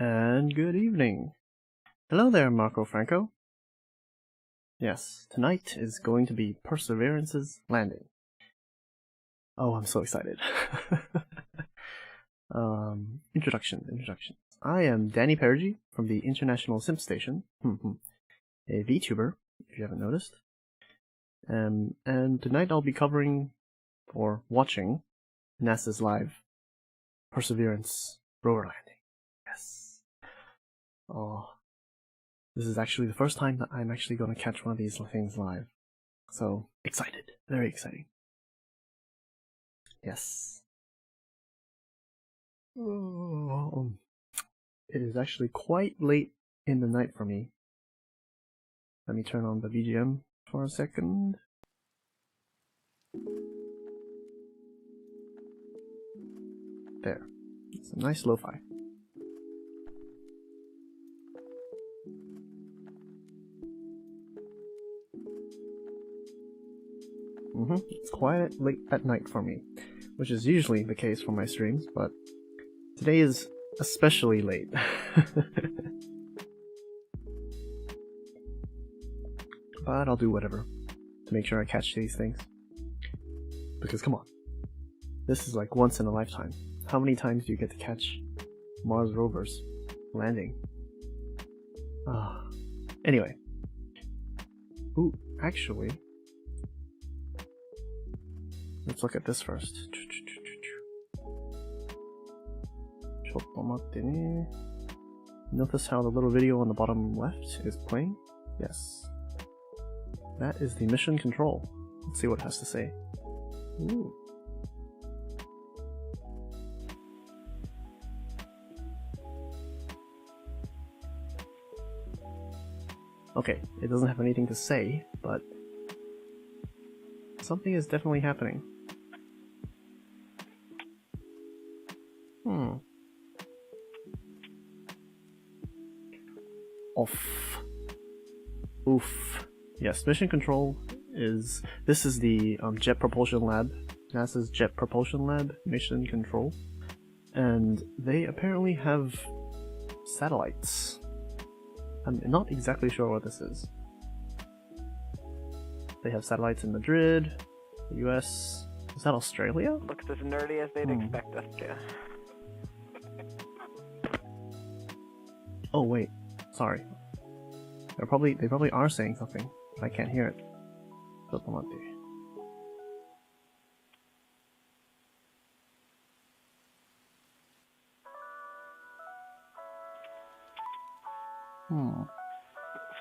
And good evening. Hello there, Marco Franco. Yes, tonight is going to be Perseverance's landing. Oh, I'm so excited. Introduction. I am Danny Perigi from the International Simp Station, a VTuber, if you haven't noticed. And tonight I'll be covering, or watching, NASA's live Perseverance Rover landing. Yes. Oh, this is actually the first time that I'm actually going to catch one of these things live. So, excited. Very exciting. Yes. Oh, it is actually quite late in the night for me. Let me turn on the BGM for a second. There. It's a nice lo-fi. It's quiet late at night for me, which is usually the case for my streams, but today is especially late. But I'll do whatever to make sure I catch these things. Because come on, this is like once in a lifetime. How many times do you get to catch Mars rovers landing? Anyway. Ooh, actually, let's look at this first. Notice how the little video on the bottom left is playing? Yes. That is the mission control. Let's see what it has to say. Ooh. Okay, it doesn't have anything to say, but something is definitely happening. Oof. Yes, mission control is... This is the Jet Propulsion Lab. NASA's Jet Propulsion Lab mission control. And they apparently have satellites. I'm not exactly sure what this is. They have satellites in Madrid, the US. Is that Australia? Looks as nerdy as they'd expect us to. Oh wait, sorry. They probably are saying something, but I can't hear it.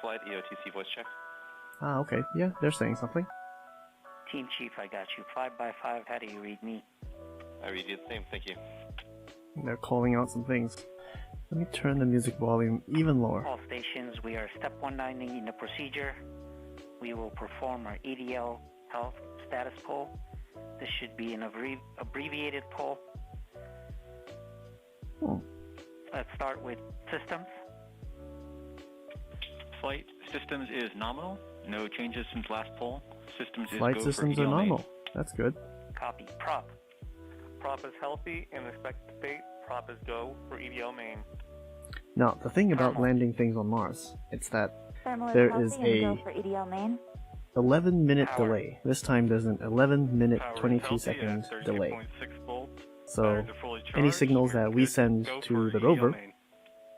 Flight EOTC voice check. Ah, okay. Yeah, they're saying something. Team Chief, I got you. 5x5, how do you read me? I read you the same, thank you. They're calling out some things. Let me turn the music volume even lower. All stations, we are step 190 in the procedure. We will perform our EDL health status poll. This should be an abbreviated poll. Let's start with systems. Flight systems is nominal. No changes since last poll. Systems is Flight go systems for are EDL normal. main. That's good. Copy. Prop. Prop is healthy and expected state. Prop is go for EDL main. Now, the thing about landing things on Mars, it's that there is a 11-minute delay. This time there's an 11-minute 22-second delay. So any signals that we send to the rover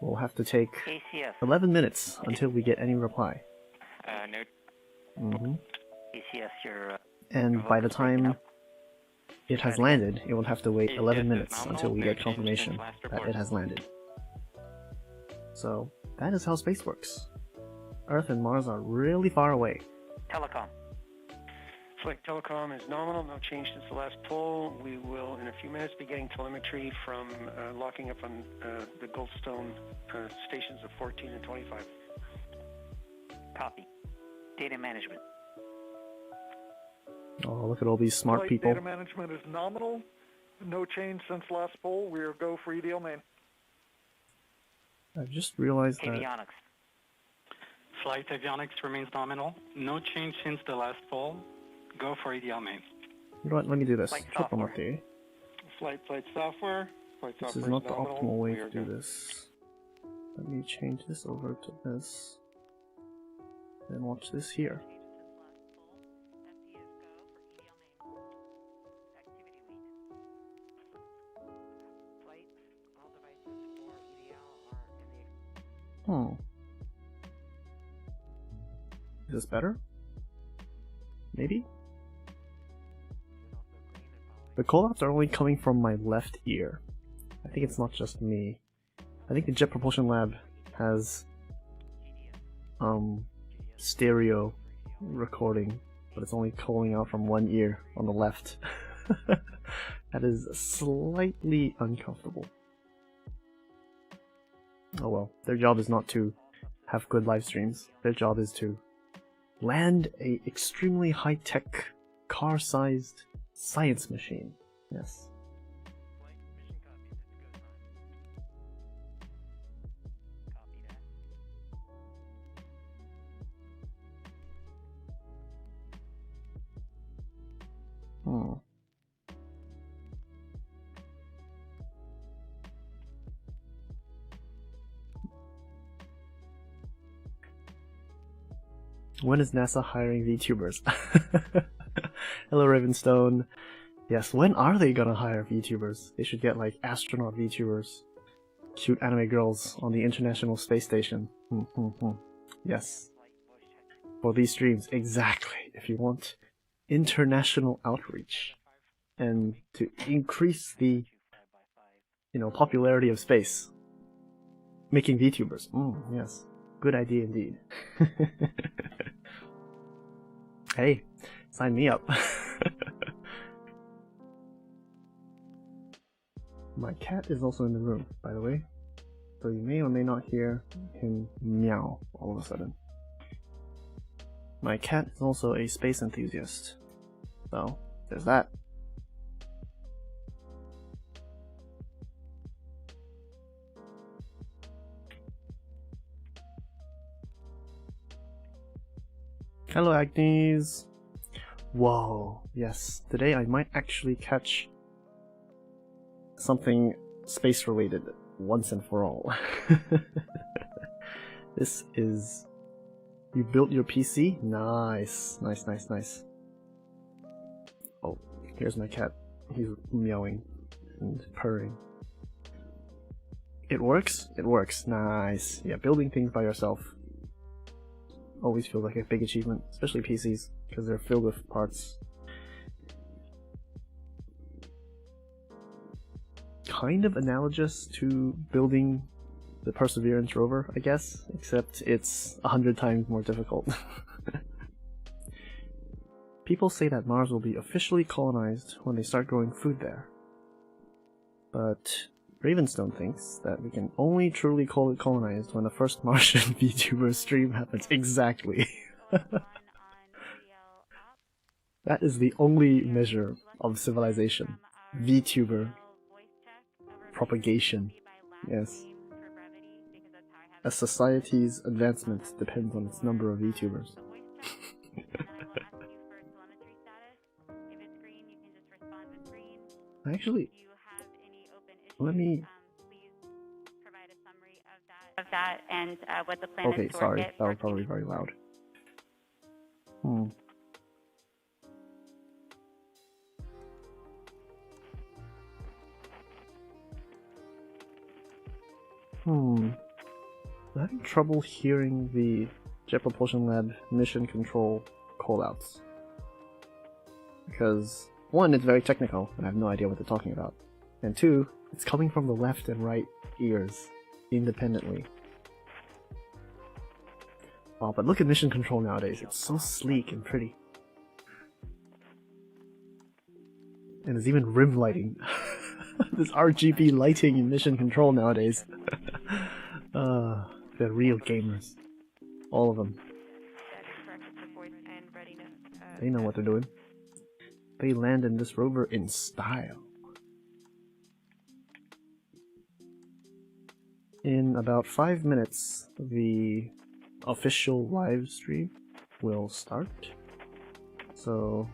will have to take 11 minutes until we get any reply. And by the time it has landed, it will have to wait 11 minutes until we get confirmation that it has landed. So that is how space works. Earth and Mars are really far away. Telecom. Flight telecom is nominal, no change since the last poll. We will, in a few minutes, be getting telemetry from locking up on the Goldstone stations of 14 and 25. Copy. Data management. Oh, look at all these smart Flight people. Data management is nominal, no change since last poll. We are go for EDL main. I've just realized that... Avionics. Flight avionics remains nominal. No change since the last poll. Go for EDL main. You know what, let me do this. Flight Flip them up software. here. Flight software. Flight This software is not the nominal. optimal way We to are do go. this. Let me change this over to this. Then watch this here. Is this better? Maybe? The callouts are only coming from my left ear. I think it's not just me. I think the Jet Propulsion Lab has stereo recording, but it's only calling out from one ear on the left. That is slightly uncomfortable. Oh well, their job is not to have good live streams. Their job is to land a extremely high-tech, car-sized science machine. Yes. When is NASA hiring VTubers? Hello, Ravenstone. Yes, when are they gonna hire VTubers? They should get like astronaut VTubers. Cute anime girls on the International Space Station. Yes. For these streams, exactly. If you want international outreach and to increase the, popularity of space, making VTubers. Yes. Good idea indeed. Hey, sign me up. My cat is also in the room, by the way. So you may or may not hear him meow all of a sudden. My cat is also a space enthusiast. So, there's that. Hello, Agnes. Whoa, yes. Today I might actually catch something space-related once and for all. This is... You built your PC? Nice. Nice, nice, nice. Oh, here's my cat. He's meowing and purring. It works? It works. Nice. Yeah, building things by yourself always feels like a big achievement, especially PCs, because they're filled with parts. Kind of analogous to building the Perseverance Rover, I guess, except it's 100 times more difficult. People say that Mars will be officially colonized when they start growing food there. But Ravenstone thinks that we can only truly call it colonized when the first Martian VTuber stream happens. Exactly. That is the only measure of civilization. VTuber propagation. Yes. A society's advancement depends on its number of VTubers. Actually, let me of that and what the plan Okay, is to sorry. work it. That was probably very loud. I'm having trouble hearing the Jet Propulsion Lab Mission Control callouts. Because, one, it's very technical, and I have no idea what they're talking about. And two, it's coming from the left and right ears, independently. Oh, but look at Mission Control nowadays, it's so sleek and pretty. And there's even rim lighting. There's RGB lighting in Mission Control nowadays. They're real gamers. All of them. They know what they're doing. They land in this rover in style. In about 5 minutes, the official live stream will start. So,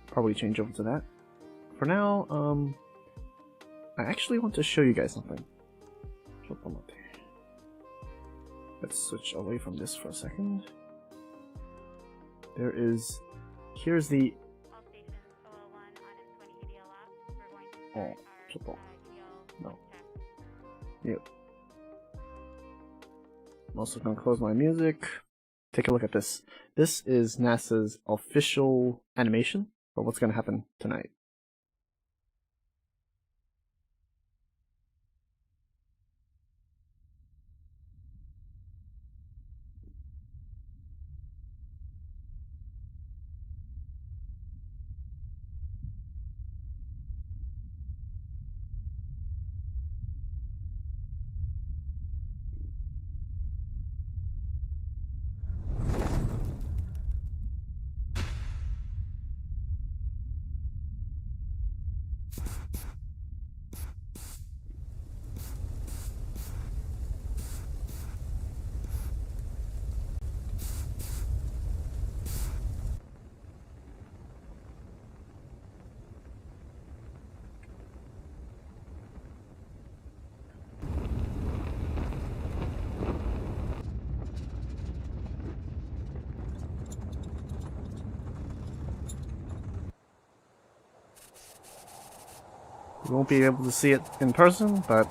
probably change over to that. For now, I actually want to show you guys something. Let's switch away from this for a second. Here's the... Oh, no. Yep. I'm also gonna close my music. Take a look at this. This is NASA's official animation for what's gonna happen tonight. You won't be able to see it in person, but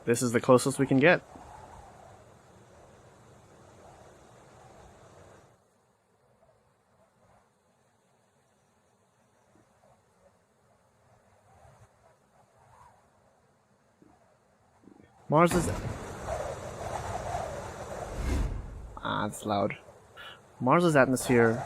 this is the closest we can get. Mars's... it's loud. Mars's atmosphere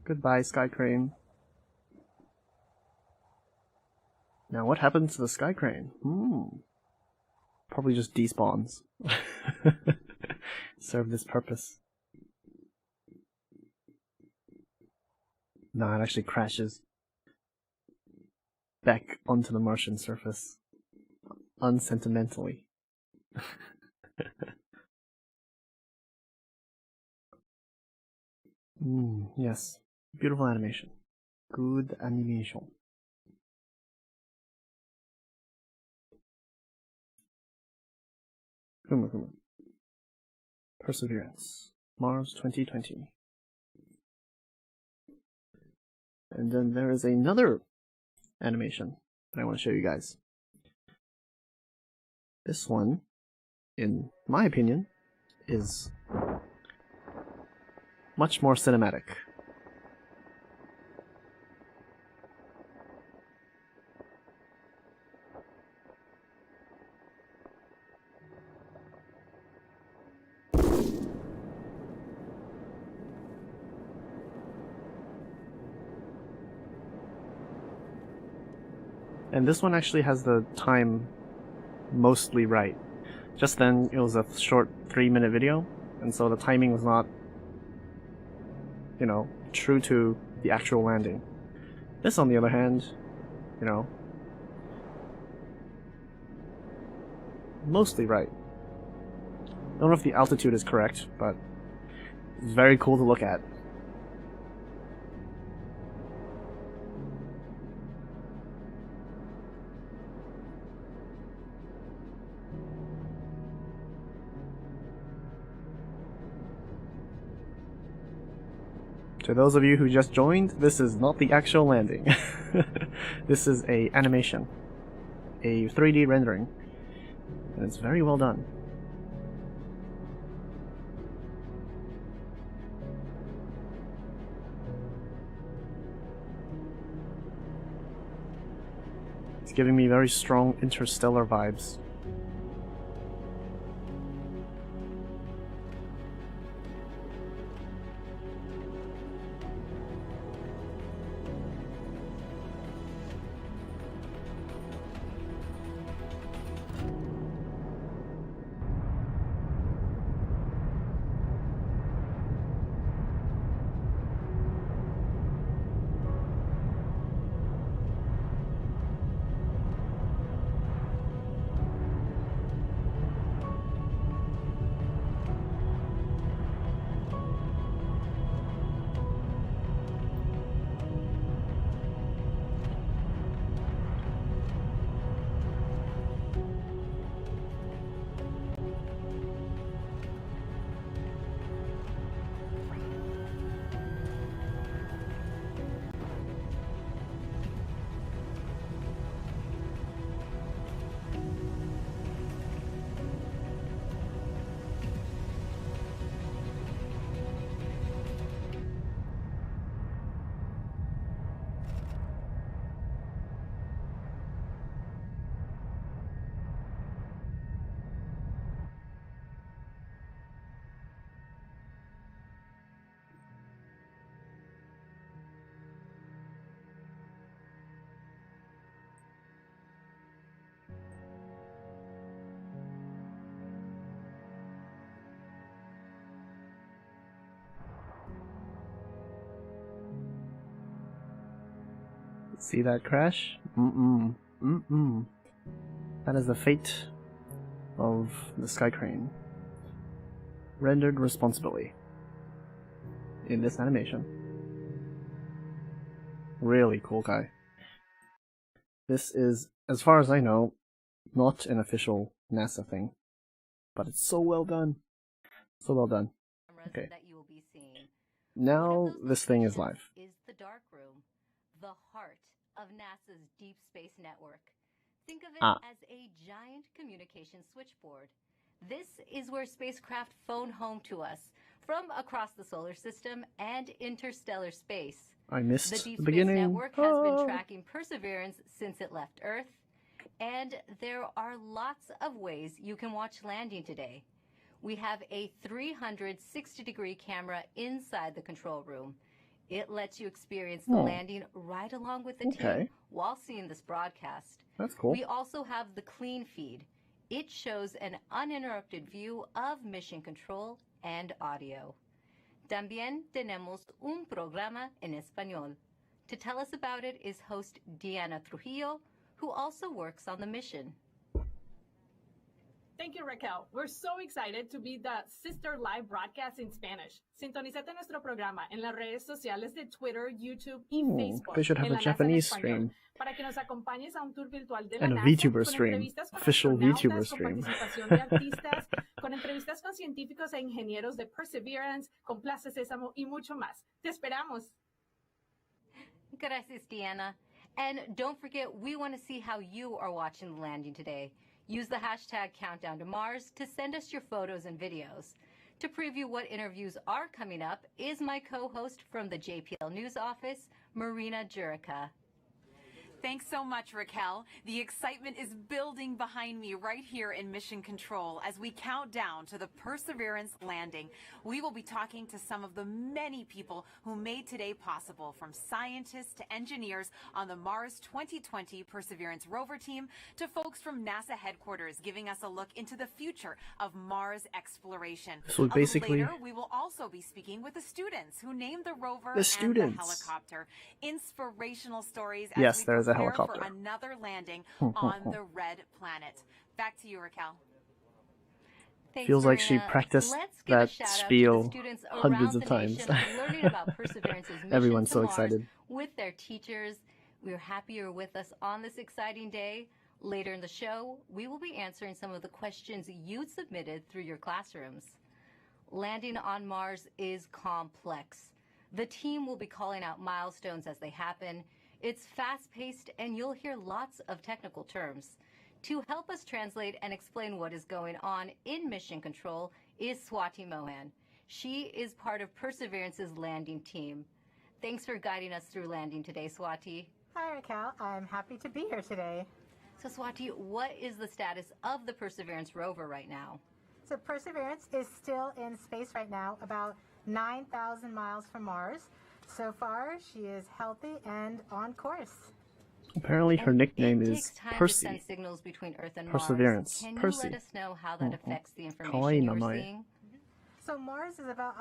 Goodbye, Sky Crane. Now, what happens to the Sky Crane? Probably just despawns. Serve this purpose. No, it actually crashes back onto the Martian surface. Unsentimentally. Yes. Beautiful animation. Good animation. Perseverance. Mars 2020. And then there is another animation that I want to show you guys. This one, in my opinion, is much more cinematic. And this one actually has the time mostly right. Just then, it was a short 3-minute video, and so the timing was not, you know, true to the actual landing. This, on the other hand, you know, mostly right. I don't know if the altitude is correct, but it's very cool to look at. To those of you who just joined, this is not the actual landing. This is a animation, a 3D rendering, and it's very well done. It's giving me very strong interstellar vibes. See that crash? That is the fate of the sky crane. Rendered responsibly. In this animation. Really cool guy. This is, as far as I know, not an official NASA thing. But it's so well done. So well done. Okay. Now this thing is live. Is the dark room, the heart of NASA's deep space network. Think of it as a giant communication switchboard. This is where spacecraft phone home to us from across the solar system and interstellar space. I missed the Deep the beginning. Space Network has been tracking Perseverance since it left Earth, and there are lots of ways you can watch landing today. We have a 360-degree camera inside the control room. It lets you experience the landing right along with the team while seeing this broadcast. That's cool. We also have the clean feed. It shows an uninterrupted view of mission control and audio. También tenemos un programa en español. To tell us about it is host Diana Trujillo, who also works on the mission. Thank you, Raquel. We're so excited to be the sister live broadcast in Spanish. Sintonízate nuestro programa en las redes sociales de Twitter, YouTube y Facebook. They should have a Japanese stream. Para que nos acompañes a un tour virtual de la And a NASA, VTuber stream. Official VTuber stream. Con participación de artistas, con entrevistas con científicos e ingenieros de Perseverance, con Plaza Sésamo y mucho más. Te esperamos. Gracias, Diana. And don't forget, we want to see how you are watching the landing today. Use the hashtag Countdown to Mars to send us your photos and videos. To preview what interviews are coming up is my co-host from the JPL News office, Marina Jurica. Thanks so much, Raquel. The excitement is building behind me right here in Mission Control as we count down to the Perseverance landing. We will be talking to some of the many people who made today possible, from scientists to engineers on the Mars 2020 Perseverance Rover team to folks from NASA headquarters giving us a look into the future of Mars exploration. So basically, later, we will also be speaking with the students who named the rover the and the helicopter. Inspirational stories as yes, we there is a prepare helicopter. for another landing on the red planet. Back to you, Raquel. Thanks, Feels like Marina. she practiced Let's give a that shout out to the spiel students hundreds around of the times. nation learning about Perseverance's mission Everyone's to so Mars excited. with their teachers. We're happy you're with us on this exciting day. Later in the show, we will be answering some of the questions you submitted through your classrooms. Landing on Mars is complex. The team will be calling out milestones as they happen. It's fast-paced, and you'll hear lots of technical terms. To help us translate and explain what is going on in Mission Control is Swati Mohan. She is part of Perseverance's landing team. Thanks for guiding us through landing today, Swati. Hi, Raquel. I'm happy to be here today. So, Swati, what is the status of the Perseverance rover right now? So, Perseverance is still in space right now, about 9,000 miles from Mars. So far, she is healthy and on course. Apparently, her nickname is It takes time Percy. to send signals between Earth and Perseverance. Mars. Can you Percy. let us know how that affects the information Kawaii you're namae. seeing? So Mars is about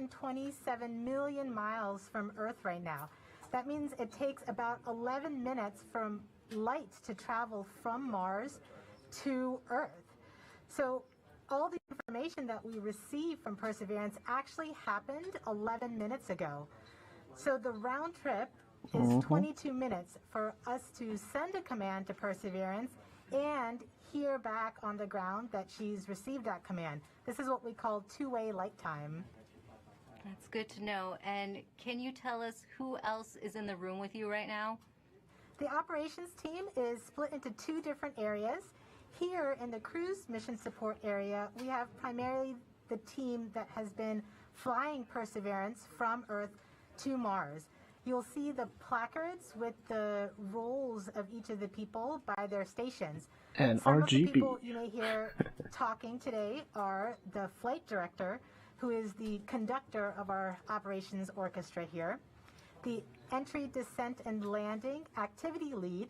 127 million miles from Earth right now. That means it takes about 11 minutes from light to travel from Mars to Earth. So all the information that we receive from Perseverance actually happened 11 minutes ago. So the round trip is 22 minutes for us to send a command to Perseverance and hear back on the ground that she's received that command. This is what we call two-way light time. That's good to know. And can you tell us who else is in the room with you right now? The operations team is split into two different areas. Here in the cruise mission support area, we have primarily the team that has been flying Perseverance from Earth to Mars. You'll see the placards with the roles of each of the people by their stations. And Some RGB. of the people you may hear talking today are the flight director, who is the conductor of our operations orchestra here, the entry, descent, and landing activity lead,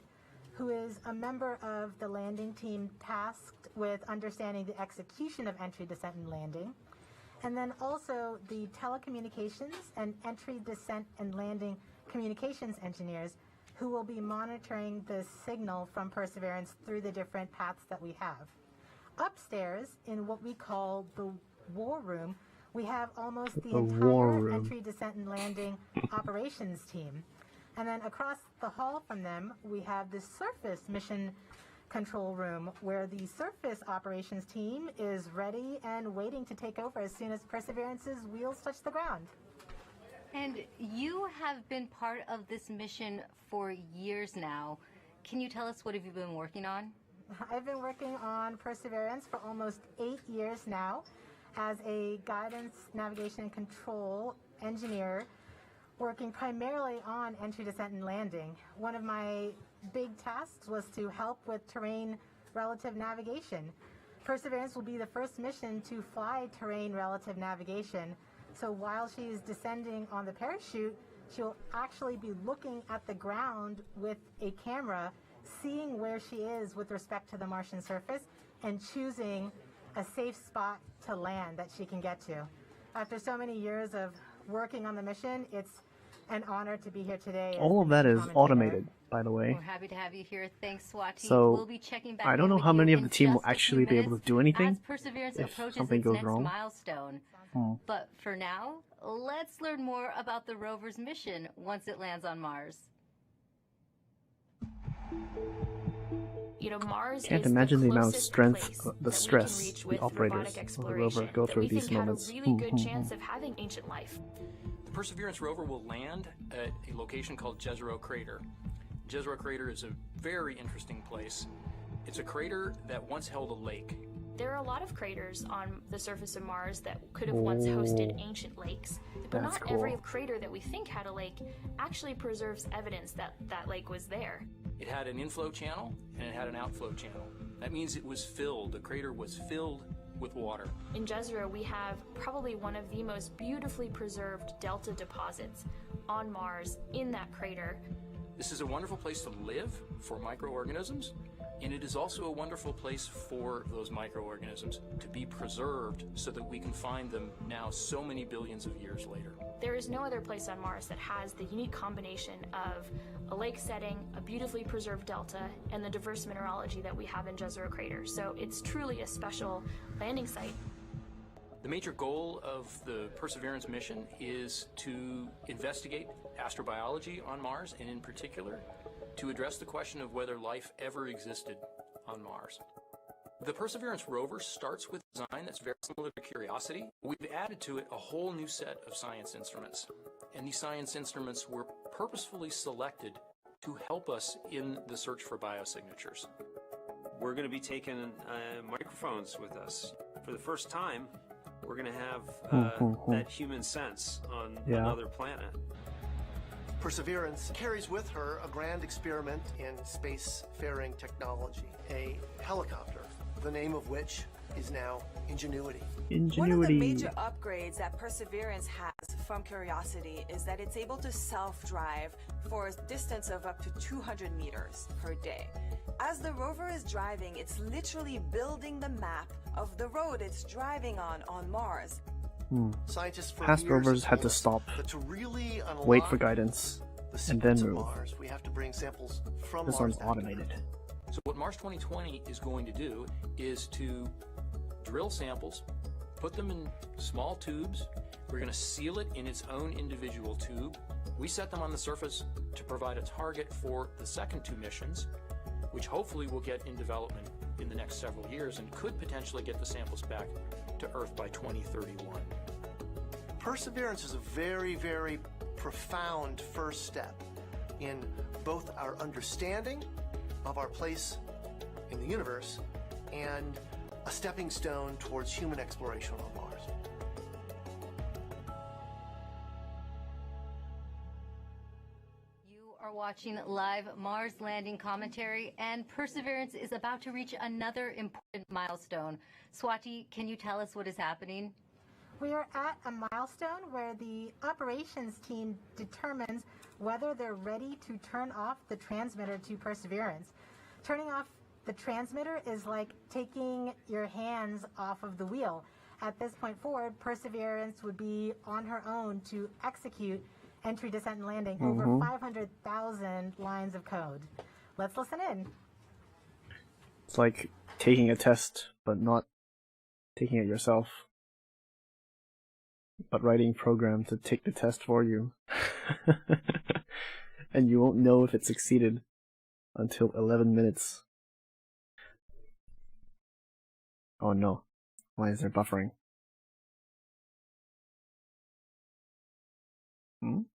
who is a member of the landing team tasked with understanding the execution of entry, descent, and landing, and then also the telecommunications and entry, descent, and landing communications engineers who will be monitoring the signal from Perseverance through the different paths that we have. Upstairs, in what we call the war room, we have almost the entire entry, descent, and landing operations team. And then across the hall from them, we have the surface mission control room, where the surface operations team is ready and waiting to take over as soon as Perseverance's wheels touch the ground. And you have been part of this mission for years now. Can you tell us what have you been working on? I've been working on Perseverance for almost 8 years now as a guidance, navigation, and control engineer, working primarily on entry, descent, and landing. One of my big tasks was to help with terrain relative navigation. Perseverance will be the first mission to fly terrain relative navigation. So while she's descending on the parachute, she'll actually be looking at the ground with a camera, seeing where she is with respect to the Martian surface, and choosing a safe spot to land that she can get to. After so many years of working on the mission, it's an honor to be here today. All of that is automated, by the way. We're happy to have you here. Thanks, Swati. So, we'll be checking back I don't know with how you many of in the team will just a actually few be able to do minutes anything as Perseverance if approaches something its goes next wrong. milestone. But for now, let's learn more about the rover's mission once it lands on Mars. You know, Mars Can't is imagine the amount of closest strength, place the that we stress can reach the with operators robotic of the rover go that through we these think moments. had a really good chance of having ancient life. The Perseverance rover will land at a location called Jezero Crater. Jezero Crater is a very interesting place. It's a crater that once held a lake. There are a lot of craters on the surface of Mars that could have once hosted ancient lakes, but not every crater that we think had a lake actually preserves evidence that that lake was there. It had an inflow channel and it had an outflow channel. That means it was filled. The crater was filled with water. In Jezero, we have probably one of the most beautifully preserved delta deposits on Mars in that crater. This is a wonderful place to live for microorganisms, and it is also a wonderful place for those microorganisms to be preserved so that we can find them now so many billions of years later. There is no other place on Mars that has the unique combination of a lake setting, a beautifully preserved delta, and the diverse mineralogy that we have in Jezero Crater. So it's truly a special landing site. The major goal of the Perseverance mission is to investigate astrobiology on Mars, and in particular, to address the question of whether life ever existed on Mars. The Perseverance Rover starts with a design that's very similar to Curiosity. We've added to it a whole new set of science instruments, and these science instruments were purposefully selected to help us in the search for biosignatures. We're going to be taking microphones with us. For the first time, we're going to have that human sense on another planet. Perseverance carries with her a grand experiment in spacefaring technology, a helicopter, the name of which is now Ingenuity. One of the major upgrades that Perseverance has from Curiosity is that it's able to self-drive for a distance of up to 200 meters per day. As the rover is driving, it's literally building the map of the road it's driving on Mars. Scientists for Past years rovers had told to us stop, that to really unlock wait for guidance, the and then secrets of move. Mars, we have to bring samples from This Mars one's back. automated. So what Mars 2020 is going to do is to drill samples, put them in small tubes. We're going to seal it in its own individual tube. We set them on the surface to provide a target for the second two missions, which hopefully will get in development in the next several years and could potentially get the samples back to Earth by 2031. Perseverance is a very, very profound first step in both our understanding of our place in the universe and a stepping stone towards human exploration on Mars. You are watching live Mars landing commentary, and Perseverance is about to reach another important milestone. Swati, can you tell us what is happening? We are at a milestone where the operations team determines whether they're ready to turn off the transmitter to Perseverance. Turning off the transmitter is like taking your hands off of the wheel. At this point forward, Perseverance would be on her own to execute entry, descent, and landing over 500,000 lines of code. Let's listen in. It's like taking a test, but not taking it yourself, but writing program to take the test for you. And you won't know if it succeeded until 11 minutes. Oh no. Why is there buffering? Don't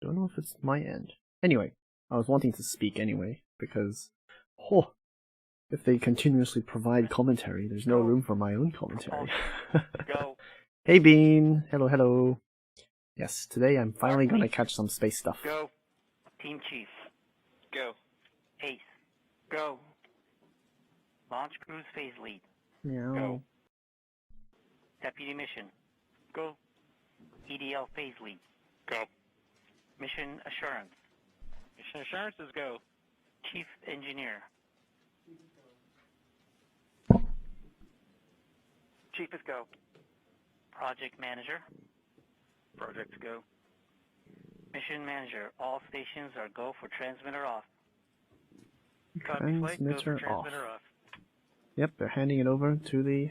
know if it's my end. Anyway, I was wanting to speak anyway, because if they continuously provide commentary, there's no room for my own commentary. Go. Hey Bean! Hello, hello. Yes, today I'm finally gonna catch some space stuff. Go. Team Chief. Go. Ace. Go. Launch Cruise Phase Lead. Meow. Go. Deputy Mission. Go. EDL Phase Lead. Go. Mission Assurance. Mission Assurance is go. Chief Engineer. Chief is go. Project Manager. Project's go. Mission Manager. All stations are go for transmitter off. Copy flight, go for Transmitter off. transmitter off. Yep, they're handing it over to the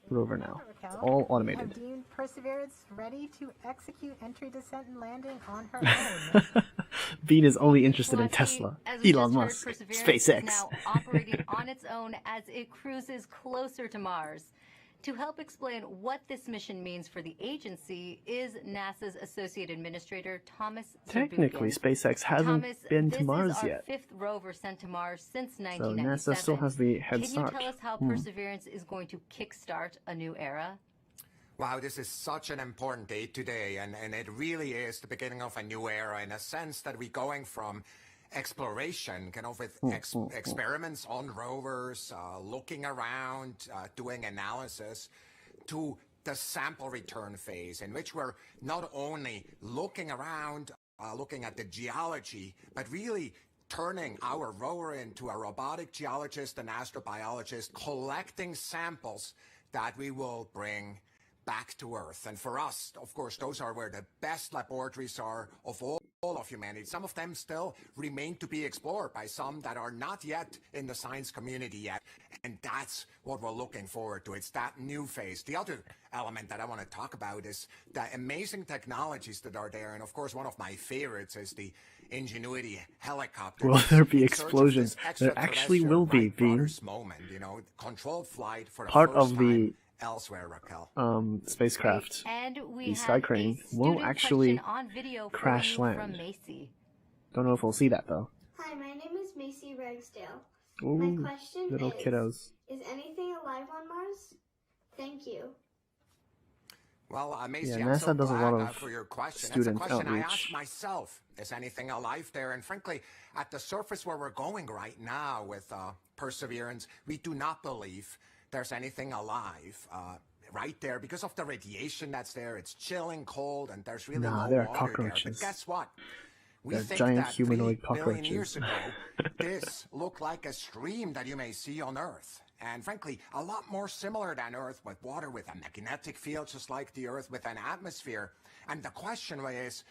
rover now. It's all automated. And deemed Perseverance ready to execute entry, descent, and landing on her own. Bean is only interested in Tesla, As we Elon just heard, Musk, Perseverance is SpaceX. now operating on its own as it cruises closer to Mars. To help explain what this mission means for the agency is NASA's Associate Administrator Thomas Technically, SpaceX hasn't been to Mars yet. This is our 5th rover sent to Mars since 1997. So NASA still has the head start. Can you tell us how Perseverance is going to kickstart a new era? Wow, this is such an important day today, and it really is the beginning of a new era in a sense that we're going from exploration, with experiments on rovers, looking around, doing analysis, to the sample return phase, in which we're not only looking around, looking at the geology, but really turning our rover into a robotic geologist and astrobiologist, collecting samples that we will bring back to Earth. And for us, of course, those are where the best laboratories are of all of humanity. Some of them still remain to be explored by some that are not yet in the science community yet. And that's what we're looking forward to. It's that new phase. The other element that I want to talk about is the amazing technologies that are there. And of course, one of my favorites is the Ingenuity helicopter. Will there be explosions? There actually will be, moment, controlled flight for the part first of the time elsewhere, Raquel. Spacecraft. And we the Sky Crane won't actually crash land. Don't know if we'll see that though. Hi, my name is Macy Ragsdale. Ooh, my question little kiddos. Is anything alive on Mars? Thank you. Well, Macy, yeah, I'm NASA so does a glad lot of for your question. student That's a question I outreach. asked myself. Is anything alive there? And frankly, at the surface where we're going right now with Perseverance, we do not believe there's anything alive right there because of the radiation that's there. It's chilling, cold, and there's really no there are water cockroaches. there. But guess what? We They're think giant that humanoid 3 billion cockroaches. years ago, this looked like a stream that you may see on Earth. And frankly, a lot more similar than Earth, with water, with a magnetic field, just like the Earth, with an atmosphere. And the question is,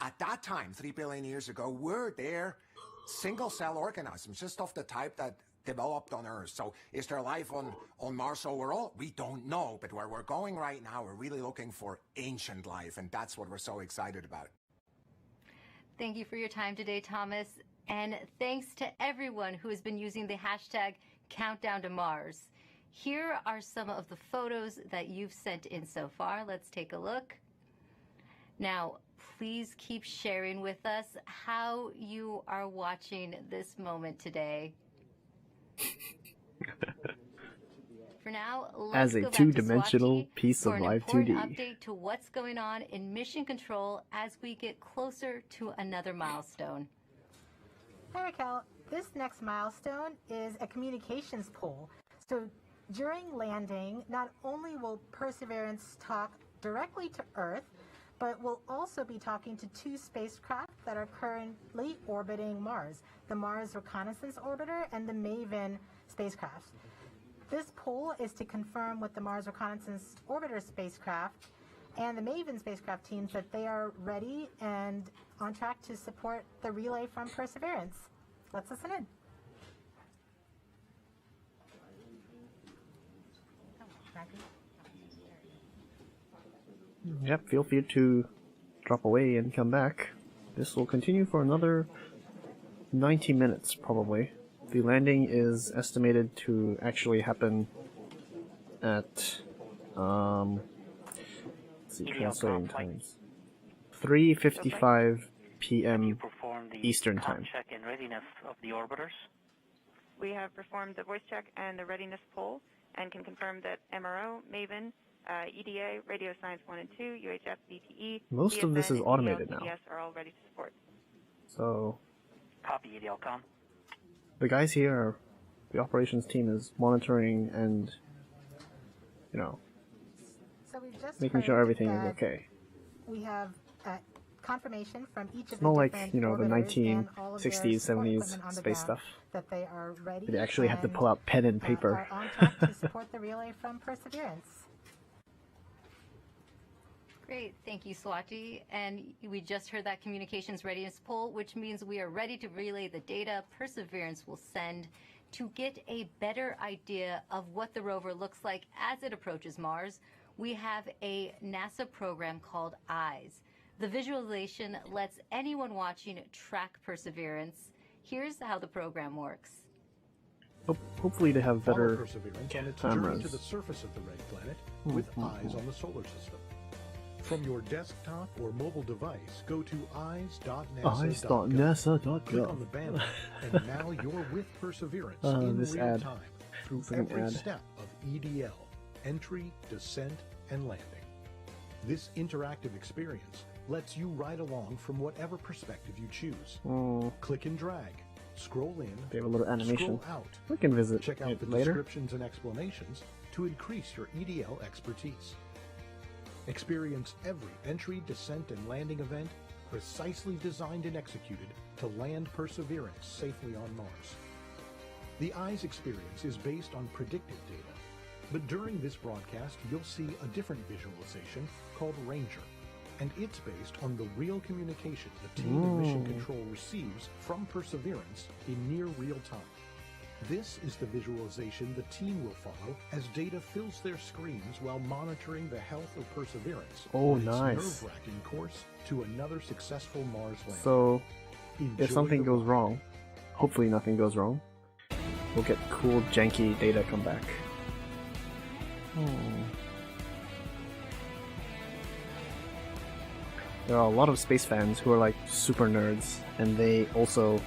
at that time, 3 billion years ago, were there single-cell organisms, just of the type that developed on Earth? So is there life on Mars overall? We don't know. But where we're going right now, we're really looking for ancient life, and that's what we're so excited about. Thank you for your time today, Thomas. And thanks to everyone who has been using the hashtag Countdown to Mars. Here are some of the photos that you've sent in so far. Let's take a look. Now, please keep sharing with us how you are watching this moment today. For now, let's As a go back to two-dimensional Swati piece for of an live important 2D. update to what's going on in Mission Control as we get closer to another milestone. Hi, Raquel. This next milestone is a communications pole. So during landing, not only will Perseverance talk directly to Earth, but we'll also be talking to 2 spacecraft that are currently orbiting Mars, the Mars Reconnaissance Orbiter and the MAVEN spacecraft. This poll is to confirm with the Mars Reconnaissance Orbiter spacecraft and the MAVEN spacecraft teams that they are ready and on track to support the relay from Perseverance. Let's listen in. Yep, feel free to drop away and come back. This will continue for another 90 minutes, probably. The landing is estimated to actually happen at, let's see, translating times. 3:55 p.m. Eastern Time. Check and readiness of the orbiters. We have performed the voice check and the readiness poll and can confirm that MRO, MAVEN, EDA, Radio Science 1 and 2, UHF, DTE, Most of this is automated now. TDS are all ready to support. So, Copy, EDLCOM. the guys here, the operations team is monitoring and, So we've just making sure heard everything is that okay. We have confirmation from each of It's the not like, different the orbiters and all of their 1960s, support 70s equipment on the space ground stuff. that they are ready They actually have to and, pull out pen and paper. are on track to support the relay from Perseverance. Great, thank you, Swati. And we just heard that communications readiness poll, which means we are ready to relay the data Perseverance will send to get a better idea of what the rover looks like as it approaches Mars. We have a NASA program called EYES. The visualization lets anyone watching track Perseverance. Here's how the program works. Hopefully they have better Perseverance on its journey cameras. to the surface of the red planet with eyes on the solar system. From your desktop or mobile device, go to eyes.nasa.gov. Click on the banner, and now you're with Perseverance in real time through every step of EDL, entry, descent, and landing. This interactive experience lets you ride along from whatever perspective you choose. Click and drag. Scroll in, They have a little animation. scroll out. We can visit Check out it the later. descriptions and explanations to increase your EDL expertise. Experience every entry, descent, and landing event precisely designed and executed to land Perseverance safely on Mars. The EYES experience is based on predictive data, but during this broadcast you'll see a different visualization called Ranger, and it's based on the real communication the team of Mission Control receives from Perseverance in near real time. This is the visualization the team will follow as data fills their screens while monitoring the health of Perseverance on its nerve-wracking course to another successful Mars landing. So, Enjoy if something the goes wrong, hopefully nothing goes wrong, we'll get cool janky data come back. There are a lot of space fans who are like super nerds, and they also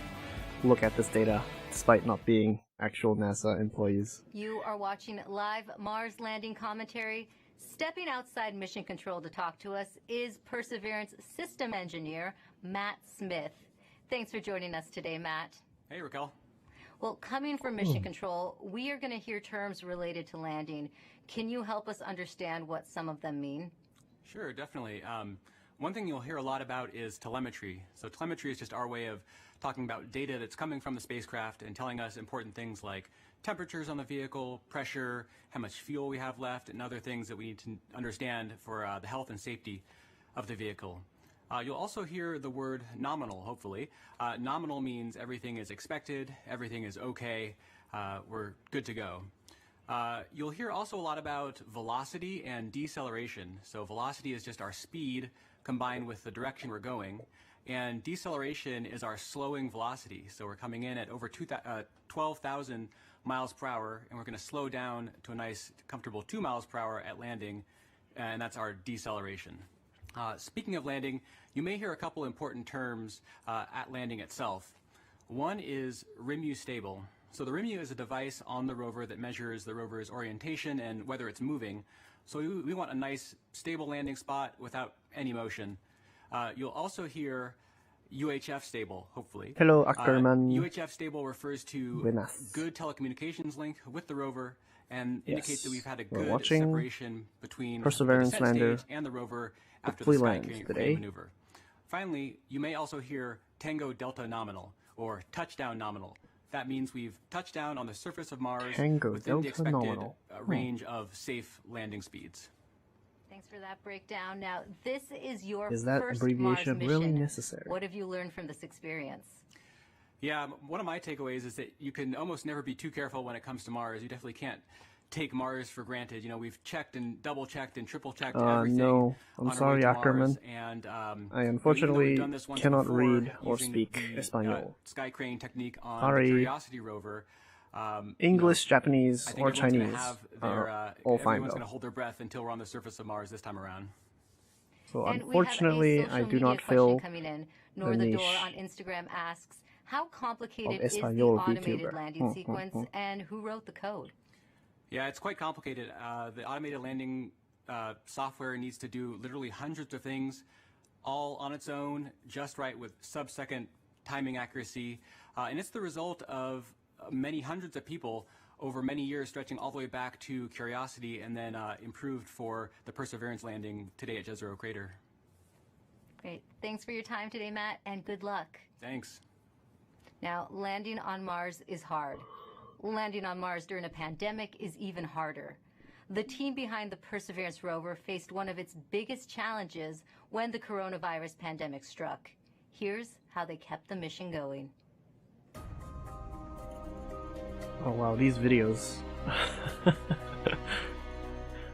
look at this data despite not being actual NASA employees. You are watching live Mars landing commentary. Stepping outside Mission Control to talk to us is Perseverance system engineer Matt Smith. Thanks for joining us today, Matt. Hey, Raquel. Well, coming from Mission Control, we are going to hear terms related to landing. Can you help us understand what some of them mean? Sure, definitely. One thing you'll hear a lot about is telemetry. So telemetry is just our way of talking about data that's coming from the spacecraft and telling us important things like temperatures on the vehicle, pressure, how much fuel we have left, and other things that we need to understand for the health and safety of the vehicle. You'll also hear the word nominal, hopefully. Nominal means everything is expected, everything is okay, we're good to go. You'll hear also a lot about velocity and deceleration. So velocity is just our speed combined with the direction we're going, and deceleration is our slowing velocity. So we're coming in at over 12,000 miles per hour, and we're going to slow down to a nice, comfortable 2 miles per hour at landing, and that's our deceleration. Speaking of landing, you may hear a couple important terms at landing itself. One is RIMU stable. So the RIMU is a device on the rover that measures the rover's orientation and whether it's moving. So we want a nice, stable landing spot without any motion. You'll also hear UHF stable, hopefully. Hello, Ackerman. UHF stable refers to good telecommunications link with the rover and indicates that we've had a good separation between Perseverance the descent lander stage and the rover after the sky crane today. maneuver. Finally, you may also hear Tango Delta nominal or touchdown nominal. That means we've touched down on the surface of Mars within the expected range of safe landing speeds. Thanks for that breakdown. Now, this is your Is that first abbreviation Mars mission. really necessary? What have you learned from this experience? Yeah, one of my takeaways is that you can almost never be too careful when it comes to Mars. You definitely can't take Mars for granted. You know, we've checked and double-checked and triple-checked everything. No, I'm on our sorry, way to Ackerman. Mars. And, I unfortunately even though we've done this once cannot before read or using speak the, Espanol. Sky crane technique on Sorry. the Curiosity rover. English, Japanese, I think or everyone's gonna Chinese have their, all fine everyone's though. going to hold their breath until we're on the surface of Mars this time around. So And unfortunately, we have a I social do media not question fill coming in. Nor the the Door niche on Instagram asks, how complicated of is the Espanol automated VTuber. landing sequence, and who wrote the code? Yeah, it's quite complicated. The automated landing software needs to do literally hundreds of things all on its own, just right with sub-second timing accuracy. And it's the result of many hundreds of people over many years, stretching all the way back to Curiosity and then improved for the Perseverance landing today at Jezero Crater. Great. Thanks for your time today, Matt, and good luck. Thanks. Now, landing on Mars is hard. Landing on Mars during a pandemic is even harder. The team behind the Perseverance rover faced one of its biggest challenges when the coronavirus pandemic struck. Here's how they kept the mission going. Oh wow, these videos.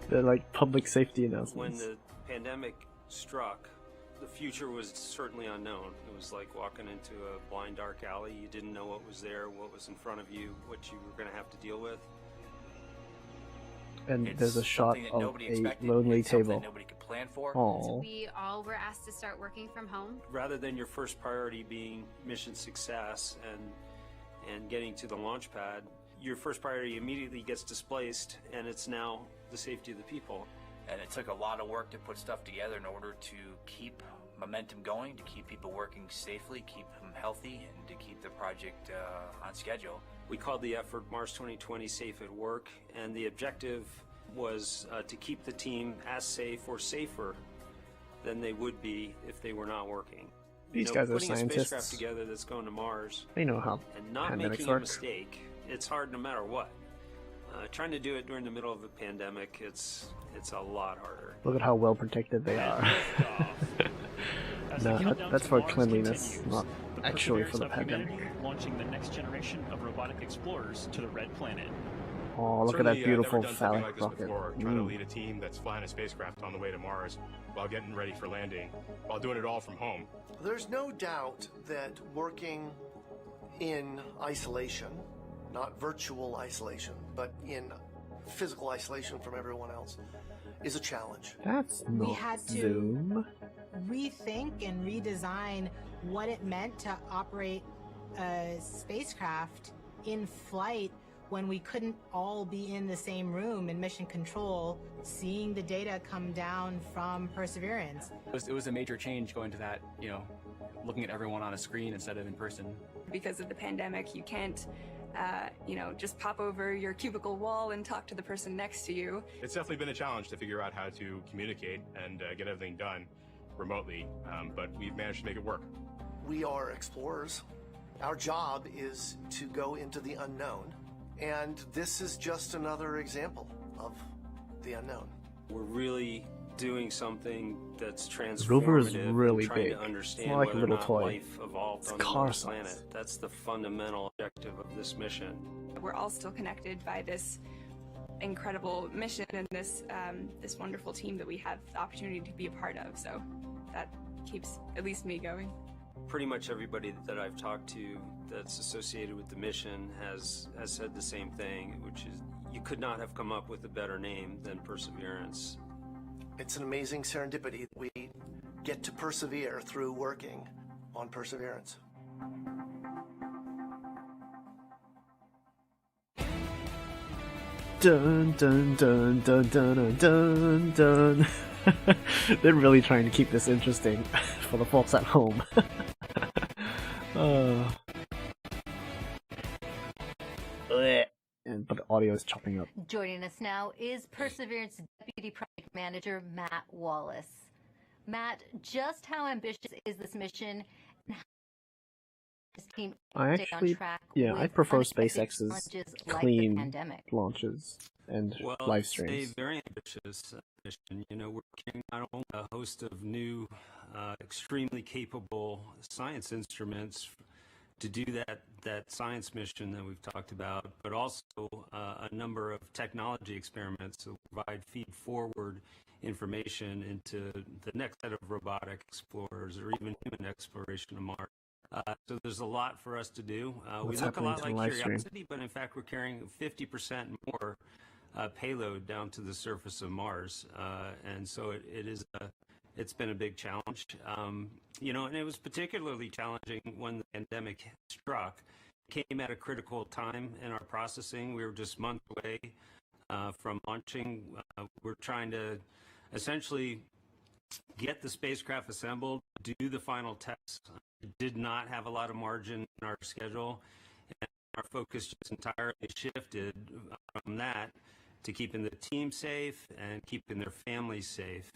They're like public safety When announcements. the pandemic struck, The future was certainly unknown. It was like walking into a blind, dark alley. You didn't know what was there, what was in front of you, what you were going to have to deal with. And there's a shot of a lonely table. Nobody could plan for. Aww. We all were asked to start working from home. Rather than your first priority being mission success and getting to the launch pad, your first priority immediately gets displaced, and it's now the safety of the people. And it took a lot of work to put stuff together in order to keep momentum going, to keep people working safely, keep them healthy, and to keep the project on schedule. We called the effort Mars 2020 Safe at Work, and the objective was to keep the team as safe or safer than they would be if they were not working. These guys are putting scientists. a spacecraft together that's going to Mars, They know how and not pandemics making work. a mistake, it's hard no matter what. Trying to do it during the middle of a pandemic, it's a lot harder. Look at how well protected they are. No, that's for cleanliness, not actually for the pandemic. Launching the next generation of robotic explorers to the Red Planet. Oh, look at that beautiful never done something phallic like this rocket. before, trying to lead a team that's flying a spacecraft on the way to Mars while getting ready for landing, while doing it all from home. There's no doubt that working in isolation, not virtual isolation, but in physical isolation from everyone else, is a challenge. That's We not had to Zoom. rethink and redesign what it meant to operate a spacecraft in flight when we couldn't all be in the same room in mission control, seeing the data come down from Perseverance. It was a major change going to that, looking at everyone on a screen instead of in person. Because of the pandemic, you can't, just pop over your cubicle wall and talk to the person next to you. It's definitely been a challenge to figure out how to communicate and get everything done remotely, but we've managed to make it work. We are explorers. Our job is to go into the unknown, and this is just another example of the unknown. We're really doing something that's transformative. Rover is really and trying big. to understand It's not like a whether little or not toy. life evolved It's on car another size. planet. That's the fundamental objective of this mission. We're all still connected by this incredible mission and this wonderful team that we have the opportunity to be a part of. So that keeps at least me going. Pretty much everybody that I've talked to that's associated with the mission has said the same thing, which is you could not have come up with a better name than Perseverance. It's an amazing serendipity that we get to persevere through working on Perseverance. Dun dun dun dun dun dun dun. They're really trying to keep this interesting for the folks at home. But the audio is chopping up. Joining us now is Perseverance Deputy Project Manager Matt Wallace. Matt, just how ambitious is this mission? And how does this team I stay on actually, track I with prefer unexpected SpaceX's challenges like the clean pandemic? launches and Well, live it's a streams. very ambitious mission. We're carrying not only a host of new, extremely capable science instruments to do that science mission that we've talked about, but also a number of technology experiments that provide feed-forward information into the next set of robotic explorers or even human exploration of Mars. So there's a lot for us to do. We What's look a happening lot to the like live stream? Curiosity, but in fact we're carrying 50% more payload down to the surface of Mars, and so it's been a big challenge. And it was particularly challenging when the pandemic struck. It came at a critical time in our processing. We were just months away from launching. We're trying to essentially get the spacecraft assembled, do the final tests. It did not have a lot of margin in our schedule, and our focus just entirely shifted from that to keeping the team safe and keeping their families safe.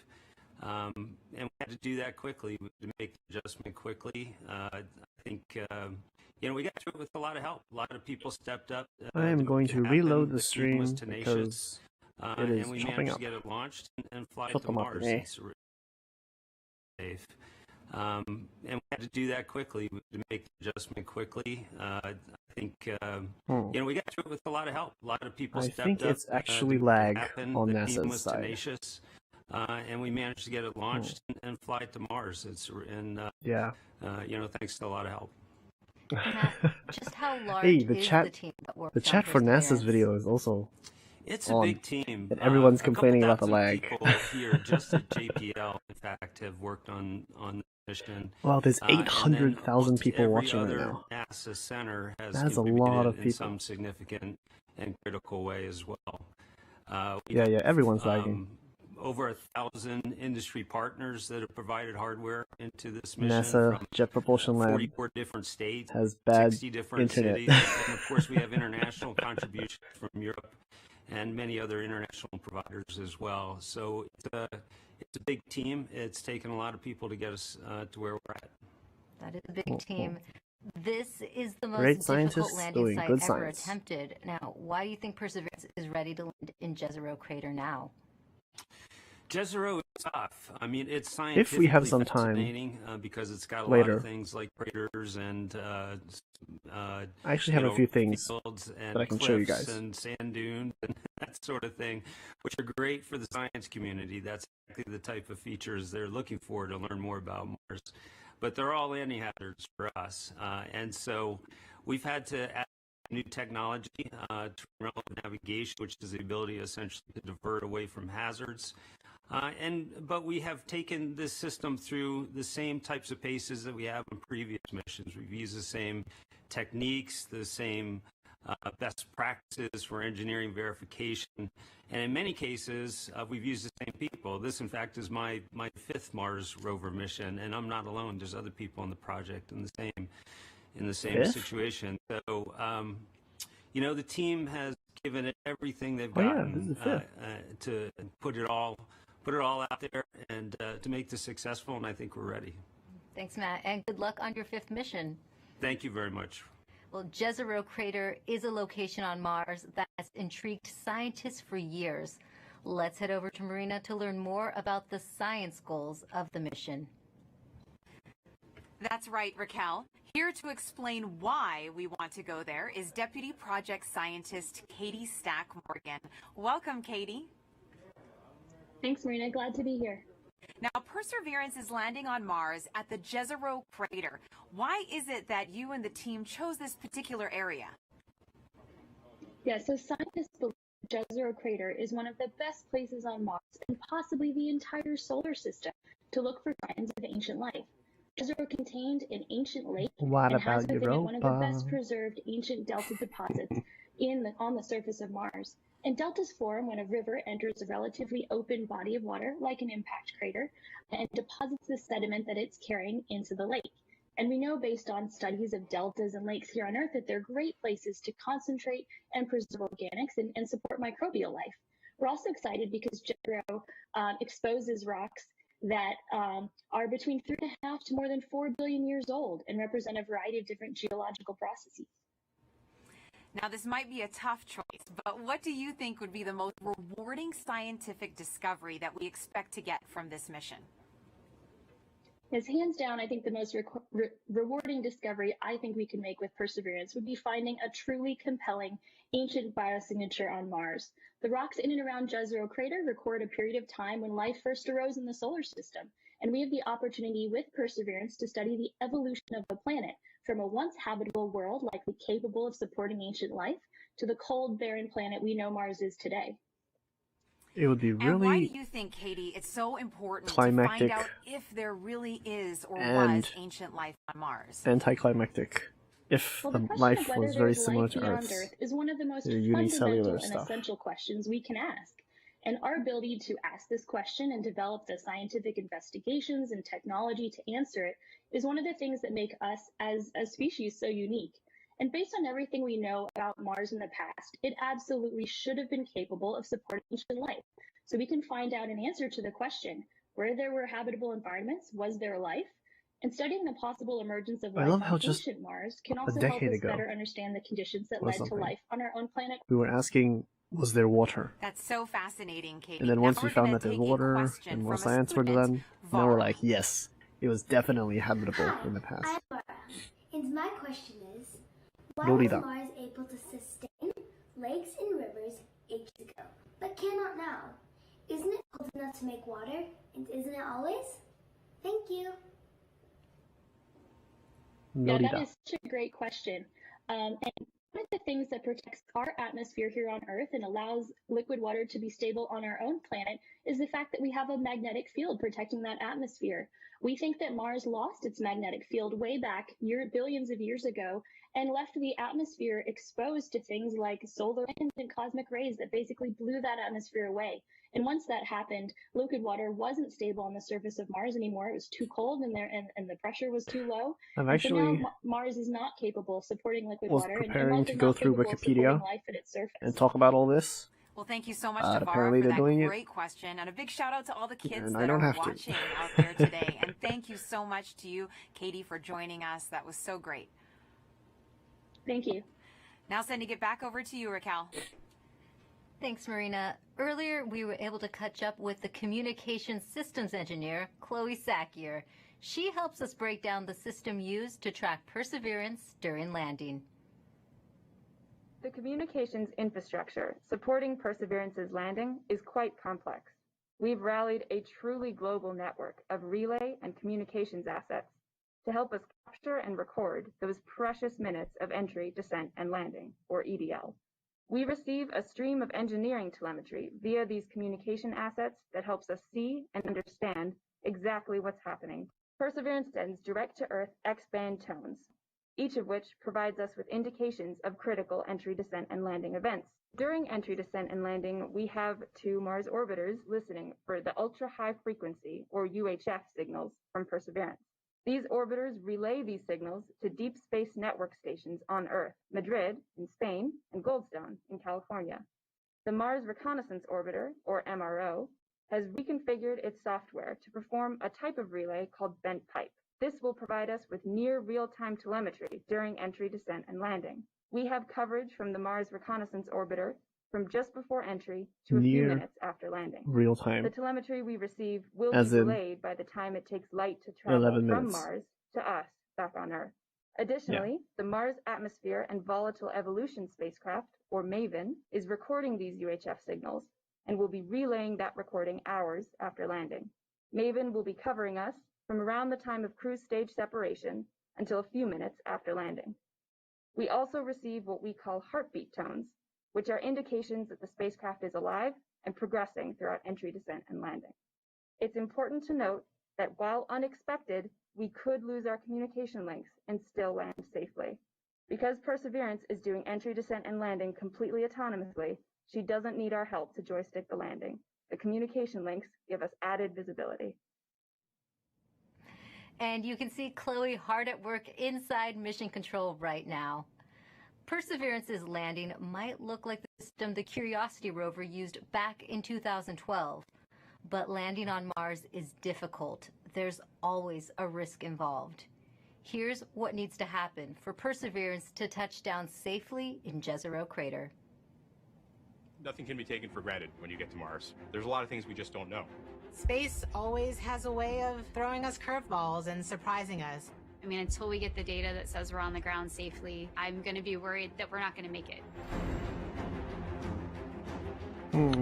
And we had to do that quickly, to make the adjustment quickly. I think, we got through it with a lot of help. A lot of people stepped up. I am going to happen. reload the team stream was tenacious, because it is and we chopping managed up. to get it launched and fly Chop to them up, Mars. eh? It's really safe. And we had to do that quickly, to make the adjustment quickly. I think, we got through it with a lot of help. A lot of people I stepped think up. it's actually to lag happen. on The NASA's team was side. tenacious. and we managed to get it launched and fly it to Mars. Thanks to a lot of help. Just how large Hey, is the team that works the on chat for NASA's Perseverance? video is also It's on, a big team. and everyone's A couple complaining about the thousand lag. people here just at JPL, in fact, have worked on the mission. Wow, there's And then 800,000 people every watching right other now. NASA center has That's a contributed lot of in people. some significant and critical way as well. Yeah, everyone's lagging. Over 1,000 industry partners that have provided hardware into this mission. NASA from Jet Propulsion Lab 44 different states, has bad 60 different internet. cities, and of course we have international contributions from Europe and many other international providers as well. So it's a big team. It's taken a lot of people to get us to where we're at. That is a big team. This is the most Great difficult scientists landing doing site good ever science. attempted. Now, why do you think Perseverance is ready to land in Jezero Crater now? Jezero is tough. I mean, it's If scientifically we have some time fascinating because it's got a lot later. of things like craters and I actually have a few things fields and that I can show you cliffs guys. and sand dunes and that sort of thing, which are great for the science community. That's exactly the type of features they're looking for to learn more about Mars. But they're all landing hazards for us, and so we've had to add new technology to relevant navigation, which is the ability essentially to divert away from hazards. But we have taken this system through the same types of paces that we have in previous missions. We've used the same techniques, the same best practices for engineering verification, and in many cases we've used the same people. This, in fact, is my fifth Mars rover mission, and I'm not alone. There's other people on the project in the same Fifth? situation. So, the team has given it everything they've Oh, yeah, gotten this is the fifth. to put it all out there and to make this successful, and I think we're ready. Thanks, Matt, and good luck on your 5th mission. Thank you very much. Well, Jezero Crater is a location on Mars that has intrigued scientists for years. Let's head over to Marina to learn more about the science goals of the mission. That's right, Raquel. Here to explain why we want to go there is Deputy Project Scientist Katie Stack Morgan. Welcome, Katie. Thanks, Marina. Glad to be here. Now, Perseverance is landing on Mars at the Jezero Crater. Why is it that you and the team chose this particular area? Yeah, so scientists believe Jezero Crater is one of the best places on Mars and possibly the entire solar system to look for signs of ancient life. Jezero contained an ancient lake What and has about within it one of the Europa? best preserved ancient delta deposits on the surface of Mars. And deltas form when a river enters a relatively open body of water, like an impact crater, and deposits the sediment that it's carrying into the lake. And we know based on studies of deltas and lakes here on Earth that they're great places to concentrate and preserve organics and support microbial life. We're also excited because Jezero exposes rocks that are between 3.5 to more than 4 billion years old and represent a variety of different geological processes. Now, this might be a tough choice, but what do you think would be the most rewarding scientific discovery that we expect to get from this mission? Yes, hands down, I think the most rewarding discovery I think we can make with Perseverance would be finding a truly compelling ancient biosignature on Mars. The rocks in and around Jezero Crater record a period of time when life first arose in the solar system, and we have the opportunity with Perseverance to study the evolution of the planet from a once habitable world likely capable of supporting ancient life to the cold, barren planet we know Mars is today. It would be And why really do you think, Katie, it's so important climactic to find out if there really is or and was ancient life on Mars? anticlimactic if Well, the the question life of whether was very there's similar life to beyond Earth's. Earth is one of the most They're fundamental unicellular and stuff. essential questions we can ask. And our ability to ask this question and develop the scientific investigations and technology to answer it is one of the things that make us as a species so unique. And based on everything we know about Mars in the past, it absolutely should have been capable of supporting ancient life. So we can find out an answer to the question, where there were habitable environments, was there life? And studying the possible emergence of I life love how on just ancient Mars can a also help decade us ago better understand the conditions that or led to something, life on our own planet. we were asking, was there water? That's so fascinating, Katie. And then Now once we we're found gonna that there's take a water question and more from a science were student, done, now we're Vara. like, yes, it was definitely habitable in the past. I'm Laura, and my question is, why Lolita. was Mars able to sustain lakes and rivers ages ago, but cannot now? Isn't it cold enough not to make water, and isn't it always? Thank you. Yeah, that is such a great question. And one of the things that protects our atmosphere here on Earth and allows liquid water to be stable on our own planet is the fact that we have a magnetic field protecting that atmosphere. We think that Mars lost its magnetic field way back billions of years ago and left the atmosphere exposed to things like solar winds and cosmic rays that basically blew that atmosphere away. And once that happened, liquid water wasn't stable on the surface of Mars anymore. It was too cold and the pressure was too low. I've So actually now Mars is not capable of supporting liquid was water. preparing and to is go not through capable of Wikipedia supporting life at its surface. and talk about all this. Well, thank you so much, apparently Tavara, they're for doing that it. great question. And a big shout out to all the kids And I that don't are have to. watching out there today. And thank you so much to you, Katie, for joining us. That was so great. Thank you. Now sending it back over to you, Raquel. Thanks, Marina. Earlier, we were able to catch up with the communication systems engineer, Chloe Sakier. She helps us break down the system used to track Perseverance during landing. The communications infrastructure supporting Perseverance's landing is quite complex. We've rallied a truly global network of relay and communications assets to help us capture and record those precious minutes of entry, descent, and landing, or EDL. We receive a stream of engineering telemetry via these communication assets that helps us see and understand exactly what's happening. Perseverance sends direct-to-Earth X-band tones, each of which provides us with indications of critical entry, descent, and landing events. During entry, descent, and landing, we have 2 Mars orbiters listening for the ultra-high frequency, or UHF, signals from Perseverance. These orbiters relay these signals to deep space network stations on Earth, Madrid in Spain, and Goldstone in California. The Mars Reconnaissance Orbiter, or MRO, has reconfigured its software to perform a type of relay called bent pipe. This will provide us with near real-time telemetry during entry, descent, and landing. We have coverage from the Mars Reconnaissance Orbiter from just before entry to a few minutes after landing. Real time. The telemetry we receive will As be in delayed by the time it takes light to travel 11 from minutes. Mars to us back on Earth. Additionally, the Mars Atmosphere and Volatile Evolution spacecraft, or MAVEN, is recording these UHF signals and will be relaying that recording hours after landing. MAVEN will be covering us from around the time of cruise stage separation until a few minutes after landing. We also receive what we call heartbeat tones, which are indications that the spacecraft is alive and progressing throughout entry, descent, and landing. It's important to note that while unexpected, we could lose our communication links and still land safely. Because Perseverance is doing entry, descent, and landing completely autonomously, she doesn't need our help to joystick the landing. The communication links give us added visibility. And you can see Chloe hard at work inside Mission Control right now. Perseverance's landing might look like the system the Curiosity rover used back in 2012. But landing on Mars is difficult. There's always a risk involved. Here's what needs to happen for Perseverance to touch down safely in Jezero Crater. Nothing can be taken for granted when you get to Mars. There's a lot of things we just don't know. Space always has a way of throwing us curveballs and surprising us. I mean, until we get the data that says we're on the ground safely, I'm going to be worried that we're not going to make it.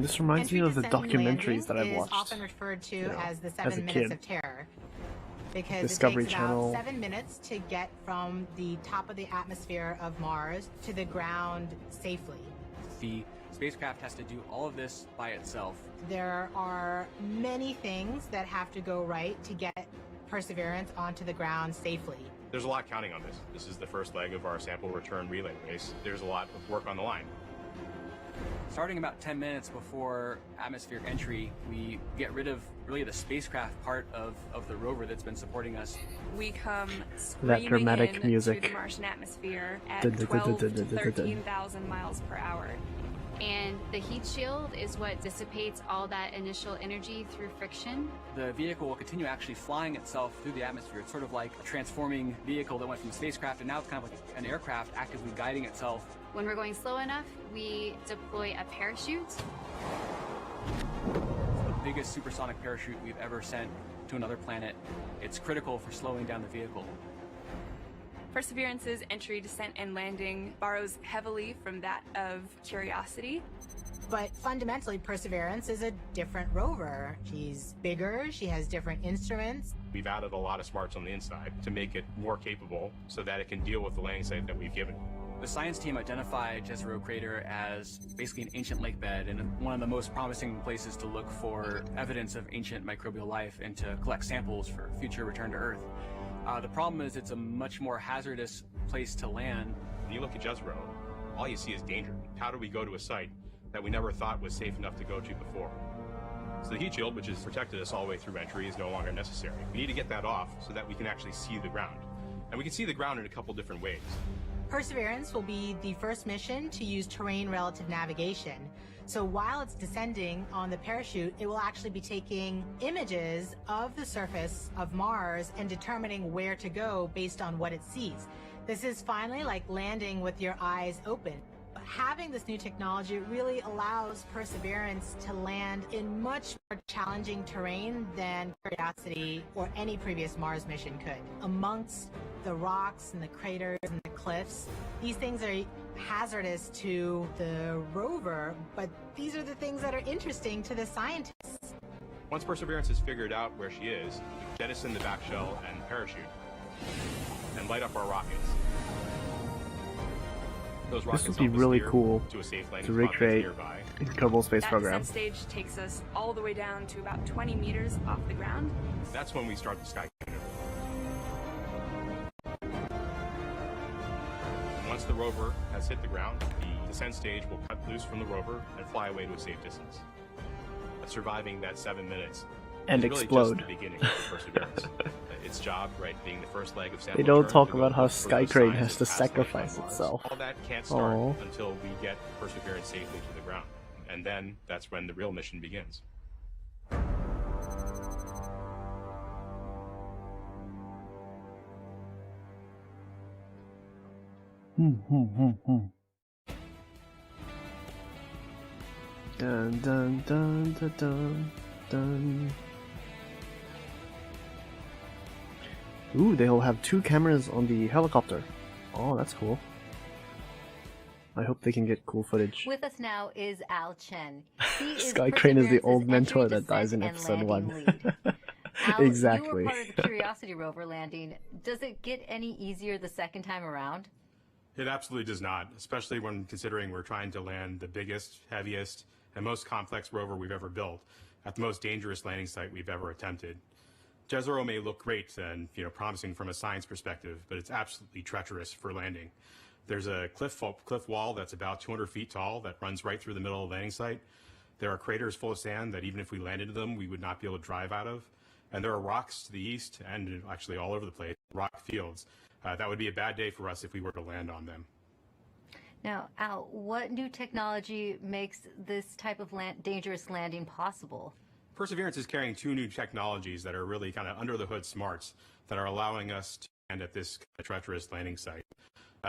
This reminds me of the documentaries that I've watched. Is often referred to as the as 7 a minutes kid. of terror. Because Discovery it takes Channel. about 7 minutes to get from the top of the atmosphere of Mars to the ground safely. The spacecraft has to do all of this by itself. There are many things that have to go right to get Perseverance onto the ground safely. There's a lot counting on this. This is the first leg of our sample return relay race. There's a lot of work on the line. Starting about 10 minutes before atmospheric entry, we get rid of really the spacecraft part of the rover that's been supporting us. We come That screaming dramatic into music. the Martian atmosphere at Dun, dun, dun, 12 dun, to dun, dun, dun, dun. 13,000 miles per hour. And the heat shield is what dissipates all that initial energy through friction. The vehicle will continue actually flying itself through the atmosphere. It's sort of like a transforming vehicle that went from a spacecraft, and now it's kind of like an aircraft actively guiding itself. When we're going slow enough, we deploy a parachute. It's the biggest supersonic parachute we've ever sent to another planet. It's critical for slowing down the vehicle. Perseverance's entry, descent, and landing borrows heavily from that of Curiosity. But fundamentally, Perseverance is a different rover. She's bigger, she has different instruments. We've added a lot of smarts on the inside to make it more capable so that it can deal with the landing site that we've given. The science team identified Jezero Crater as basically an ancient lake bed and one of the most promising places to look for evidence of ancient microbial life and to collect samples for future return to Earth. The problem is it's a much more hazardous place to land. When you look at Jezero, all you see is danger. How do we go to a site that we never thought was safe enough to go to before? So the heat shield, which has protected us all the way through entry, is no longer necessary. We need to get that off so that we can actually see the ground. And we can see the ground in a couple different ways. Perseverance will be the first mission to use terrain relative navigation. So while it's descending on the parachute, it will actually be taking images of the surface of Mars and determining where to go based on what it sees. This is finally like landing with your eyes open. Having this new technology really allows Perseverance to land in much more challenging terrain than Curiosity or any previous Mars mission could. Amongst the rocks and the craters and the cliffs, these things are hazardous to the rover, but these are the things that are interesting to the scientists. Once Perseverance has figured out where she is, we jettison the back shell and parachute and light up our rockets. Those rockets this would be really cool to a safe landing to recreate a Kerbal Space Program. That descent stage takes us all the way down to about 20 meters off the ground. That's when we start the sky cannon. Once the rover has hit the ground, the descent stage will cut loose from the rover and fly away to a safe distance. Surviving that 7 minutes and is really explode. Just the beginning of Perseverance. Its job, right, being the first leg of sample They don't return talk to about go how look for those Skycrane signs has of to past life on sacrifice Mars. itself. All that can't start Aww. until we get Perseverance safely to the ground. And then that's when the real mission begins. Dun dun dun dun dun dun. Ooh, they'll have 2 cameras on the helicopter. Oh, that's cool. I hope they can get cool footage. With us now is Al Chen. He is Skycrane is the old Perseverance's mentor entry, that dies in descent, episode and 1. landing lead. Al, Exactly. You were part of the Curiosity rover landing. Does it get any easier the second time around? It absolutely does not, especially when considering we're trying to land the biggest, heaviest, and most complex rover we've ever built at the most dangerous landing site we've ever attempted. Jezero may look great and promising from a science perspective, but it's absolutely treacherous for landing. There's a cliff wall that's about 200 feet tall that runs right through the middle of the landing site. There are craters full of sand that even if we landed in them, we would not be able to drive out of. And there are rocks to the east and actually all over the place, rock fields. That would be a bad day for us if we were to land on them. Now, Al, what new technology makes this type of dangerous landing possible? Perseverance is carrying 2 new technologies that are really kind of under the hood smarts that are allowing us to land at this treacherous landing site.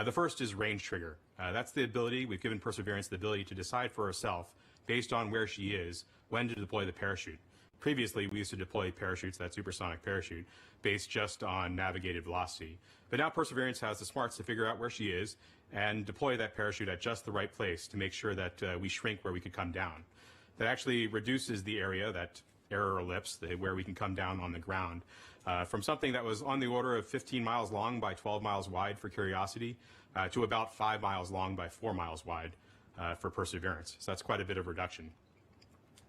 The first is range trigger. That's the ability, we've given Perseverance the ability to decide for herself, based on where she is, when to deploy the parachute. Previously, we used to deploy parachutes, that supersonic parachute, based just on navigated velocity. But now Perseverance has the smarts to figure out where she is and deploy that parachute at just the right place to make sure that we shrink where we could come down. That actually reduces the area, that error ellipse, where we can come down on the ground, from something that was on the order of 15 miles long by 12 miles wide for Curiosity to about 5 miles long by 4 miles wide for Perseverance. So that's quite a bit of reduction.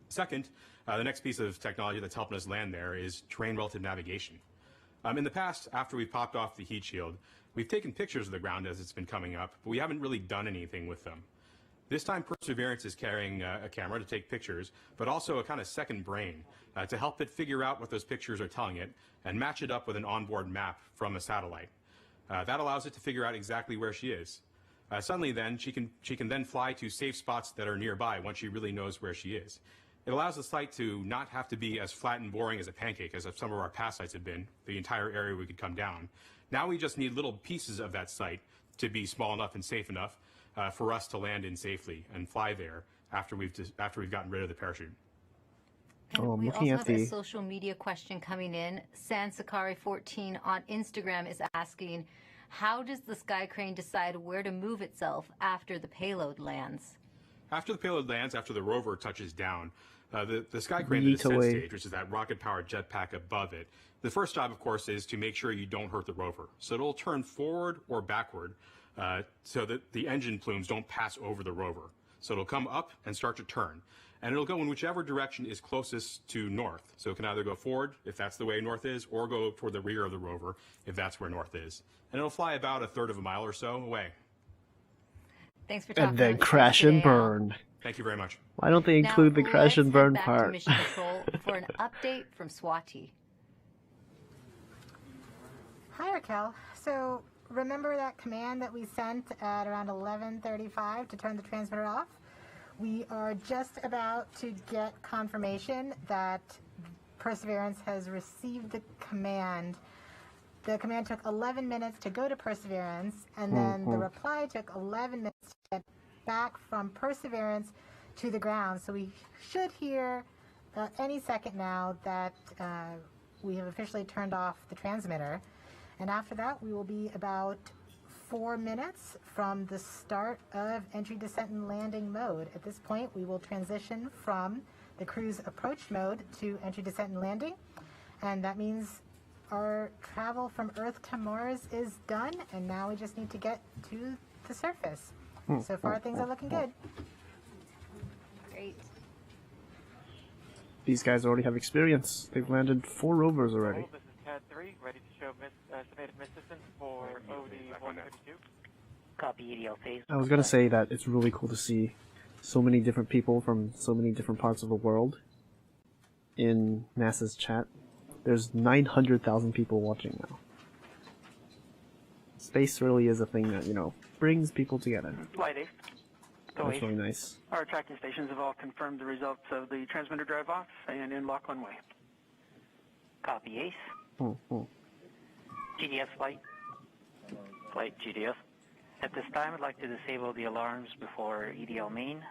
Second, the next piece of technology that's helping us land there is terrain relative navigation. In the past, after we've popped off the heat shield, we've taken pictures of the ground as it's been coming up, but we haven't really done anything with them. This time, Perseverance is carrying a camera to take pictures, but also a kind of second brain to help it figure out what those pictures are telling it and match it up with an onboard map from a satellite. That allows it to figure out exactly where she is. Suddenly then, she can then fly to safe spots that are nearby once she really knows where she is. It allows the site to not have to be as flat and boring as a pancake as some of our past sites have been, the entire area we could come down. Now we just need little pieces of that site to be small enough and safe enough for us to land in safely and fly there after we've gotten rid of the parachute. Oh, I'm we looking also at have the a social media question coming in. Sansakari14 on Instagram is asking, how does the Skycrane decide where to move itself after the payload lands? After the payload lands, after the rover touches down, the sky crane, the descent stage, which is that rocket-powered jetpack above it, the first job, of course, is to make sure you don't hurt the rover. So it'll turn forward or backward so that the engine plumes don't pass over the rover. So it'll come up and start to turn. And it'll go in whichever direction is closest to north. So it can either go forward, if that's the way north is, or go toward the rear of the rover, if that's where north is. And it'll fly about a third of a mile or so away. Thanks for talking. And then crash and burn. Thank you very much. Why don't they include the crash and burn part? To Mission Control for an update from Swati. Hi, Raquel. So remember that command that we sent at around 11:35 to turn the transmitter off? We are just about to get confirmation that Perseverance has received the command. The command took 11 minutes to go to Perseverance, and then the reply took 11 minutes to get back from Perseverance to the ground. So we should hear any second now that we have officially turned off the transmitter. And after that, we will be about 4 minutes from the start of entry, descent, and landing mode. At this point, we will transition from the cruise approach mode to entry, descent, and landing. And that means our travel from Earth to Mars is done, and now we just need to get to the surface. So far, things are looking good. Great. These guys already have experience. They've landed 4 rovers already. This is CAD 3, ready to show estimated miss distance for OD-132. Copy EDL phase. I was gonna say that it's really cool to see so many different people from so many different parts of the world in NASA's chat. There's 900,000 people watching now. Space really is a thing that, you know, brings people together. Flight 8. That's really nice. Our tracking stations have all confirmed the results of the transmitter drive off and in lock one way. Copy Ace. GDS flight. Flight GDS. At this time, I'd like to disable the alarms before EDL main.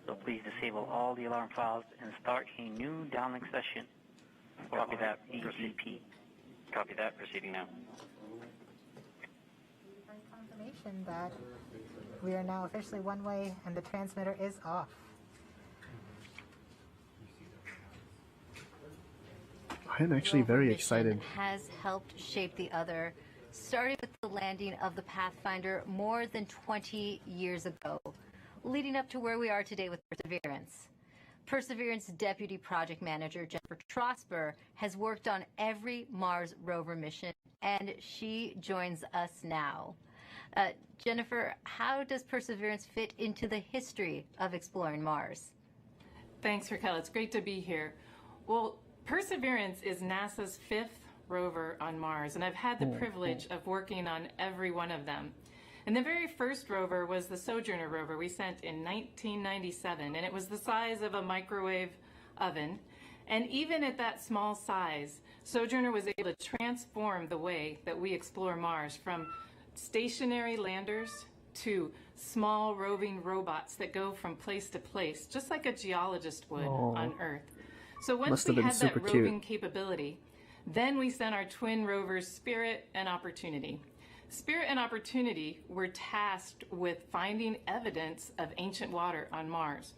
So please disable all the alarm files and start a new downlink session. Copy that, EGP. Copy that, proceeding now. Confirmation that we are now officially one way and the transmitter is off. I'm actually very excited. Has helped shape the other, starting with the landing of the Pathfinder more than 20 years ago, leading up to where we are today with Perseverance. Perseverance Deputy Project Manager Jennifer Trosper has worked on every Mars rover mission, and she joins us now. Jennifer, how does Perseverance fit into the history of exploring Mars? Thanks, Raquel. It's great to be here. Well, Perseverance is NASA's 5th rover on Mars, and I've had the privilege of working on every one of them. And the very first rover was the Sojourner rover we sent in 1997, and it was the size of a microwave oven. And even at that small size, Sojourner was able to transform the way that we explore Mars, from stationary landers to small roving robots that go from place to place, just like a geologist would on Earth. So once we had that roving capability, then we sent our twin rovers Spirit and Opportunity. Spirit and Opportunity were tasked with finding evidence of ancient water on Mars.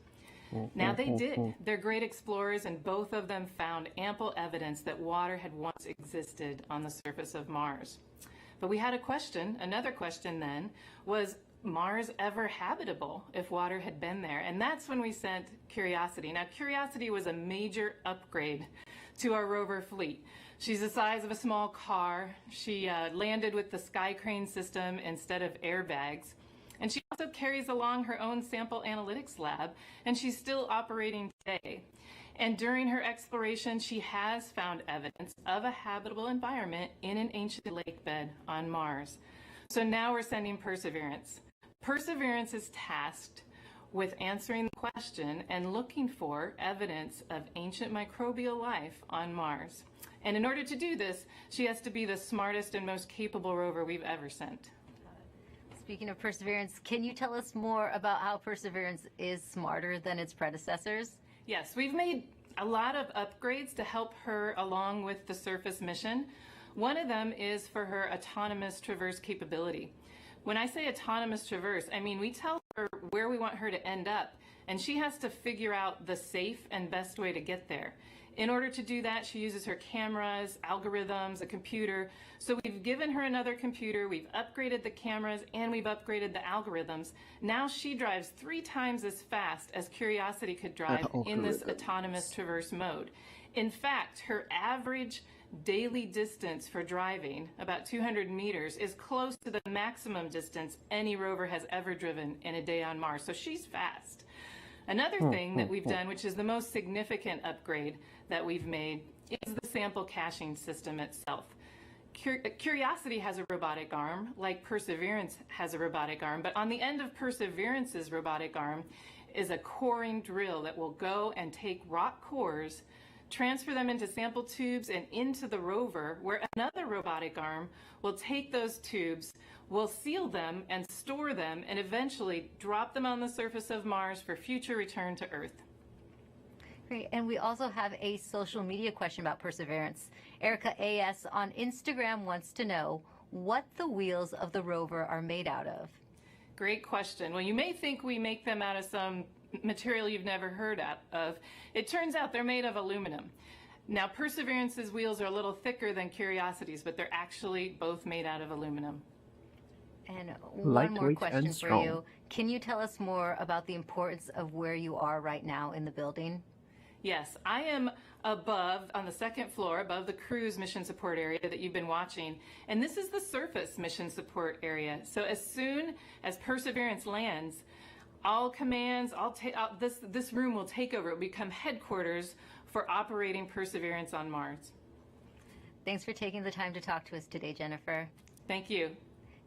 Now they did. They're great explorers, and both of them found ample evidence that water had once existed on the surface of Mars. But we had a question. Another question then was Mars ever habitable if water had been there? And that's when we sent Curiosity. Now Curiosity was a major upgrade to our rover fleet. She's the size of a small car. She landed with the Sky Crane system instead of airbags. And she also carries along her own sample analytics lab, and she's still operating today. And during her exploration, she has found evidence of a habitable environment in an ancient lake bed on Mars. So now we're sending Perseverance. Perseverance is tasked with answering the question and looking for evidence of ancient microbial life on Mars. And in order to do this, she has to be the smartest and most capable rover we've ever sent. Speaking of Perseverance, can you tell us more about how Perseverance is smarter than its predecessors? Yes, we've made a lot of upgrades to help her along with the surface mission. One of them is for her autonomous traverse capability. When I say autonomous traverse, I mean we tell her where we want her to end up, and she has to figure out the safe and best way to get there. In order to do that, she uses her cameras, algorithms, a computer. So we've given her another computer, we've upgraded the cameras, and we've upgraded the algorithms. Now she drives 3 times as fast as Curiosity could drive in this autonomous traverse mode. In fact, her average daily distance for driving, about 200 meters, is close to the maximum distance any rover has ever driven in a day on Mars. So she's fast. Another thing that we've done, which is the most significant upgrade that we've made, is the sample caching system itself. Curiosity has a robotic arm, like Perseverance has a robotic arm, but on the end of Perseverance's robotic arm is a coring drill that will go and take rock cores, transfer them into sample tubes and into the rover, where another robotic arm will take those tubes, will seal them and store them, and eventually drop them on the surface of Mars for future return to Earth. Great. And we also have a social media question about Perseverance. Erica AS on Instagram wants to know what the wheels of the rover are made out of. Great question. Well, you may think we make them out of some material you've never heard of. It turns out they're made of aluminum. Now, Perseverance's wheels are a little thicker than Curiosity's, but they're actually both made out of aluminum. And one more question for you. Can you tell us more about the importance of where you are right now in the building? Yes, I am above, on the second floor, above the cruise mission support area that you've been watching. And this is the surface mission support area. So as soon as Perseverance lands, all commands, this room will take over. It will become headquarters for operating Perseverance on Mars. Thanks for taking the time to talk to us today, Jennifer. Thank you.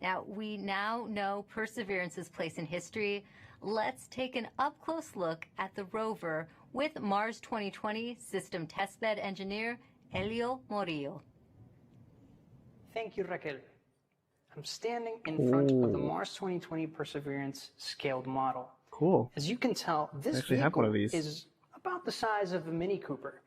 Now, we now know Perseverance's place in history. Let's take an up-close look at the rover with Mars 2020 System Testbed Engineer Elio Morillo. Thank you, Raquel. I'm standing in front of the Mars 2020 Perseverance scaled model. Cool. As you can tell, this vehicle is about the size of a Mini Cooper.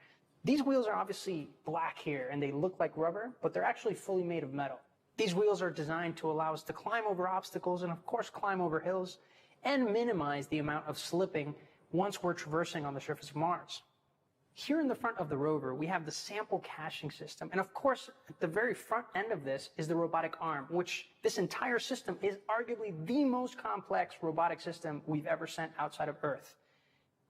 These wheels are obviously black here and they look like rubber, but they're actually fully made of metal. These wheels are designed to allow us to climb over obstacles and, of course, climb over hills and minimize the amount of slipping once we're traversing on the surface of Mars. Here in the front of the rover, we have the sample caching system. And of course, at the very front end of this is the robotic arm, which this entire system is arguably the most complex robotic system we've ever sent outside of Earth.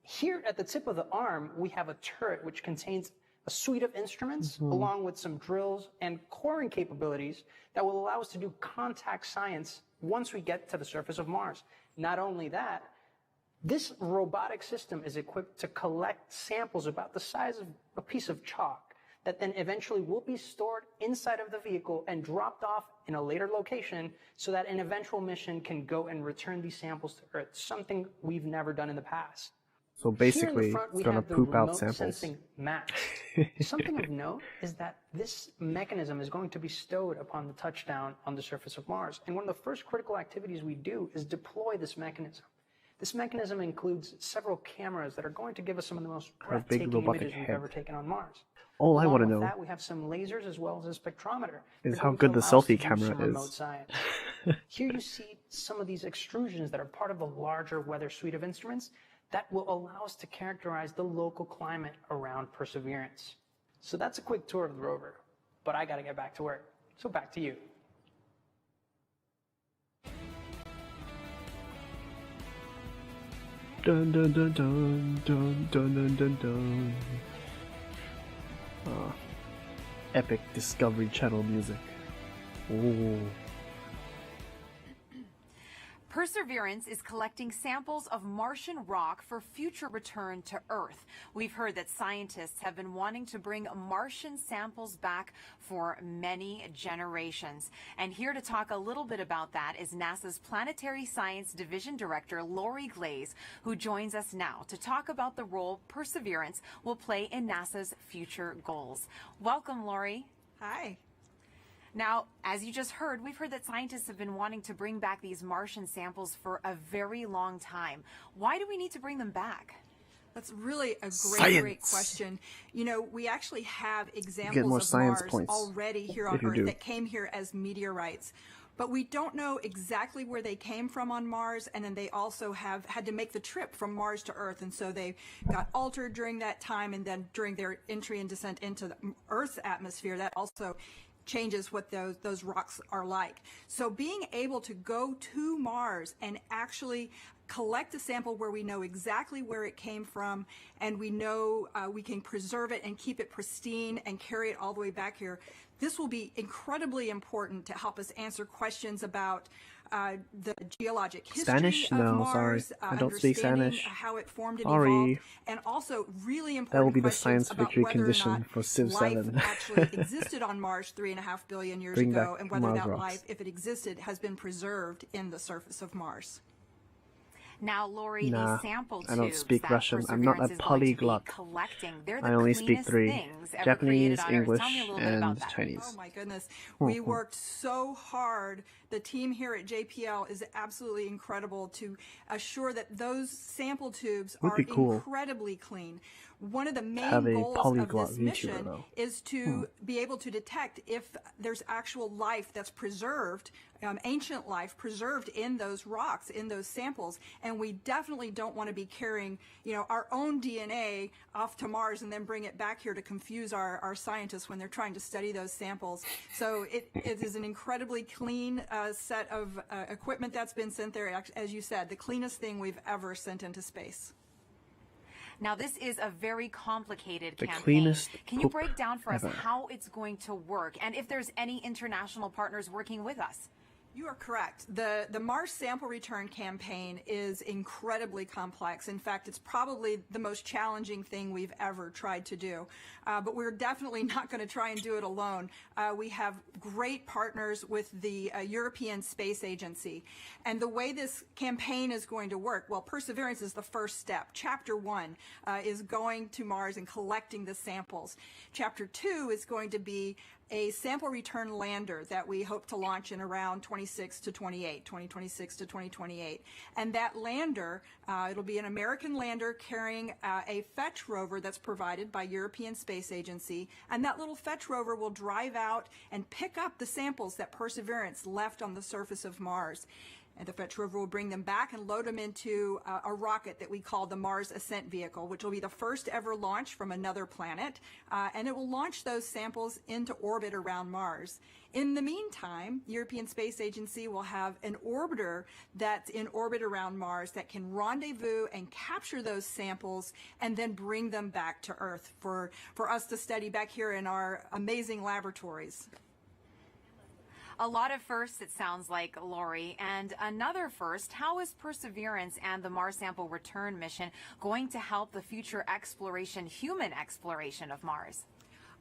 Here at the tip of the arm, we have a turret which contains a suite of instruments along with some drills and coring capabilities that will allow us to do contact science once we get to the surface of Mars. Not only that, this robotic system is equipped to collect samples about the size of a piece of chalk that then eventually will be stored inside of the vehicle and dropped off in a later location so that an eventual mission can go and return these samples to Earth, something we've never done in the past. So basically, it's going to poop out samples. Sensing maps. Something of note is that this mechanism is going to be stowed upon the touchdown on the surface of Mars. And one of the first critical activities we do is deploy this mechanism. This mechanism includes several cameras that are going to give us some of the most breathtaking images we've ever taken on Mars. All I want to know we have some lasers as well as a spectrometer is how good the selfie camera is. Here you see some of these extrusions that are part of a larger weather suite of instruments that will allow us to characterize the local climate around Perseverance. So that's a quick tour of the rover, but I got to get back to work. So back to you. Dun dun dun dun dun dun dun dun dun. Epic Discovery Channel music. Ooh. Perseverance is collecting samples of Martian rock for future return to Earth. We've heard that scientists have been wanting to bring Martian samples back for many generations. And here to talk a little bit about that is NASA's Planetary Science Division Director, Lori Glaze, who joins us now to talk about the role Perseverance will play in NASA's future goals. Welcome, Lori. Hi. Now, as you just heard, we've heard that scientists have been wanting to bring back these Martian samples for a very long time. Why do we need to bring them back? That's really a great question. You know, we actually have examples of Mars already here on Earth that came here as meteorites. but we don't know exactly where they came from on Mars, and then they also have had to make the trip from Mars to Earth, and so they got altered during that time, and then during their entry and descent into the Earth's atmosphere, that also changes what those rocks are like. So being able to go to Mars and actually collect a sample where we know exactly where it came from, and we know we can preserve it and keep it pristine and carry it all the way back here, this will be incredibly important to help us answer questions about the geologic history Spanish? of No, Mars, sorry. I don't speak Spanish. how it formed and Sorry. evolved, and also really important That will be the questions science about victory whether or condition not for Civ life 7. actually existed on Mars 3.5 billion years Bring ago, back and whether Mars that rocks. life, if it existed, has been preserved in the surface of Mars. Now, Lori, Nah, these sample tubes I don't speak that Russian. I'm not a Perseverance is going to be polyglot. collecting, they're the I only speak cleanest 3: things ever Japanese, created on Earth. English, Tell me a little bit about and that. Chinese. Oh my goodness. We worked so hard. The team here at JPL is absolutely incredible to assure that those sample tubes Would are be cool. incredibly clean. One of the main Have a goals of polyglot this VTuber, mission though. is to be able to detect if there's actual life that's preserved, ancient life preserved in those rocks, in those samples. And we definitely don't want to be carrying, our own DNA off to Mars and then bring it back here to confuse our scientists when they're trying to study those samples. So it is an incredibly clean set of equipment that's been sent there. As you said, the cleanest thing we've ever sent into space. Now, this is a very complicated The campaign. cleanest Can you poop break down for us ever. how it's going to work and if there's any international partners working with us? You are correct. The Mars sample return campaign is incredibly complex. In fact, it's probably the most challenging thing we've ever tried to do. But we're definitely not going to try and do it alone. We have great partners with the European Space Agency. And the way this campaign is going to work, well, Perseverance is the first step. Chapter 1 is going to Mars and collecting the samples. Chapter 2 is going to be a sample return lander that we hope to launch in around 2026 to 2028. And that lander, it'll be an American lander carrying a fetch rover that's provided by European Space Agency. And that little fetch rover will drive out and pick up the samples that Perseverance left on the surface of Mars. And the fetch rover will bring them back and load them into a rocket that we call the Mars Ascent Vehicle, which will be the first ever launch from another planet. And it will launch those samples into orbit around Mars. In the meantime, the European Space Agency will have an orbiter that's in orbit around Mars that can rendezvous and capture those samples and then bring them back to Earth for us to study back here in our amazing laboratories. A lot of firsts, it sounds like, Lori. And another first, how is Perseverance and the Mars Sample Return mission going to help the future exploration, human exploration of Mars?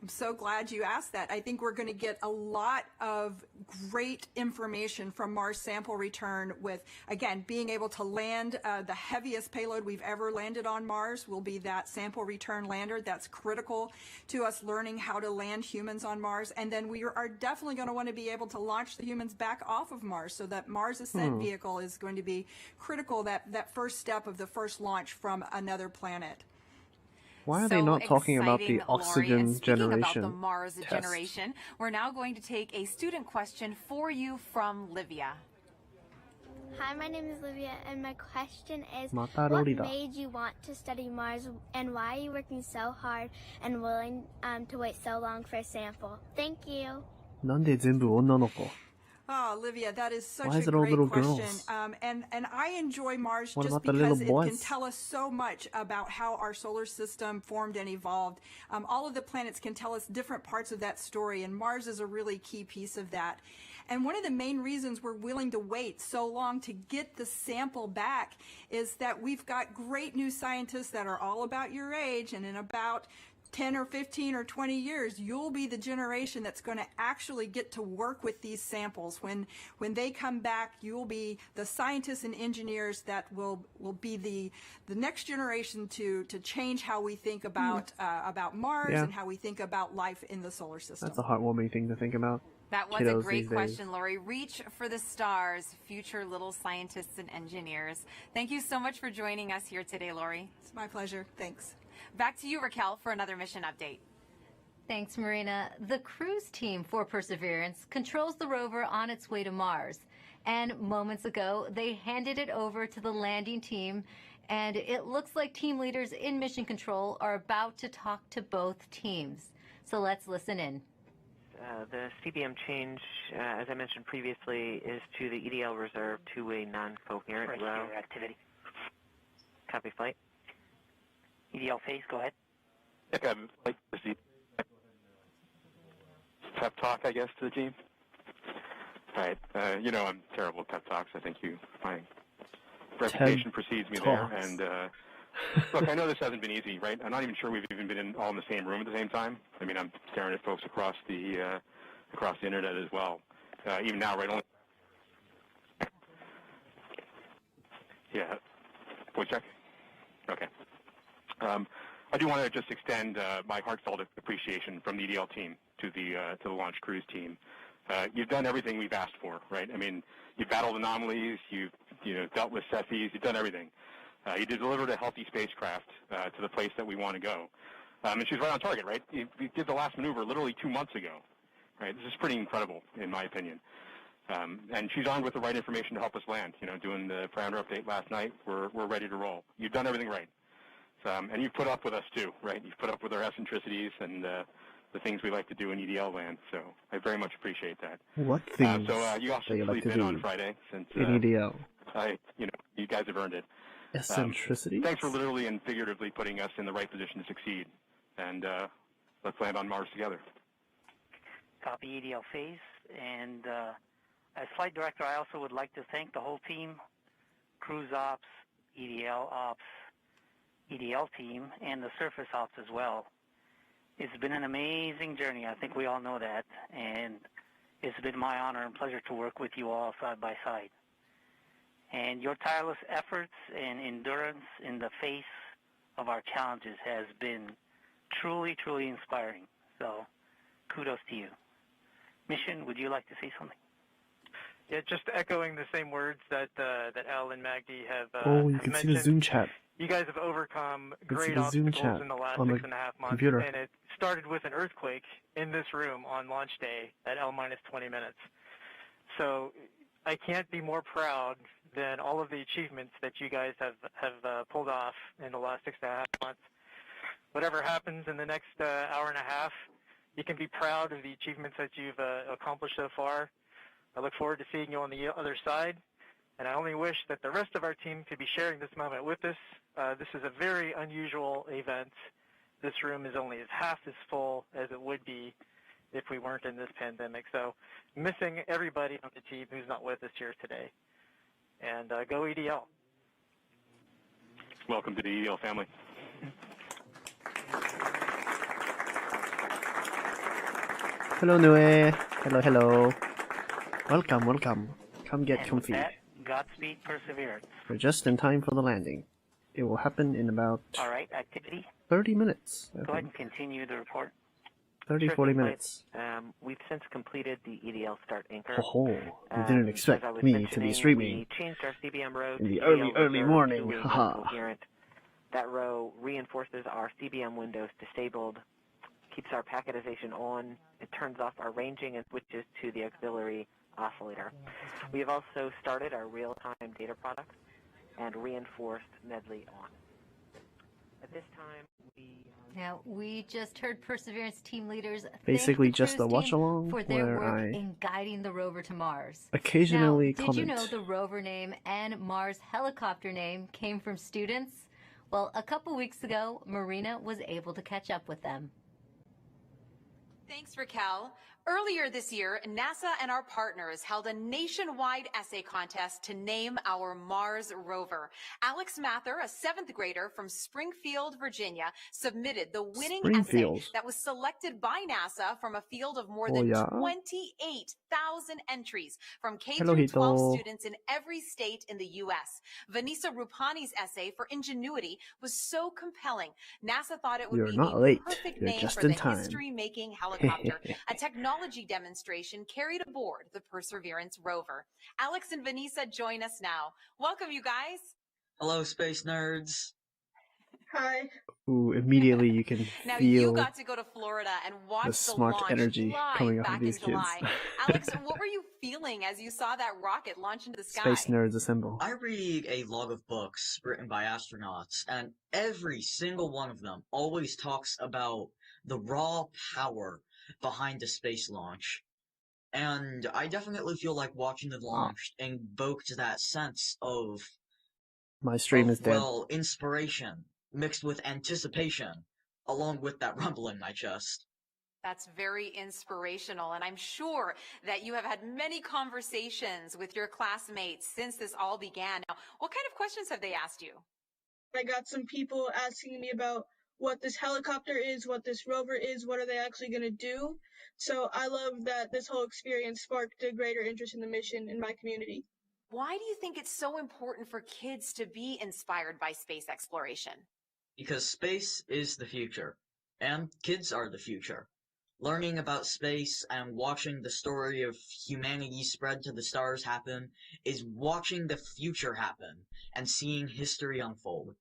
I'm so glad you asked that. I think we're going to get a lot of great information from Mars Sample Return with, again, being able to land the heaviest payload we've ever landed on Mars will be that Sample Return lander. That's critical to us learning how to land humans on Mars. And then we are definitely going to want to be able to launch the humans back off of Mars. So that Mars Ascent Vehicle is going to be critical, that first step of the first launch from another planet. Why are they not talking about the oxygen Lori, generation about the Mars test? generation, we're now going to take a student question for you from Livia. Hi, my name is Livia, and my question is, what Matarorida. made you want to study Mars, and why are you working so hard and willing to wait so long for a sample? Thank you. なんで全部女の子? Oh, Olivia, that is such Why is a it all great little question. girls? And I enjoy Mars What just about the because little it boys? can tell us so much about how our solar system formed and evolved. All of the planets can tell us different parts of that story, and Mars is a really key piece of that. And one of the main reasons we're willing to wait so long to get the sample back is that we've got great new scientists that are all about your age, and in about 10 or 15 or 20 years, you'll be the generation that's going to actually get to work with these samples. When they come back, you'll be the scientists and engineers that will be the next generation to change how we think about Mars and how we think about life in the solar system. That's a heartwarming thing to think about. That was Kiddos a great these days. question, Lori. Reach for the stars, future little scientists and engineers. Thank you so much for joining us here today, Lori. It's my pleasure. Thanks. Back to you, Raquel, for another mission update. Thanks, Marina. The cruise team for Perseverance controls the rover on its way to Mars. And moments ago, they handed it over to the landing team, and it looks like team leaders in Mission Control are about to talk to both teams. So let's listen in. The CBM change, as I mentioned previously, is to the EDL reserve two-way non-coherent row. Activity. Copy flight. EDL phase, go ahead. I'd like to see pep talk, I guess, to the team. All right. I'm terrible at pep talks. I think my reputation precedes me there. And look, I know this hasn't been easy, right? I'm not even sure we've even been all in the same room at the same time. I mean, I'm staring at folks across the internet as well. Even now, right? Yeah. Voice check. Okay. I do want to just extend my heartfelt appreciation from the EDL team to the launch cruise team. You've done everything we've asked for, right? I mean, you've battled anomalies, you've dealt with Cephis, you've done everything. You delivered a healthy spacecraft to the place that we want to go. And she's right on target, right? You did the last maneuver literally 2 months ago, right? This is pretty incredible, in my opinion. And she's armed with the right information to help us land. Doing the parameter update last night, we're ready to roll. You've done everything right. And you've put up with us too, right? You've put up with our eccentricities and the things we like to do in EDL land. So I very much appreciate that. What things you also you like sleep to in do on Friday since in EDL? You guys have earned it. Eccentricities? Thanks for literally and figuratively putting us in the right position to succeed. And let's land on Mars together. Copy EDL phase. And as flight director, I also would like to thank the whole team, cruise ops, EDL ops, EDL team, and the surface ops as well. It's been an amazing journey. I think we all know that. And it's been my honor and pleasure to work with you all side by side. And your tireless efforts and endurance in the face of our challenges has been truly, truly inspiring. So kudos to you. Mission, would you like to say something? Yeah, just echoing the same words that Al and Magdi have you can mentioned. see the Zoom chat. You guys have overcome great the Zoom obstacles chat in the last on the 6.5 months, computer. and it started with an earthquake in this room on launch day at L-20 minutes. So I can't be more proud than all of the achievements that you guys have pulled off in the last 6.5 months. Whatever happens in the next hour and a half, you can be proud of the achievements that you've accomplished so far. I look forward to seeing you on the other side, and I only wish that the rest of our team could be sharing this moment with us. This is a very unusual event. This room is only half as full as it would be if we weren't in this pandemic. So missing everybody on the team who's not with us here today. And go EDL. Welcome to the EDL family. Hello, Nue. Hello. Welcome. Come get And comfy. with that, Godspeed Perseverance. We're just in time for the landing. It will happen in about All right, activity. 30 minutes. Go ahead and continue the report. 40 minutes. We've since completed the EDL start anchor. You didn't As expect I was me to mentioning, be streaming we changed our CBM row in the to early EDL morning. two-way Haha. coherent. That row reinforces our CBM windows disabled, keeps our packetization on, it turns off our ranging and switches to the auxiliary oscillator. We have also started our real-time data product and reinforced Medley on. At this time, we just heard Perseverance team leaders Basically thank the just a cruise team watch-along for their where work I in guiding the rover to Mars. occasionally Now, did you know comment. the rover name and Mars helicopter name came from students? Well, a couple weeks ago, Marina was able to catch up with them. Thanks, Raquel. Earlier this year, NASA and our partners held a nationwide essay contest to name our Mars rover. Alex Mather, a 7th grader from Springfield, Virginia, submitted the winning essay that was selected by NASA from a field of more than 28,000 entries from K through 12 students in every state in the U.S. Vanessa Rupani's essay for Ingenuity was so compelling, NASA thought it would be the perfect name for the history-making helicopter, a technology demonstration carried aboard the Perseverance rover. Alex and Vanessa join us now. Welcome, you guys. Hello, space nerds. Ooh, immediately you can Now feel you got to go to Florida and watch the smart launch energy live coming off back of these in kids. July. Alex, what were you feeling as you saw that rocket launch into the sky? Space nerds assemble. I read a log of books written by astronauts, and every single one of them always talks about the raw power behind the space launch. And I definitely feel like watching the launch invoked that sense of My stream is dead. well, inspiration mixed with anticipation, along with that rumbling in my chest. That's very inspirational, and I'm sure that you have had many conversations with your classmates since this all began. Now, what kind of questions have they asked you? I got some people asking me about what this helicopter is, what this rover is, what are they actually going to do. So I love that this whole experience sparked a greater interest in the mission in my community. Why do you think it's so important for kids to be inspired by space exploration? Because space is the future, and kids are the future. Learning about space and watching the story of humanity spread to the stars happen is watching the future happen and seeing history unfold.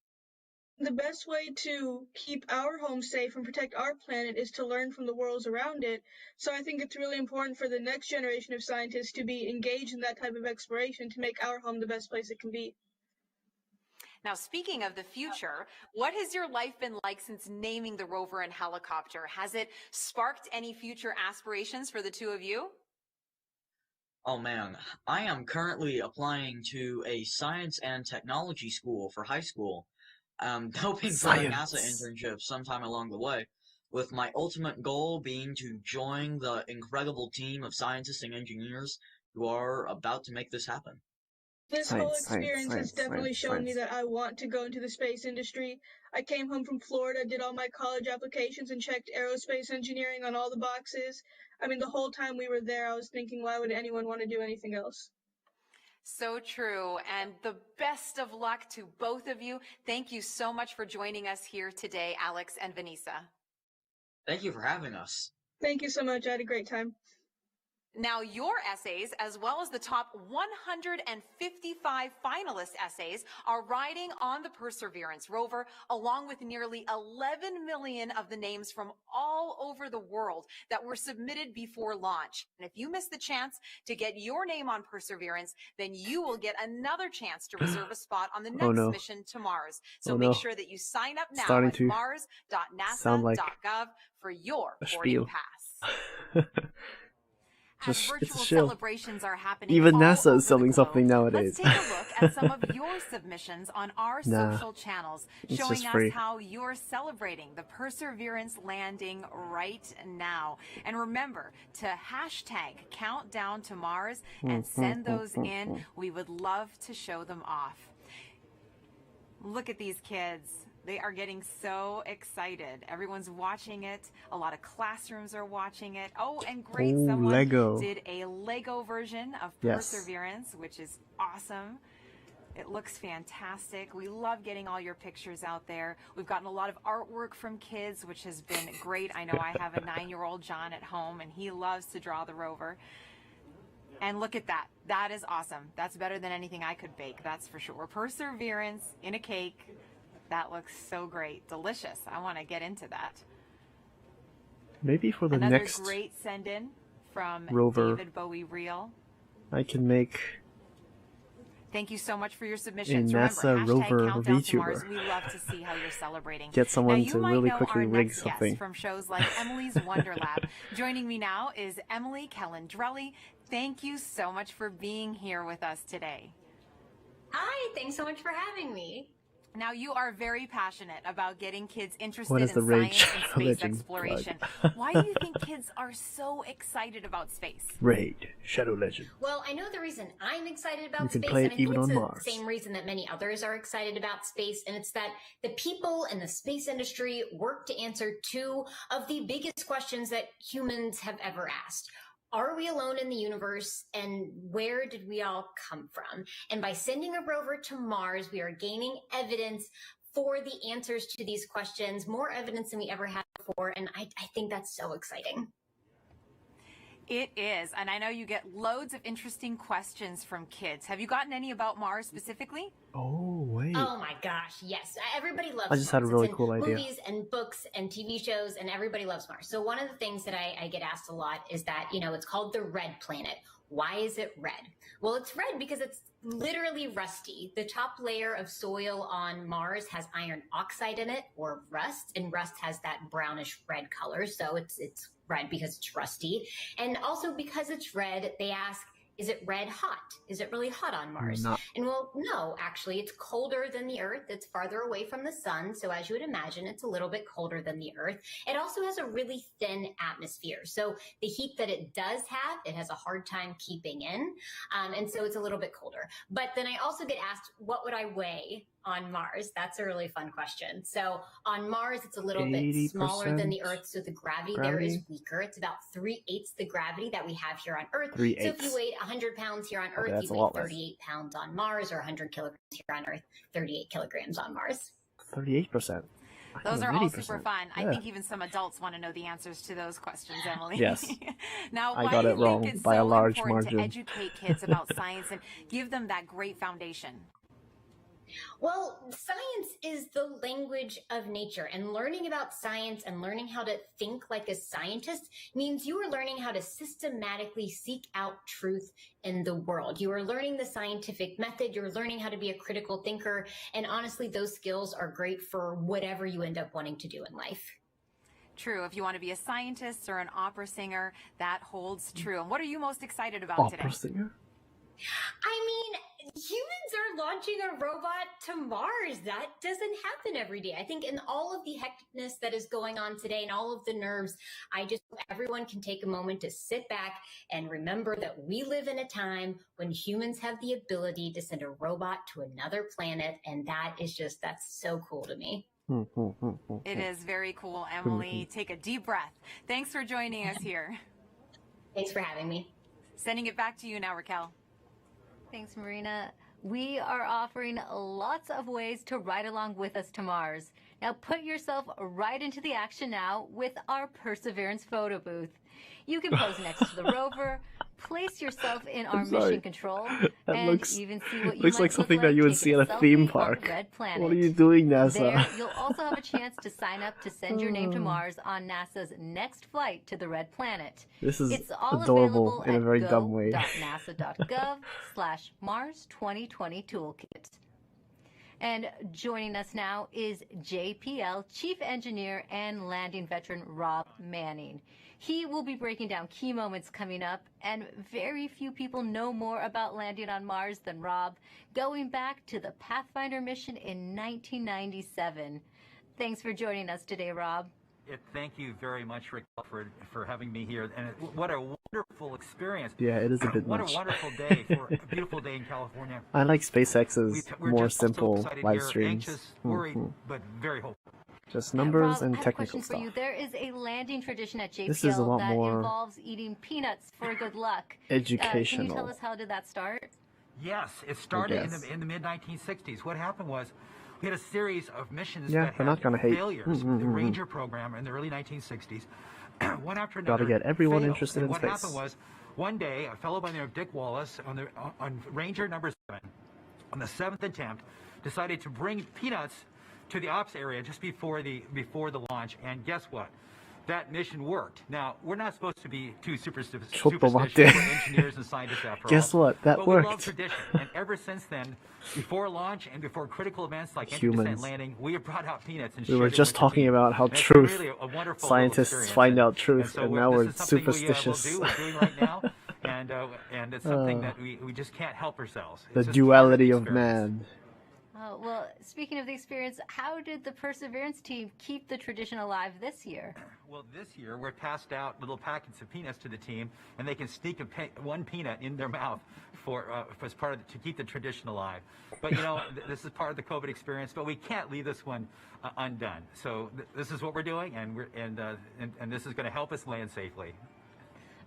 The best way to keep our home safe and protect our planet is to learn from the worlds around it. So I think it's really important for the next generation of scientists to be engaged in that type of exploration to make our home the best place it can be. Now, speaking of the future, what has your life been like since naming the rover and helicopter? Has it sparked any future aspirations for the two of you? Oh man, I am currently applying to a science and technology school for high school. I'm hoping for a NASA internship sometime along the way, with my ultimate goal being to join the incredible team of scientists and engineers who are about to make this happen. This whole experience has definitely shown me that I want to go into the space industry. I came home from Florida, did all my college applications, and checked aerospace engineering on all the boxes. I mean, the whole time we were there, I was thinking, why would anyone want to do anything else? So true, and the best of luck to both of you. Thank you so much for joining us here today, Alex and Vanessa. Thank you for having us. Thank you so much. I had a great time. Now, your essays, as well as the top 155 finalist essays, are riding on the Perseverance Rover, along with nearly 11 million of the names from all over the world that were submitted before launch. And if you miss the chance to get your name on Perseverance, then you will get another chance to reserve a spot on the next mission to Mars. So make sure that you sign up now at mars.nasa.gov for your boarding pass. Just, virtual it's a shill. Celebrations are happening. Even all NASA over is selling the globe. something nowadays. Let's take a look at some of your submissions on our social channels, showing us how you're celebrating the Perseverance landing right now. And remember to hashtag Countdown to Mars and send those in. We would love to show them off. Look at these kids. They are getting so excited. Everyone's watching it. A lot of classrooms are watching it. Oh, and great. Someone Lego. did a Lego version of Perseverance, which is awesome. It looks fantastic. We love getting all your pictures out there. We've gotten a lot of artwork from kids, which has been great. I know I have a 9-year-old John at home, and he loves to draw the rover. And look at that. That is awesome. That's better than anything I could bake, that's for sure. Perseverance in a cake. That looks so great. Delicious. I want to get into that. Maybe for the Another next great send-in from rover, David Bowie Reel. I can make Thank you so much for your submissions. a NASA rover VTuber. We love to see how you're celebrating. Get someone to really quickly our rig next something. From shows like Emily's Wonder Lab. Joining me now is Emily Calandrelli. Thank you so much for being here with us today. Hi, thanks so much for having me. Now, you are very passionate about getting kids interested What is the in Raid science and Shadow space Legend exploration. plug? Why do you think kids are so excited about space? Raid Shadow Legend. Well, I know the reason I'm excited You about can space, play and it I think even it's on the Mars. same reason that many others are excited about space, and it's that the people in the space industry work to answer two of the biggest questions that humans have ever asked. Are we alone in the universe, and where did we all come from? And by sending a rover to Mars, we are gaining evidence for the answers to these questions, more evidence than we ever had before, and I think that's so exciting. It is, and I know you get loads of interesting questions from kids. Have you gotten any about Mars specifically? Oh, wait. Oh my gosh, yes. Everybody loves I just Mars. had a really It's in cool idea. movies and books and TV shows, and everybody loves Mars. So one of the things that I get asked a lot is that, it's called the red planet. Why is it red? Well, it's red because it's literally rusty. The top layer of soil on Mars has iron oxide in it, or rust, and rust has that brownish red color. So it's red because it's rusty. And also because it's red, they ask, is it red hot? Is it really hot on Mars? No. And well, no, actually, it's colder than the Earth. It's farther away from the sun. So as you would imagine, it's a little bit colder than the Earth. It also has a really thin atmosphere. So the heat that it does have, it has a hard time keeping in. And so it's a little bit colder. But then I also get asked, what would I weigh on Mars? That's a really fun question. So on Mars, it's a little bit smaller than the Earth. So the gravity there is weaker. It's about 3/8 the gravity that we have here on Earth. 3/8. So if you weighed 100 pounds here on Earth, that's you a weigh lot less. 38 pounds on Mars, or 100 kilograms here on Earth, 38 kilograms on Mars. 38%. Those are all super 80%. fun. I Yeah. think even some adults want to know the answers to those questions, Emily. Yes. Now, I why got do it you wrong think it's by a so large important margin. to educate kids about science and give them that great foundation? Well, science is the language of nature, and learning about science and learning how to think like a scientist means you are learning how to systematically seek out truth in the world. You are learning the scientific method. You're learning how to be a critical thinker. And honestly, those skills are great for whatever you end up wanting to do in life. True. If you want to be a scientist or an opera singer, that holds true. And what are you most excited about Opera today? singer? I mean, humans are launching a robot to Mars. That doesn't happen every day. I think in all of the hecticness that is going on today and all of the nerves, I just hope everyone can take a moment to sit back and remember that we live in a time when humans have the ability to send a robot to another planet. And that's so cool to me. It is very cool, Emily. Take a deep breath. Thanks for joining us here. Thanks for having me. Sending it back to you now, Raquel. Thanks, Marina. We are offering lots of ways to ride along with us to Mars. Now put yourself right into the action now with our Perseverance photo booth. You can pose next to the rover, place yourself in our mission control, and even see what you looks might like something look that you would taking see at a selfie theme on park. Red Planet. What are you doing, NASA? There, you'll also have a chance to sign up to send your name to Mars on NASA's next flight to the Red Planet. This is It's all adorable available in a at very dumb way. go.nasa.gov/Mars2020 Toolkit. And joining us now is JPL Chief Engineer and Landing Veteran Rob Manning. He will be breaking down key moments coming up, and very few people know more about landing on Mars than Rob, going back to the Pathfinder mission in 1997. Thanks for joining us today, Rob. Thank you very much, Raquel, for having me here. And what a wonderful experience. Yeah, it is a bit What much. a wonderful day for a beautiful day in California. I like SpaceX's We're more just so simple excited live here, streams. anxious, worried, but very hopeful. Just numbers Rob, and I have a technical question stuff. for you. There is a landing tradition at JPL This is a lot that more involves eating peanuts for good luck. Can educational. you tell us how did that start? Yes, it started guess. in the mid-1960s. What happened was we had a series of missions Yeah, that they're not had gonna hate. failures. The Ranger program in the early 1960s, one after another. Gotta get everyone failed. interested And in what space. happened was one day a fellow by the name of Dick Wallace on Ranger number 7, on the 7th attempt, decided to bring peanuts to the ops area just before the launch, and guess what? That mission worked. Now, we're not supposed to be too superstitious. We're engineers and scientists after all. Guess what? That but worked. We love tradition, and ever since then, before launch and before critical events like entry, Humans. descent, landing, we have brought out peanuts and We were shared it just with the talking team. about how And it's truth, really a wonderful scientists little find out experience. truth, so and now we're this is something superstitious. we're doing right now, and it's something that we just can't help ourselves. The It's just duality part of the experience. man. Well, speaking of the experience, how did the Perseverance team keep the tradition alive this year? Well, this year we're passed out little packets of peanuts to the team, and they can sneak one peanut in their mouth as part of to keep the tradition alive. But this is part of the COVID experience, but we can't leave this one undone. So this is what we're doing, and this is going to help us land safely.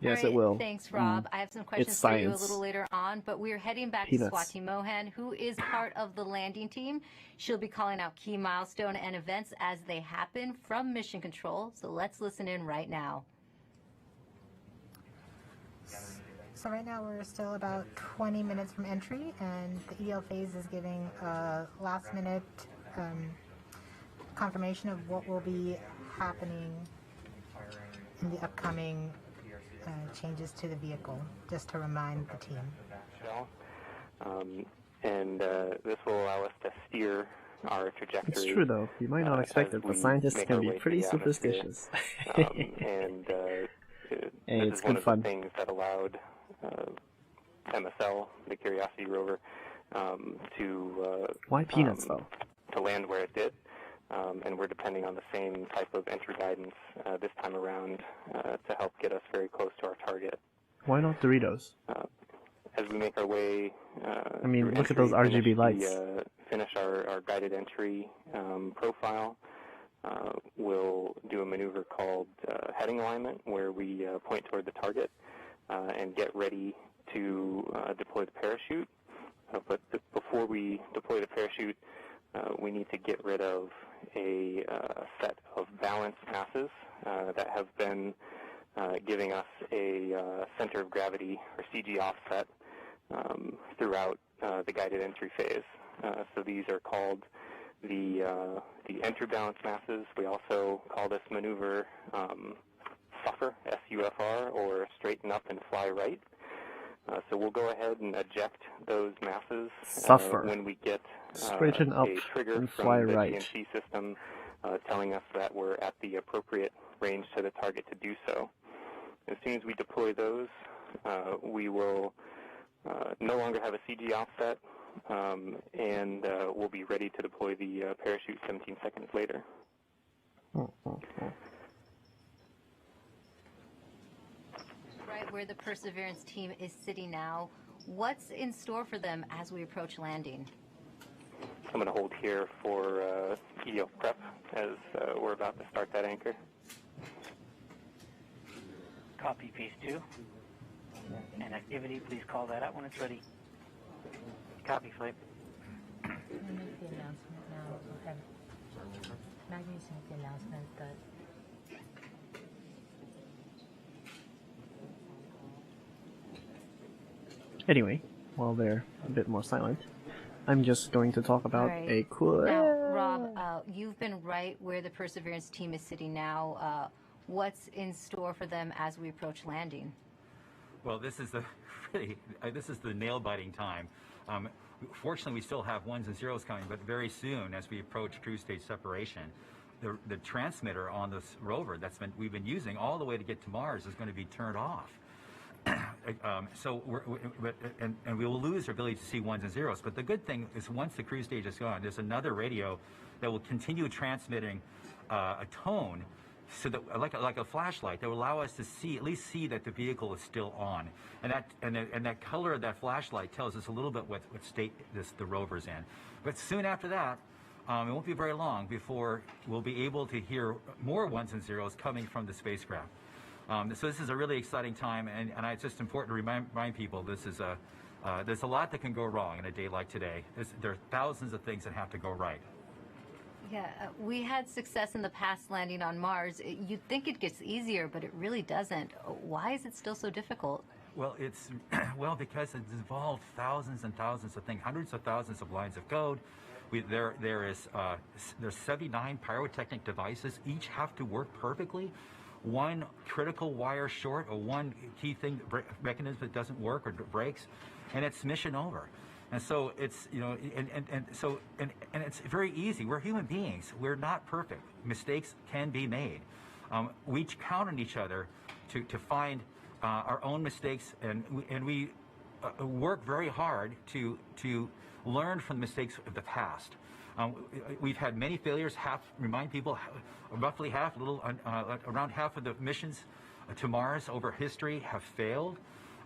Yes, All it will. Thanks, Rob. I have some questions It's for you a science. little later on, but we're heading back Peanuts. to Swati Mohan, who is part of the landing team. She'll be calling out key milestone and events as they happen from Mission Control. So let's listen in right now. So right now we're still about 20 minutes from entry, and the EDL phase is giving a last-minute confirmation of what will be happening in the upcoming changes to the vehicle, just to remind the team. This will allow us to steer our trajectory. It's true, though. You might not expect it, but scientists can be pretty superstitious. Hey, it's good fun. One of the things that allowed MSL, the Curiosity rover, to why peanuts though? To land where it did, and we're depending on the same type of entry guidance this time around to help get us very close to our target. Why not Doritos? As we make our way, I mean, look at those RGB lights. Finish our guided entry profile. We'll do a maneuver called heading alignment, where we point toward the target and get ready to deploy the parachute. But before we deploy the parachute, we need to get rid of a set of balanced masses that have been giving us a center of gravity, or CG offset, throughout the guided entry phase. So these are called the entry balance masses. We also call this maneuver SUFR, S-U-F-R, or straighten up and fly right. So we'll go ahead and eject those masses when we get straighten up a trigger and from fly the right. GNC system telling us that we're at the appropriate range to the target to do so. As soon as we deploy those, we will no longer have a CG offset, and we'll be ready to deploy the parachute 17 seconds later. Right where the Perseverance team is sitting now, what's in store for them as we approach landing? I'm going to hold here for EDL prep as we're about to start that anchor. Copy, phase 2. And activity, please call that out when it's ready. Copy, flight. I'm going to make the announcement now. We'll have Magnus make the announcement, but Anyway, while they're a bit more silent, I'm just going to talk about a cool... Now, Rob, you've been right where the Perseverance team is sitting now. What's in store for them as we approach landing? Well, this is the nail-biting time. Fortunately, we still have ones and zeros coming, but very soon, as we approach cruise stage separation, the transmitter on this rover we've been using all the way to get to Mars is going to be turned off. So we will lose our ability to see ones and zeros. But the good thing is, once the cruise stage is gone, there's another radio that will continue transmitting a tone, so that like a flashlight that will allow us to at least see that the vehicle is still on, and that color of that flashlight tells us a little bit what state the rover's in. But soon after that, it won't be very long before we'll be able to hear more ones and zeros coming from the spacecraft. So this is a really exciting time, and it's just important to remind people there's a lot that can go wrong in a day like today. There are thousands of things that have to go right. Yeah, we had success in the past landing on Mars. You'd think it gets easier, but it really doesn't. Why is it still so difficult? Well, because it's involved thousands and thousands of things, hundreds of thousands of lines of code. There's 79 pyrotechnic devices. Each have to work perfectly. One critical wire short, or one key thing mechanism that doesn't work or breaks, and it's mission over. And so it's, and it's very easy. We're human beings. We're not perfect. Mistakes can be made. We count on each other to find our own mistakes, and we work very hard to learn from the mistakes of the past. We've had many failures. Remind people, roughly half, around half of the missions to Mars over history have failed.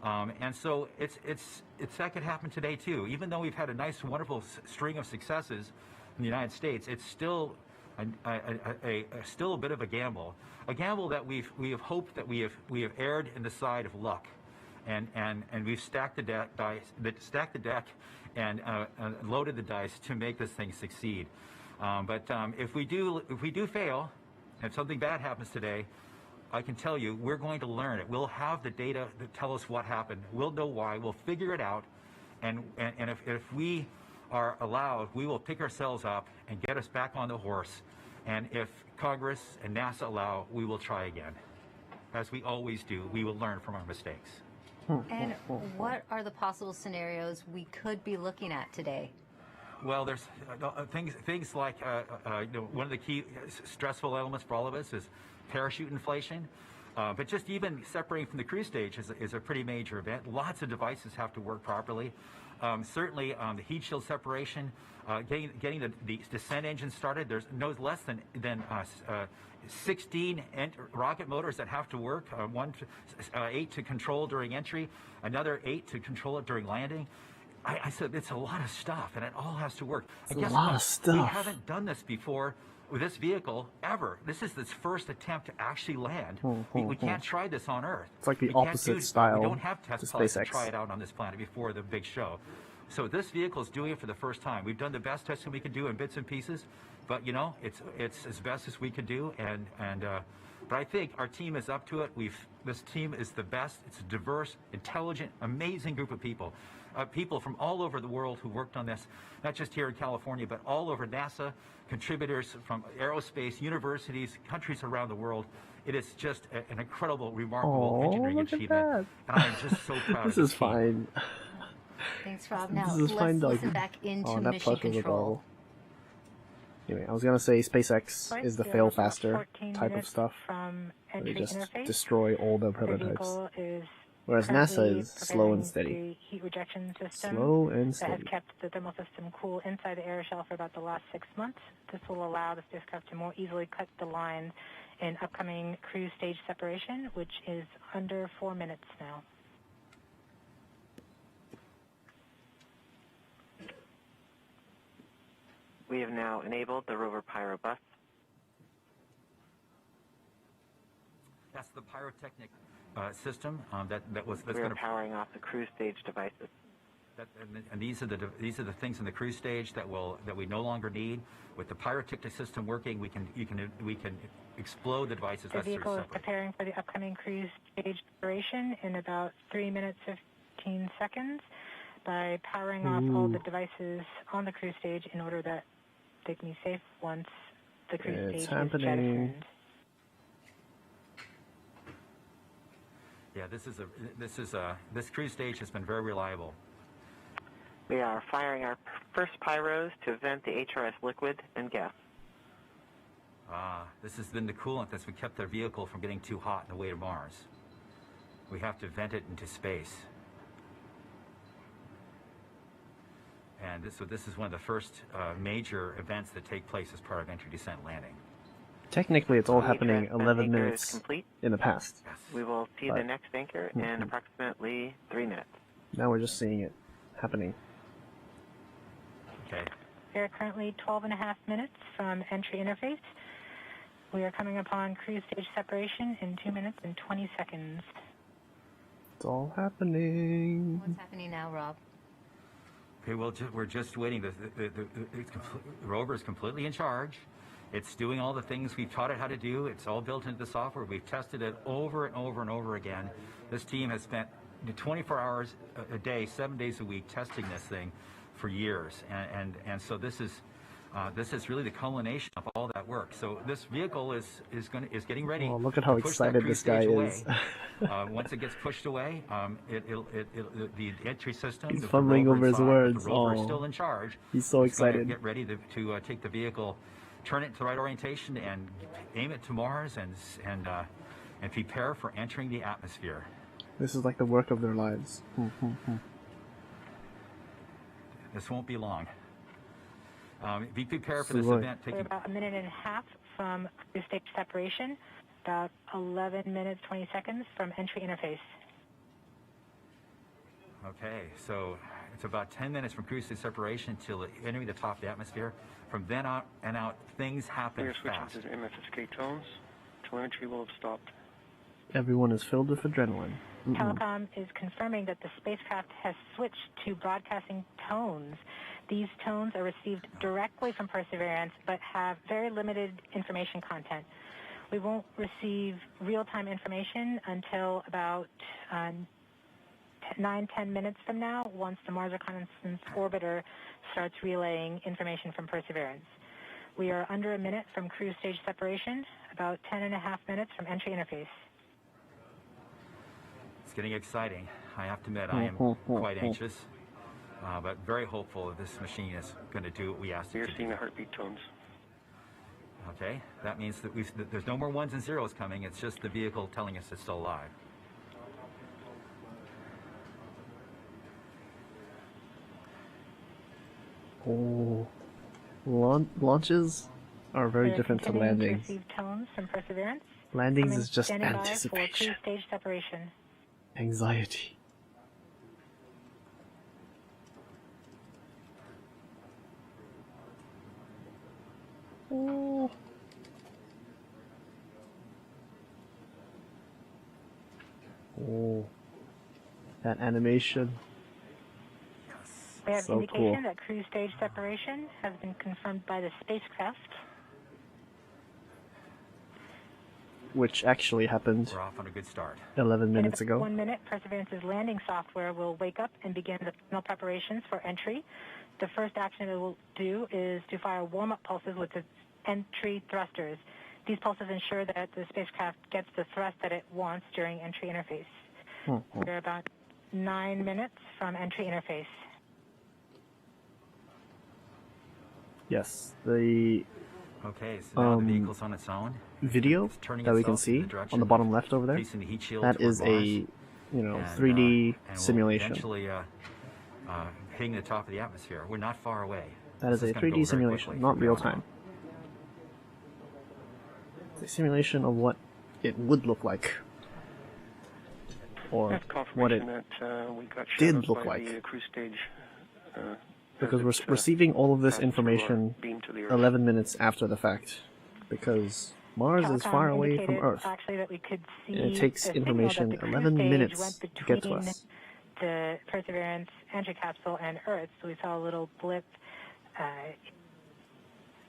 And so that could happen today too. Even though we've had a nice, wonderful string of successes in the United States, it's still still a bit of a gamble that we have hoped that we have erred in the side of luck, and we've stacked the deck and loaded the dice to make this thing succeed. But if we do fail, if something bad happens today, I can tell you, we're going to learn it. We'll have the data that tell us what happened. We'll know why. We'll figure it out. And if we are allowed, we will pick ourselves up and get us back on the horse. And if Congress and NASA allow, we will try again. As we always do, we will learn from our mistakes. And what are the possible scenarios we could be looking at today? Well, there's things like one of the key stressful elements for all of us is parachute inflation. But just even separating from the cruise stage is a pretty major event. Lots of devices have to work properly. Certainly, the heat shield separation, getting the descent engine started. There's no less than 16 rocket motors that have to work. 8 to control during entry, another 8 to control it during landing. I said it's a lot of stuff, and it all has to work. It's a lot of stuff. We haven't done this before with this vehicle ever. This is its first attempt to actually land. We can't try this on Earth. It's like the opposite style. We don't have test to pilots to SpaceX. try it out on this planet before the big show. So this vehicle is doing it for the first time. We've done the best testing we could do in bits and pieces, but you know, it's as best as we could do. But I think our team is up to it. This team is the best. It's a diverse, intelligent, amazing group of people. People from all over the world who worked on this, not just here in California, but all over NASA, contributors from aerospace, universities, countries around the world. It is just an incredible, remarkable engineering achievement. And I'm just so proud This of is team. fine. Thanks, Rob. Now, This is let's fine, listen like, back into that Mission plush was Control. adorable. Anyway, I was gonna say SpaceX is the fail faster type of stuff, where they just destroy all the prototypes. Whereas NASA is slow and steady. Heat rejection system Slow and that has steady. kept the thermal system cool inside the air shell for about the last 6 months. This will allow the spacecraft to more easily cut the line in upcoming cruise stage separation, which is under 4 minutes now. We have now enabled the rover pyro bus. That's the pyrotechnic system that's We going are to powering off the cruise stage devices. and these are the things in the cruise stage that we no longer need. With the pyrotechnic system working, we can explode the devices. The That's vehicle is separate. preparing for the upcoming cruise stage separation in about 3 minutes 15 seconds by powering off all the devices on the cruise stage in order that they can be safe once the cruise stage is jettisoned. Yeah, this cruise stage has been very reliable. We are firing our first pyros to vent the HRS liquid and gas. This has been the coolant that's kept the vehicle from getting too hot on the way to Mars. We have to vent it into space. And this is one of the first major events that take place as part of entry, descent, landing. Technically, it's all The happening HRS 11 anchor is minutes complete. in the past. We will see the next anchor in approximately 3 minutes. Now we're just seeing it happening. Okay. We are currently 12.5 minutes from entry interface. We are coming upon cruise stage separation in 2 minutes and 20 seconds. It's all happening. What's happening now, Rob? Okay, well, we're just waiting. The rover is completely in charge. It's doing all the things we've taught it how to do. It's all built into the software. We've tested it over and over and over again. This team has spent 24 hours a day, 7 days a week, testing this thing for years. And so this is really the culmination of all that work. So this vehicle is getting ready. Oh, look at how to push that excited cruise this guy stage is. away. Once it gets pushed away, the entry system. He's the fumbling rover over his inside, words. The rover is Oh. still in charge. He's so It's gonna excited. Get ready to take the vehicle, turn it to the right orientation, and aim it to Mars, and prepare for entering the atmosphere. This is like the work of their lives. This won't be long. Be prepared for this Right. event. We're about 1.5 minutes from cruise stage separation, about 11 minutes 20 seconds from entry interface. Okay, so it's about 10 minutes from cruise stage separation until entering the top of the atmosphere. From then on and out, things happen We are switching fast. to MFSK tones. Telemetry will have stopped. Everyone is filled with adrenaline. Telecom is confirming that the spacecraft has switched to broadcasting tones. These tones are received directly from Perseverance, but have very limited information content. We won't receive real-time information until about 9-10 minutes from now, once the Mars Reconnaissance Orbiter starts relaying information from Perseverance. We are under a minute from cruise stage separation, about 10.5 minutes from entry interface. It's getting exciting. I have to admit, I am quite anxious, but very hopeful that this machine is going to do what we asked it to do. You're seeing the heartbeat tones. Okay, that means that there's no more ones and zeros coming. It's just the vehicle telling us it's still alive. Oh, launches are very different to landings. Tones from Perseverance. Landings is just For anticipation, cruise stage separation. anxiety. Oh. Oh, that animation. We have So indication cool. that cruise stage separation has been confirmed by the spacecraft. Which actually happened We're off on a good start. 11 minutes In ago. 1 minute, Perseverance's landing software will wake up and begin the final preparations for entry. The first action it will do is to fire warm-up pulses with its entry thrusters. These pulses ensure that the spacecraft gets the thrust that it wants during entry interface. We're about 9 minutes from entry interface. Yes, the Okay, so now the vehicle's on its own. video It's turning that we can itself in see the direction on the bottom left over there, facing the heat shield that toward is Mars. a, you know, And, 3D and simulation. We'll eventually hitting the top of the atmosphere. We're not far away. That is This a gonna go 3D very simulation, quickly not from real here on time. It's a simulation of what it would look like, or That's what it confirmation that we got did shadows look by like. the cruise stage. Because we're as it, receiving all of this passed through our information beam to the Earth. 11 minutes after the fact, because Mars is Telecom far away from indicated Earth. Actually, that we could see And it takes a signal information that the 11 cruise minutes stage to went get to between us. the Perseverance entry capsule and Earth. So we saw a little blip,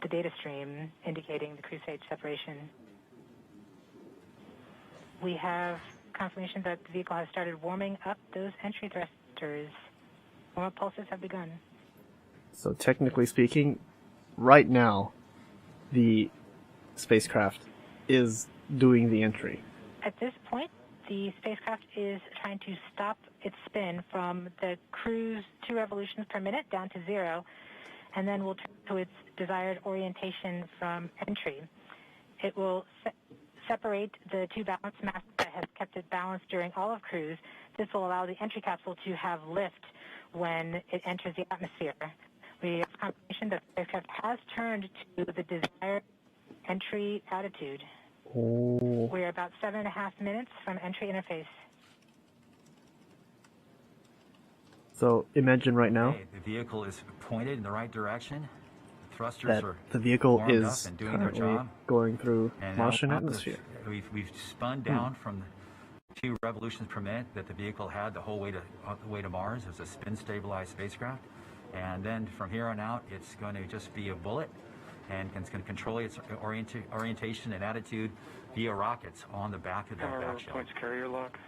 the data stream indicating the cruise stage separation. We have confirmation that the vehicle has started warming up those entry thrusters. Warm-up pulses have begun. So technically speaking, right now, the spacecraft is doing the entry. At this point, the spacecraft is trying to stop its spin from the cruise 2 revolutions per minute down to 0, and then will turn to its desired orientation from entry. It will separate the 2 balance masses that has kept it balanced during all of cruise. This will allow the entry capsule to have lift when it enters the atmosphere. We have confirmation that the spacecraft has turned to the desired entry attitude. Oh. We're about 7.5 minutes from entry interface. So imagine right now Okay, the vehicle is pointed in the right direction. The thrusters that are the vehicle warmed up is and doing their currently job. going through And Martian now atmosphere. We've spun down from the 2 revolutions per minute that the vehicle had the whole way to Mars. It was a spin-stabilized spacecraft. And then from here on out, it's going to just be a bullet, and it's going to control its orientation and attitude via rockets on the back of that back shell. Points carrier lock.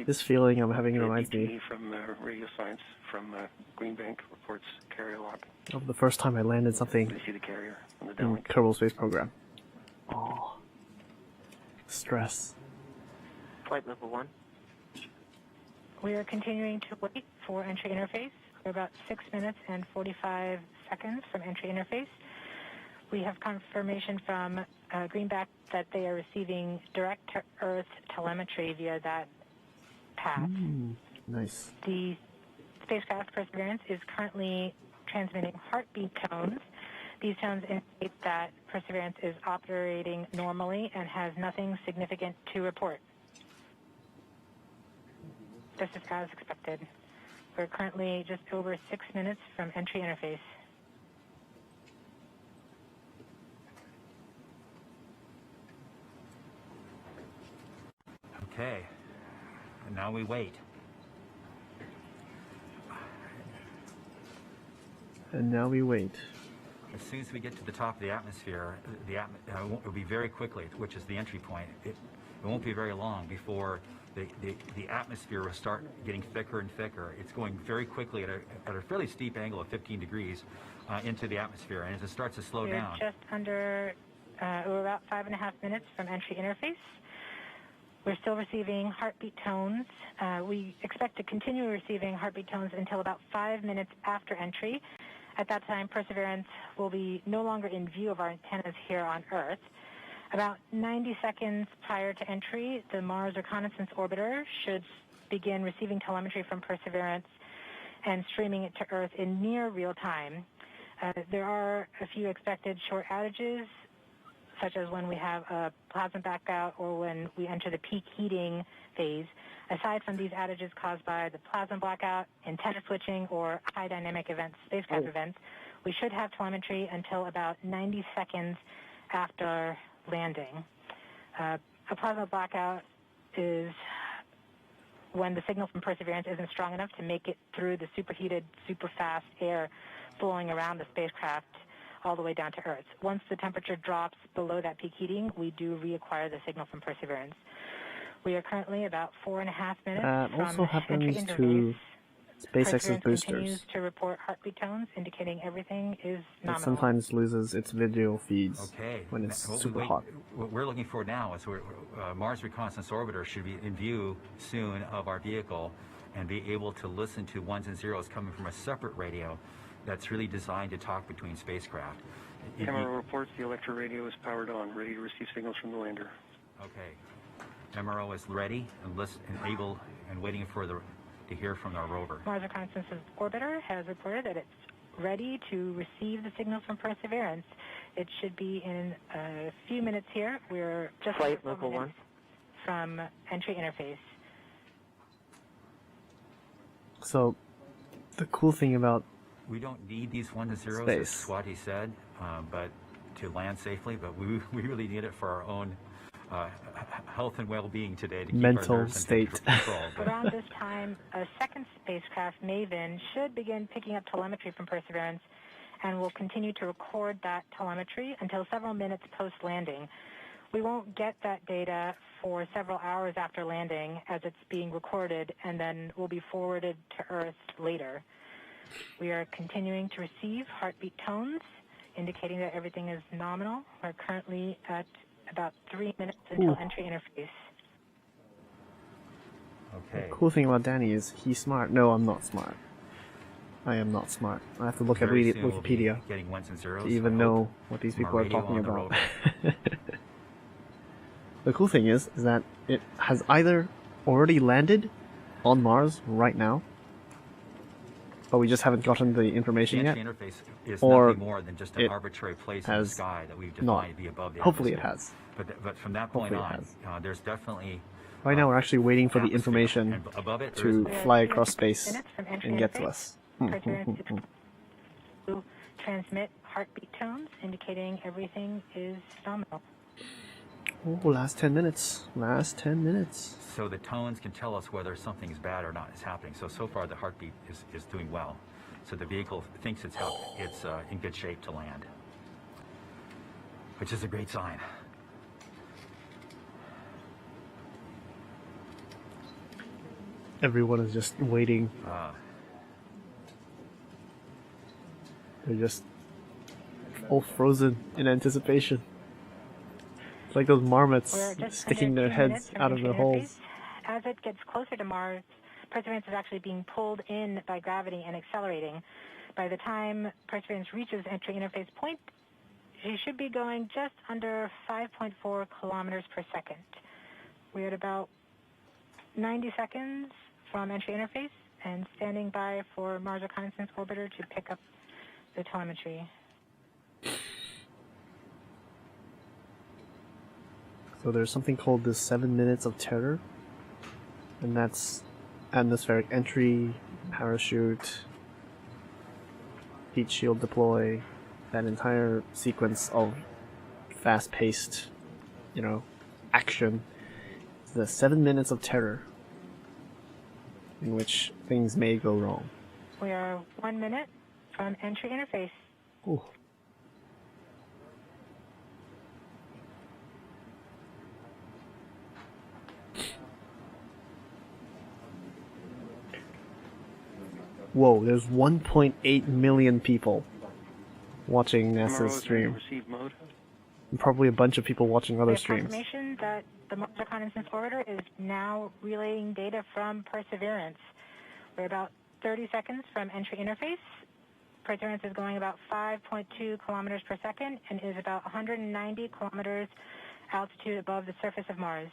This feeling I'm having reminds me from Radio Science from Green Bank reports carrier lock. of the first time I landed something You see the carrier on the in downlink. Kerbal Space Program. Oh, stress. Flight level 1. We are continuing to wait for entry interface. We're about 6 minutes and 45 seconds from entry interface. We have confirmation from Greenback that they are receiving direct-to-Earth telemetry via that path. Nice. The spacecraft Perseverance is currently transmitting heartbeat tones. These tones indicate that Perseverance is operating normally and has nothing significant to report. This is as expected. We're currently just over 6 minutes from entry interface. Okay, and now we wait. And now we wait. as soon as we get to the top of the atmosphere, it will be very quickly, which is the entry point. It won't be very long before the atmosphere will start getting thicker and thicker. It's going very quickly at a fairly steep angle of 15 degrees into the atmosphere, and as it starts to slow down. We're just under, we're about 5.5 minutes from entry interface. We're still receiving heartbeat tones. We expect to continue receiving heartbeat tones until about 5 minutes after entry. At that time, Perseverance will be no longer in view of our antennas here on Earth. About 90 seconds prior to entry, the Mars Reconnaissance Orbiter should begin receiving telemetry from Perseverance and streaming it to Earth in near real time. There are a few expected short outages, such as when we have a plasma blackout or when we enter the peak heating phase. Aside from these outages caused by the plasma blackout, antenna switching, or high dynamic events, spacecraft events, we should have telemetry until about 90 seconds after landing. A plasma blackout is when the signal from Perseverance isn't strong enough to make it through the superheated, super fast air flowing around the spacecraft all the way down to Earth. Once the temperature drops below that peak heating, we do reacquire the signal from Perseverance. We are currently about 4.5 minutes from also happens entry to interface. SpaceX's boosters. Continues to report heartbeat tones, indicating everything is nominal. It sometimes loses its video feeds when it's super hot. What we're looking for now is Mars Reconnaissance Orbiter should be in view soon of our vehicle and be able to listen to ones and zeros coming from a separate radio that's really designed to talk between spacecraft. MRO reports the Electra radio is powered on, ready to receive signals from the lander. Okay. MRO is ready and able and waiting for to hear from our rover. Mars Reconnaissance Orbiter has reported that it's ready to receive the signals from Perseverance. It should be in a few minutes here. We're just Flight Local 1 from entry interface. So, the cool thing about we don't need these ones and zeros, space, as Swati said, but to land safely. But we really need it for our own health and well-being today to keep mental our nerves state. in control. Around this time, a second spacecraft, Maven, should begin picking up telemetry from Perseverance and will continue to record that telemetry until several minutes post-landing. We won't get that data for several hours after landing as it's being recorded and then will be forwarded to Earth later. We are continuing to receive heartbeat tones, indicating that everything is nominal. We're currently at about 3 minutes until entry interface. Okay. The cool thing about Danny is he's smart. No, I'm not smart. I am not smart. I have to look at Wikipedia getting ones and zeros, to even know what these people are talking about. The cool thing is that it has either already landed on Mars right now, but we just haven't gotten the information yet, interface is or nothing more than just an arbitrary place in the sky that we've defined to be above the hopefully it atmosphere. has. But from that point on, there's definitely... Right now we're actually waiting for the information above it, to fly across space and get to us. To transmit heartbeat tones, indicating everything is nominal. Oh, last 10 minutes. Last 10 minutes. So the tones can tell us whether something's bad or not is happening. So far the heartbeat is doing well. So the vehicle thinks it's in good shape to land, which is a great sign. Everyone is just waiting. They're just all frozen in anticipation. It's like those marmots sticking their heads out of their holes. As it gets closer to Mars, Perseverance is actually being pulled in by gravity and accelerating. By the time Perseverance reaches entry interface point, she should be going just under 5.4 kilometers per second. We're at about 90 seconds from entry interface and standing by for Mars Reconnaissance Orbiter to pick up the telemetry. So there's something called the 7 minutes of terror, and that's atmospheric entry, parachute, heat shield deploy, that entire sequence of fast-paced, action. The 7 minutes of terror in which things may go wrong. We are 1 minute from entry interface. Ooh. Whoa, there's 1.8 million people watching NASA's stream. Receive mode. And probably a bunch of people watching other We have streams. confirmation that the Mars Reconnaissance Orbiter is now relaying data from Perseverance. We're about 30 seconds from entry interface. Perseverance is going about 5.2 kilometers per second and is about 190 kilometers altitude above the surface of Mars.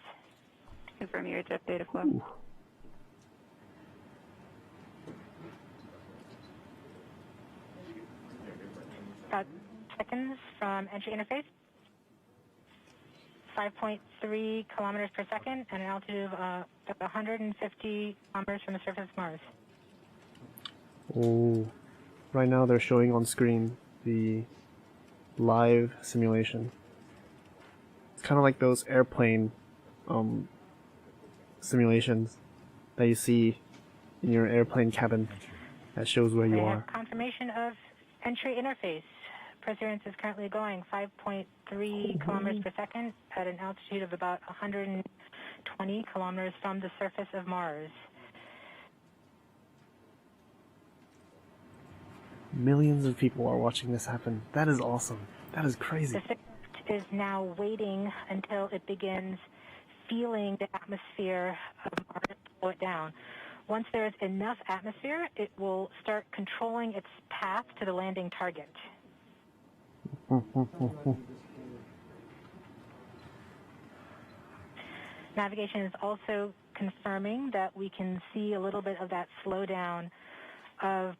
Confirm your jet data flow. Ooh. About seconds from entry interface. 5.3 kilometers per second and an altitude of about 150 kilometers from the surface of Mars. Oh, right now they're showing on screen the live simulation. It's kind of like those airplane simulations that you see in your airplane cabin that shows where you We are. have confirmation of entry interface. Perseverance is currently going 5.3 kilometers per second at an altitude of about 120 kilometers from the surface of Mars. Millions of people are watching this happen. That is awesome. That is crazy. The spacecraft is now waiting until it begins feeling the atmosphere of Mars slow it down. Once there is enough atmosphere, it will start controlling its path to the landing target. Navigation is also confirming that we can see a little bit of that slowdown of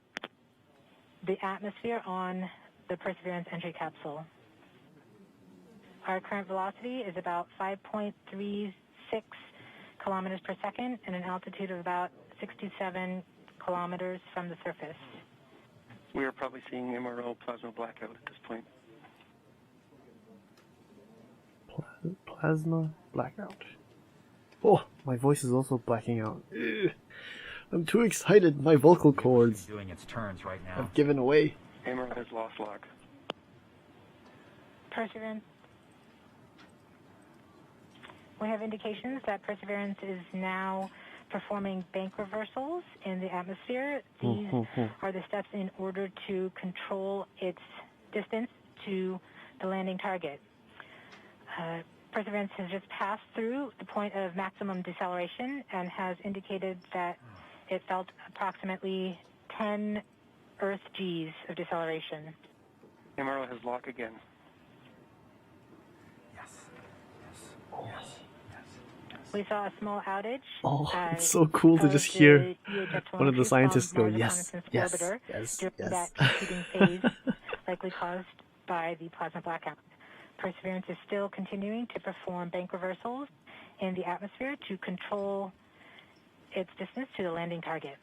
the atmosphere on the Perseverance entry capsule. Our current velocity is about 5.36 kilometers per second and an altitude of about 67 kilometers from the surface. We are probably seeing MRO plasma blackout at this point. Plasma blackout. Oh, my voice is also blacking out. Ugh. I'm too excited. My vocal cords Doing its turns right now. have given away. MRO has lost log. Perseverance. We have indications that Perseverance is now performing bank reversals in the atmosphere. These are the steps in order to control its distance to the landing target. Perseverance has just passed through the point of maximum deceleration and has indicated that it felt approximately 10 Earth Gs of deceleration. MRO has lock again. We saw a small outage. Oh, it's so cool to just hear one of the scientists go, yes, yes, orbiter yes, during yes. that preceding phase, likely caused by the plasma blackout. Perseverance is still continuing to perform bank reversals in the atmosphere to control its distance to the landing target.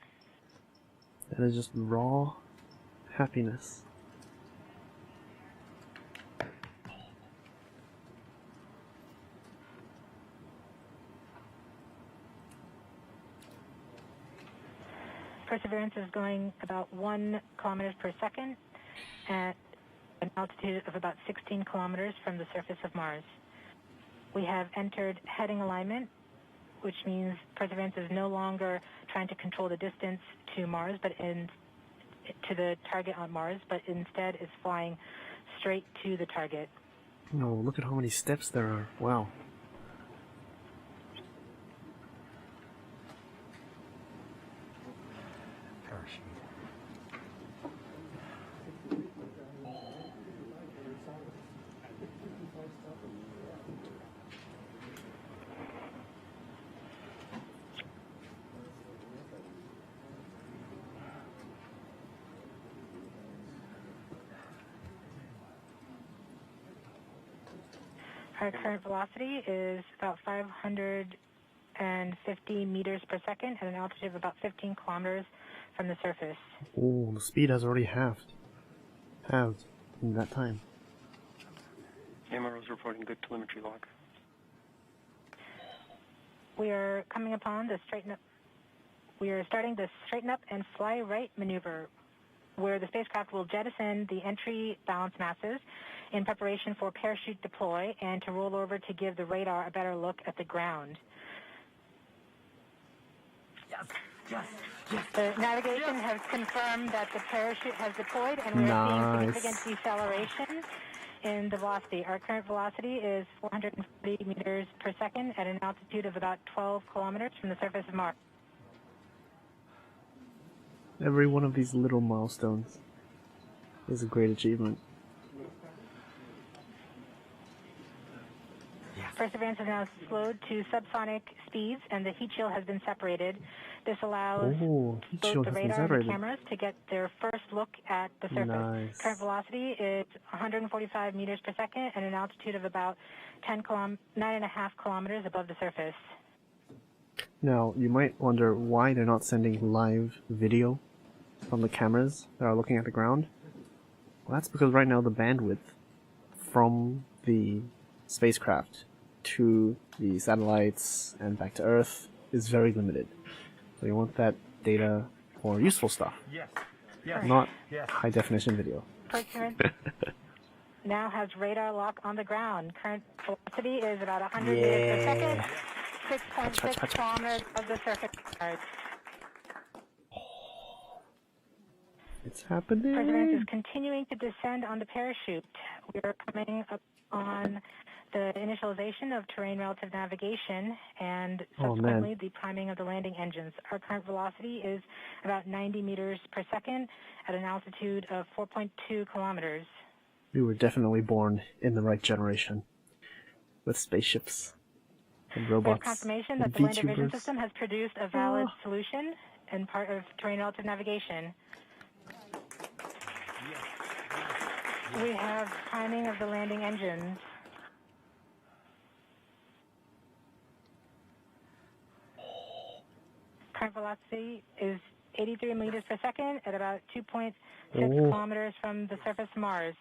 That is just raw happiness. Perseverance is going about 1 kilometers per second at an altitude of about 16 kilometers from the surface of Mars. We have entered heading alignment, which means Perseverance is no longer trying to control the distance to Mars, but to the target on Mars, but instead is flying straight to the target. No, look at how many steps there are. Wow. Our current velocity is about 550 meters per second at an altitude of about 15 kilometers from the surface. Oh, the speed has already halved in that time. MRO is reporting good telemetry log. We are coming upon the straighten up. We are starting the straighten up and fly right maneuver, where the spacecraft will jettison the entry balance masses in preparation for parachute deploy and to roll over to give the radar a better look at the ground. Yes, yes. The navigation has confirmed that the parachute has deployed, and we are seeing significant deceleration in the velocity. Our current velocity is 440 meters per second at an altitude of about 12 kilometers from the surface of Mars. Every one of these little milestones is a great achievement. Perseverance is now slowed to subsonic speeds, and the heat shield has been separated. This allows both the radar and the cameras to get their first look at the surface. Nice. Current velocity is 145 meters per second at an altitude of about 9.5 kilometers above the surface. Now, you might wonder why they're not sending live video from the cameras that are looking at the ground. Well, that's because right now the bandwidth from the spacecraft to the satellites and back to Earth is very limited. So you want that data for useful stuff, not high definition video. Perseverance now has radar lock on the ground. Current velocity is about 100 meters per second, 6.6 kilometers of the surface of Mars. It's happening. Perseverance is continuing to descend on the parachute. We are coming up on the initialization of terrain relative navigation and subsequently the priming of the landing engines. Our current velocity is about 90 meters per second at an altitude of 4.2 kilometers. We were definitely born in the right generation with spaceships and robots. We have confirmation that the lander vision system has produced a valid solution and part of terrain relative navigation. We have priming of the landing engines. Current velocity is 83 meters per second at about 2.6 kilometers from the surface of Mars.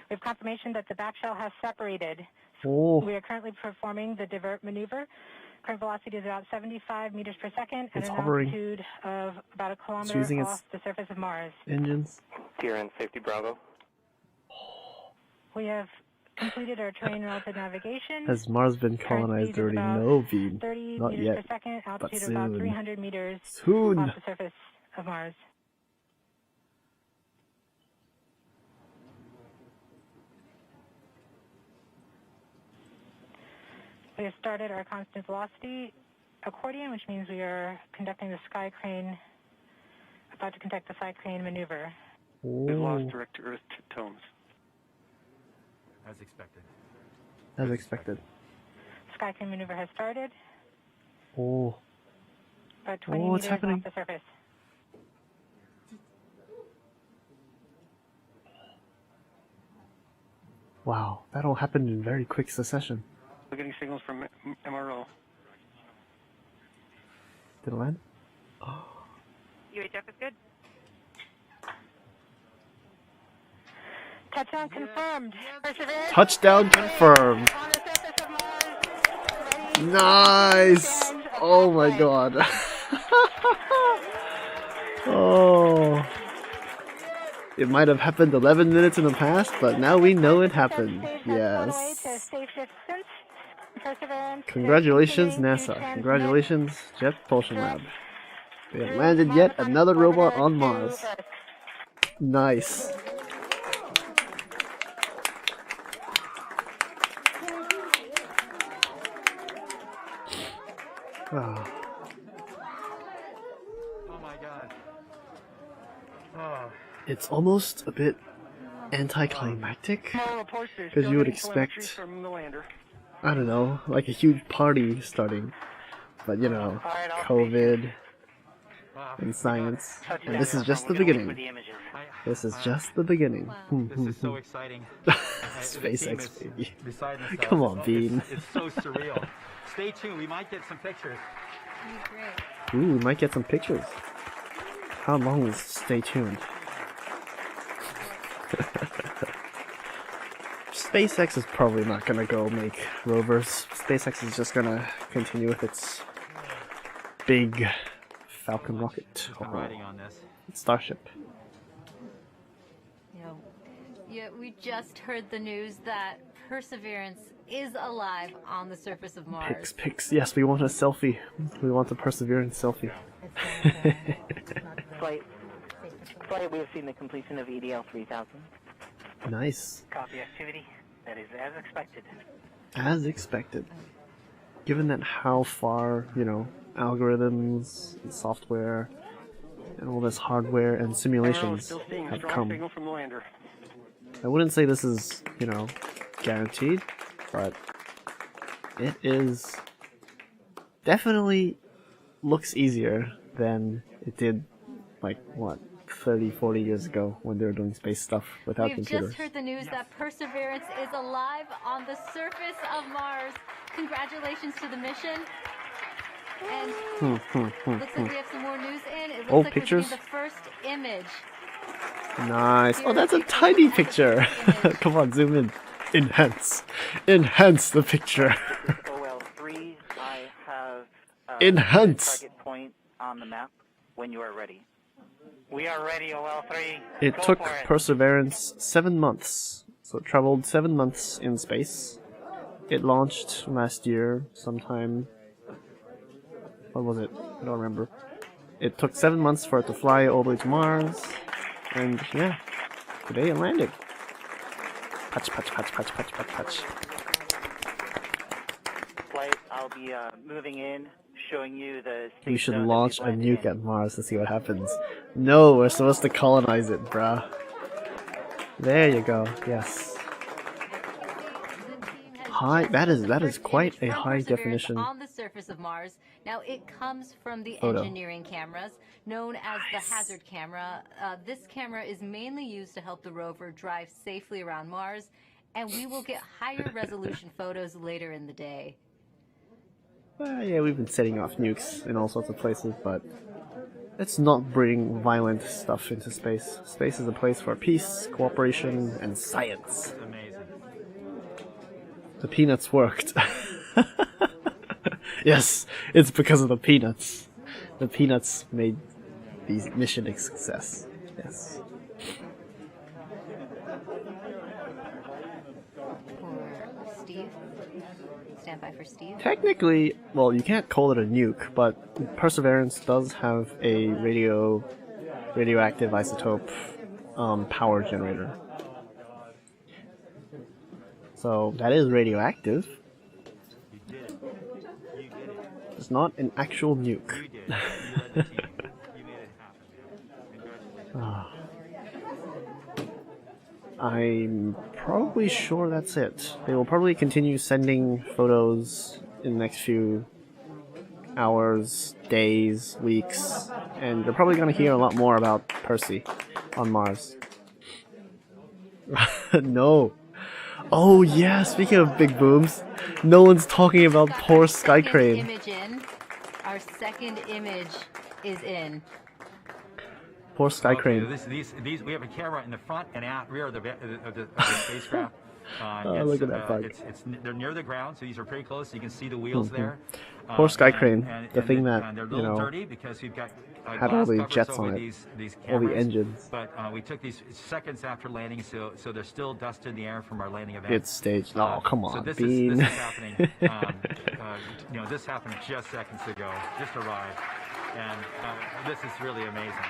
We have confirmation that the back shell has separated. We are currently performing the divert maneuver. Current velocity is about 75 meters per second at an altitude of about a kilometer off the surface of Mars. Engines. TRN Safety Bravo. We have completed our terrain relative navigation. Has Mars been colonized already? No, Bean. 30 Not meters yet. per second, But altitude of soon. about 300 meters Soon. off the surface of Mars. We have started our constant velocity accordion, which means we are conducting the sky crane, about to conduct the sky crane maneuver. We've lost direct to Earth tones. As expected. As expected. Sky crane maneuver has started. About 20 it's meters happening. off the surface. Wow, that all happened in very quick succession. We're getting signals from MRO. Did it land? UHF is good. Touchdown confirmed. Perseverance. Touchdown confirmed. Nice. Oh my god. Oh. It might have happened 11 minutes in the past, but now we know it happened. Yes. Congratulations, NASA. Congratulations, Jet Propulsion Lab. We have landed yet another robot on Mars. Nice. Oh my god. Oh. It's almost a bit anticlimactic, because you would expect, I don't know, like a huge party starting, but you know, COVID and science, and this is just the beginning. This is just the beginning. This is so exciting. SpaceX, baby. Come on, Bean. It's so surreal. Stay tuned, we might get some pictures. Ooh, we might get some pictures. How long is stay tuned? SpaceX is probably not gonna go make rovers. SpaceX is just gonna continue with its big Falcon rocket. Riding on this. Starship. Yeah, we just heard the news that Perseverance is alive on the surface of Mars. Pics. Yes, we want a selfie. We want a Perseverance selfie. It's Flight, we have seen the completion of EDL 3000. Nice. Copy activity. That is as expected. As expected. Given that how far, you know, algorithms and software and all this hardware and simulations have come. From the lander. I wouldn't say this is, you know, guaranteed, but it is definitely looks easier than it did, like, what, 30, 40 years ago when they were doing space stuff without computers. We've just heard the news that Perseverance is alive on the surface of Mars. Congratulations to the mission. And looks like we have some more news in. It looks like pictures? we're getting the first image. Nice. Oh, that's a tiny picture. Come on, zoom in. Enhance. Enhance the picture. OL3, I have Enhance. target point on the map when you are ready. We are ready, OL3. It took Perseverance 7 months. So it traveled 7 months in space. It launched last year sometime. What was it? I don't remember. It took 7 months for it to fly all the way to Mars. And yeah, today it landed. Patch, patch, patch, patch, patch, patch, patch. Flight, I'll be moving in, showing you the... We should launch a nuke at Mars to see what happens. No, we're supposed to colonize it, bruh. There you go, yes. High, that is quite a high definition on the surface of Mars. Now it comes from the photo. engineering cameras known as the hazard camera. This camera is mainly used to help the rover drive safely around Mars, and we will get higher resolution photos later in the day. Yeah, we've been setting off nukes in all sorts of places, but let's not bring violent stuff into space. Space is a place for peace, cooperation, and science. The peanuts worked. Yes, it's because of the peanuts. The peanuts made the mission a success. Yes. For Steve? Stand by for Steve? Technically, well, you can't call it a nuke, but Perseverance does have a radioactive isotope power generator. So that is radioactive. It's not an actual nuke. I'm probably sure that's it. They will probably continue sending photos in the next few hours, days, weeks, and you're probably going to hear a lot more about Percy on Mars. No. Oh yeah, speaking of big booms, no one's talking about poor Sky Crane. Our second image is in. Poor Sky Crane. These, we have a camera in the front and rear of the spacecraft. Look at that bug. They're near the ground, so these are pretty close. So you can see the wheels there. Poor Sky Crane, the thing that, they're a you little know, dirty because we've got had all the jets on it, all the engines. But we took these seconds after landing, so there's still dust in the air from our landing event. It's staged. Oh, come on, so this Bean. Is happening. You know, this happened just seconds ago. Just arrived, and this is really amazing.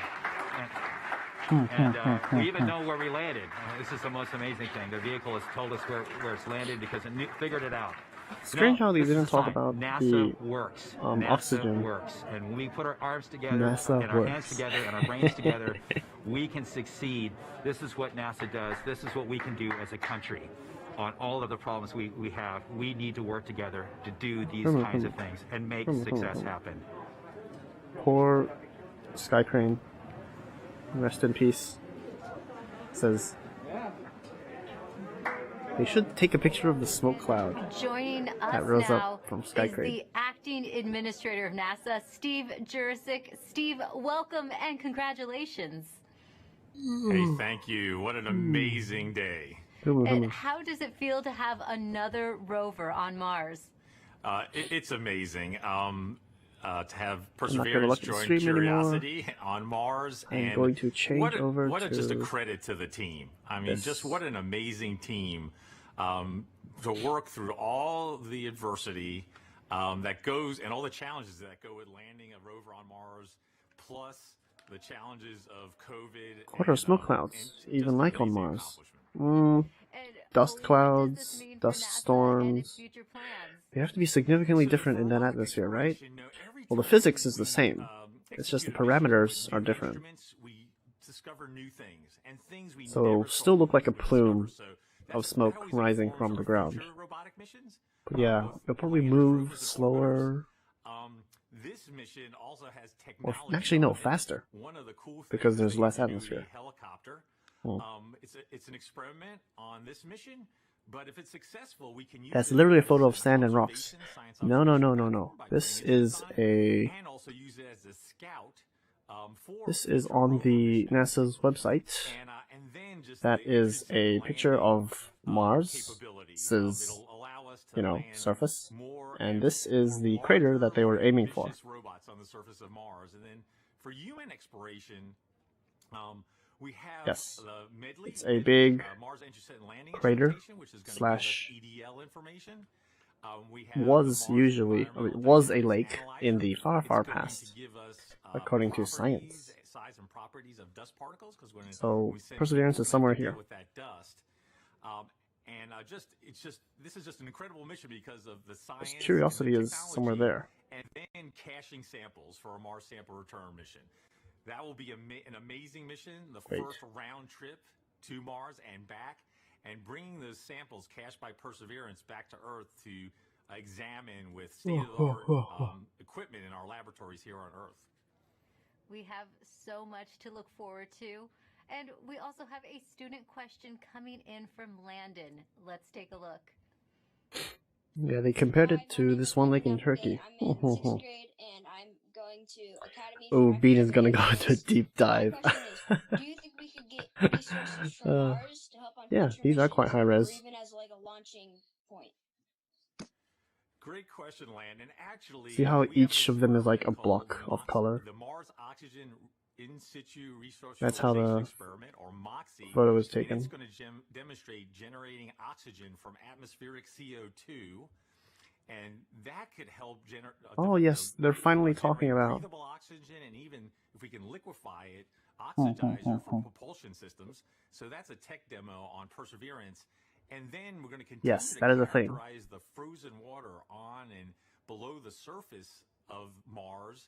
And we even know where we landed. This is the most amazing thing. The vehicle has told us where it's landed because it figured it out. Strange how they didn't talk about NASA the works. oxygen. NASA works. And when we put our arms together NASA and our works. hands together and our brains together, we can succeed. This is what NASA does. This is what we can do as a country. On all of the problems we have, we need to work together to do these kinds of things and make success happen. Poor Sky Crane. Rest in peace. Says they should take a picture of the smoke cloud Joining us that rose now up from Sky is Crane. the acting administrator of NASA, Steve Jurczyk. Steve, welcome and congratulations. Hey, thank you. What an amazing day. And how does it feel to have another rover on Mars? It's amazing. To have Perseverance join Curiosity on Mars. I'm going to change over what to just a credit to the team. I mean, just what an amazing team to work through all the adversity that goes and all the challenges that go with landing a rover on Mars, plus the challenges of COVID. What are smoke clouds even like on Mars? Dust clouds, dust storms. They have to be significantly different in that atmosphere, right? Well, the physics is the same. It's just the parameters are different. So it'll still look like a plume of smoke rising from the ground. But yeah, it'll probably move slower. This mission also has Or technology. actually, no, faster. One of the cool because things there's is they less can do a atmosphere. Helicopter. Hmm. It's an experiment on this mission, but if it's successful, we can use That's it literally a as photo of an sand and rocks. observation, No, no, no, no, no. This is a... and also use it as a scout. This is on the NASA's website. That is a picture of Mars' surface, and this is the crater that they were aiming for. Robots on the surface of Mars, and then for human exploration, we have Yes, the Medley, it's a big Mars Entry and Landing crater Instrumentation, which is going to slash give us EDL information. was a lake in the far, far past, according to science. Size and properties of dust particles, because when So we send Perseverance people is somewhere to deal here. with that dust. This is just an incredible mission because of the science. This Curiosity and the is somewhere there. And then caching samples for a Mars sample return mission. That will be an amazing mission. The Great. first round trip to Mars and back, and bringing those samples cached by Perseverance back to Earth to examine with state-of-the-art equipment in our laboratories here on Earth. We have so much to look forward to. And we also have a student question coming in from Landon. Let's take a look. Yeah, they compared it to this one lake in Turkey. Oh, Bean is gonna go into a deep dive. Do you think we could get resources from Mars to help on yeah, future these are quite missions, high res. or even as like a launching point? Great question, Landon. Actually, See how we have each an of them is like a experiment block called of color? The Mars Oxygen In Situ Resource That's how Utilization the Experiment, or MOXIE, photo was and taken. it's going to demonstrate generating oxygen from atmospheric CO2, and that could help generate. Oh yes, they're finally talking about. Breathable oxygen, and even if we can liquefy it, oxidizer for propulsion systems. So that's a tech demo on Perseverance. And then we're going to continue Yes, to that is a thing. characterize the frozen water on and below the surface of Mars,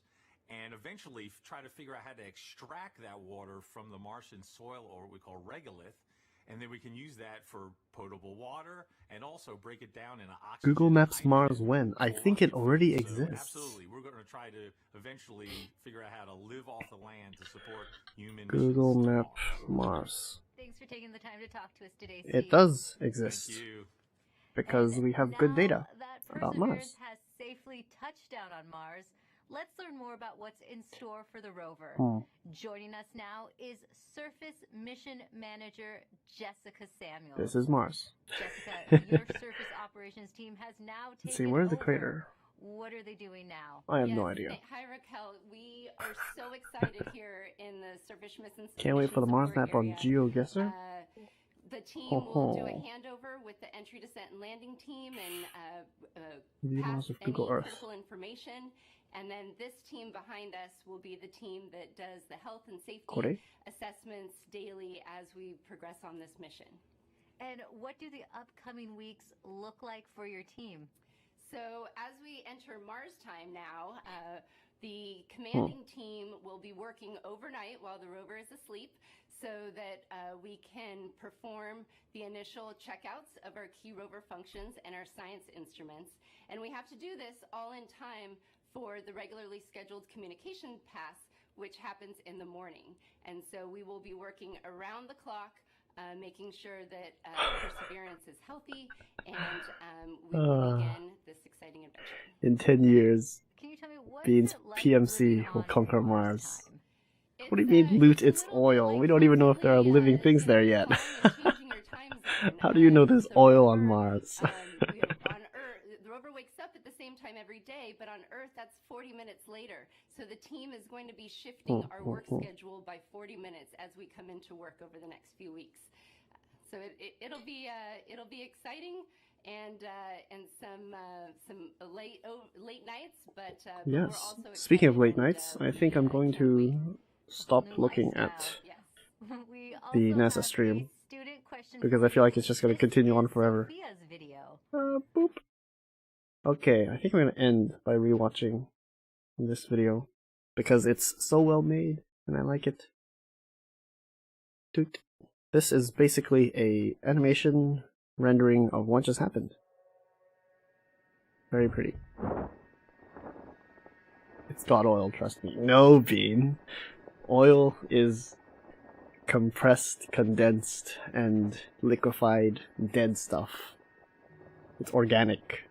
and eventually try to figure out how to extract that water from the Martian soil, or what we call regolith, and then we can use that for potable water and also break it down in an oxygen. Google Maps Mars when? I think it already exists. Absolutely. We're going to try to eventually figure out how to live off the land to support human Google missions. Map Mars. Thanks for taking the time to talk to us today, Steve. It does exist. Thank you. Because we have good data That about Perseverance Mars. has safely touched down on Mars. Let's learn more about what's in store for the rover. Joining us now is Surface Mission Manager Jessica Samuels. This is Mars. Jessica, your surface operations team has now taken Let's see, where's the over. crater? What are they doing now? I have no idea. Hi, Raquel. We are so excited here in the Surface Mission Can't wait for the Mars map on GeoGuessr. The team will do a handover with the entry, descent, and landing team and pass of any Google Earth. critical information. And then this team behind us will be the team that does the health and safety Corey? assessments daily as we progress on this mission. And what do the upcoming weeks look like for your team? So as we enter Mars time now, the commanding team will be working overnight while the rover is asleep so that we can perform the initial checkouts of our key rover functions and our science instruments. And we have to do this all in time for the regularly scheduled communication pass, which happens in the morning. And so we will be working around the clock, making sure that Perseverance is healthy, and we will begin this exciting adventure. In 10 years, Can you tell me what Bean's PMC will conquer Mars. What do you mean loot its oil? We don't even know if there are living things there yet. How do you know there's oil on Mars? On Earth, the rover wakes up at the same time every day, but on Earth, that's 40 minutes later. So the team is going to be shifting our work schedule by 40 minutes as we come into work over the next few weeks. So it'll be exciting, and some late nights, but yes. Speaking of late nights, I think I'm going to stop looking at the NASA stream because I feel like it's just going to continue on forever. Boop. Okay, I think I'm going to end by rewatching this video because it's so well made and I like it. Toot. This is basically a animation rendering of what just happened. Very pretty. It's got oil, trust me. No, Bean. Oil is compressed, condensed, and liquefied dead stuff. It's organic.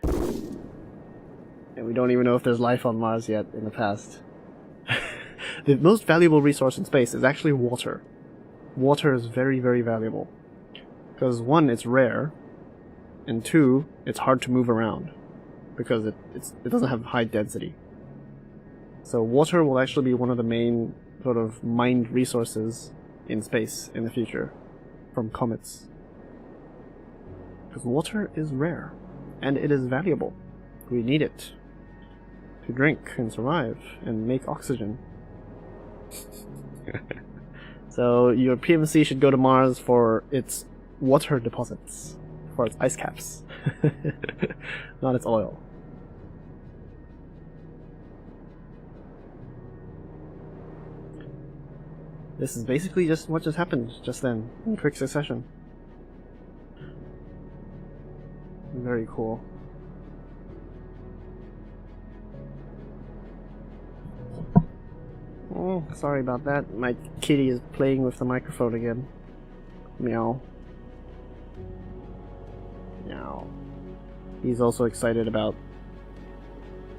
And we don't even know if there's life on Mars yet in the past. The most valuable resource in space is actually water. Water is very, very valuable. Because one, it's rare, and two, it's hard to move around. Because it doesn't have high density. So water will actually be one of the main sort of mined resources in space in the future. From comets. Because water is rare. And it is valuable. We need it. To drink and survive and make oxygen. So your PMC should go to Mars for its water deposits. For its ice caps. Not its oil. This is basically just what just happened just then, in quick succession. Very cool. Oh, sorry about that. My kitty is playing with the microphone again. Meow. Meow. He's also excited about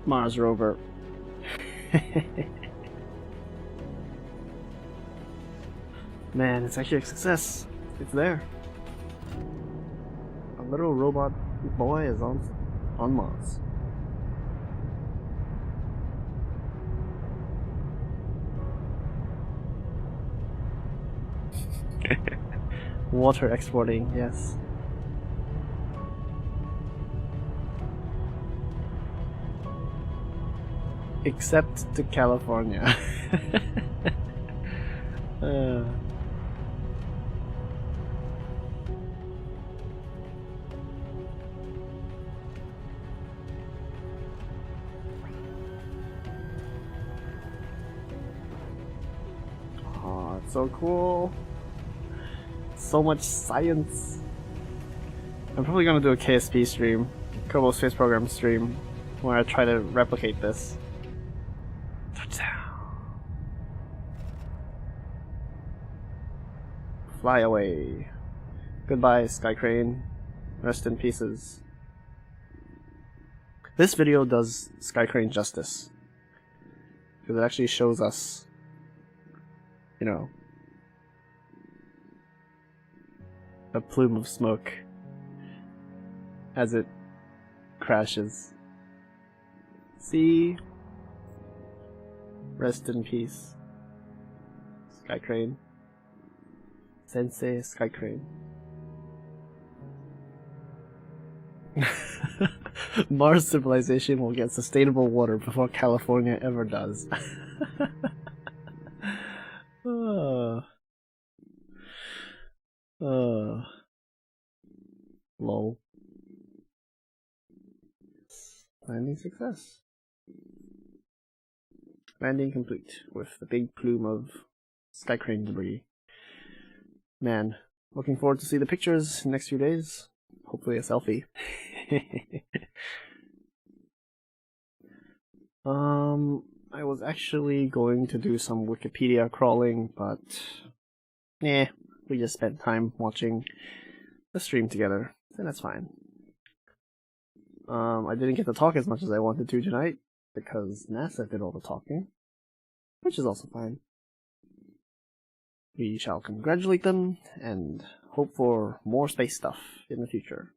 Mars Rover. Man, it's actually a success. It's there. A little robot boy is on Mars. Water exporting, yes. Except to California. Oh, it's so cool. So much science. I'm probably gonna do a KSP stream, Kerbal Space Program stream, where I try to replicate this. Touchdown. Fly away. Goodbye, Sky Crane. Rest in pieces. This video does Sky Crane justice. Because it actually shows us, you know, a plume of smoke as it crashes. See? Rest in peace, Sky Crane. Sensei Sky Crane. Mars civilization will get sustainable water before California ever does. Lol. Landing success. Landing complete with the big plume of Sky Crane debris. Man, looking forward to see the pictures in the next few days. Hopefully a selfie. I was actually going to do some Wikipedia crawling, but we just spent time watching the stream together, and that's fine. I didn't get to talk as much as I wanted to tonight, because NASA did all the talking, which is also fine. We shall congratulate them, and hope for more space stuff in the future.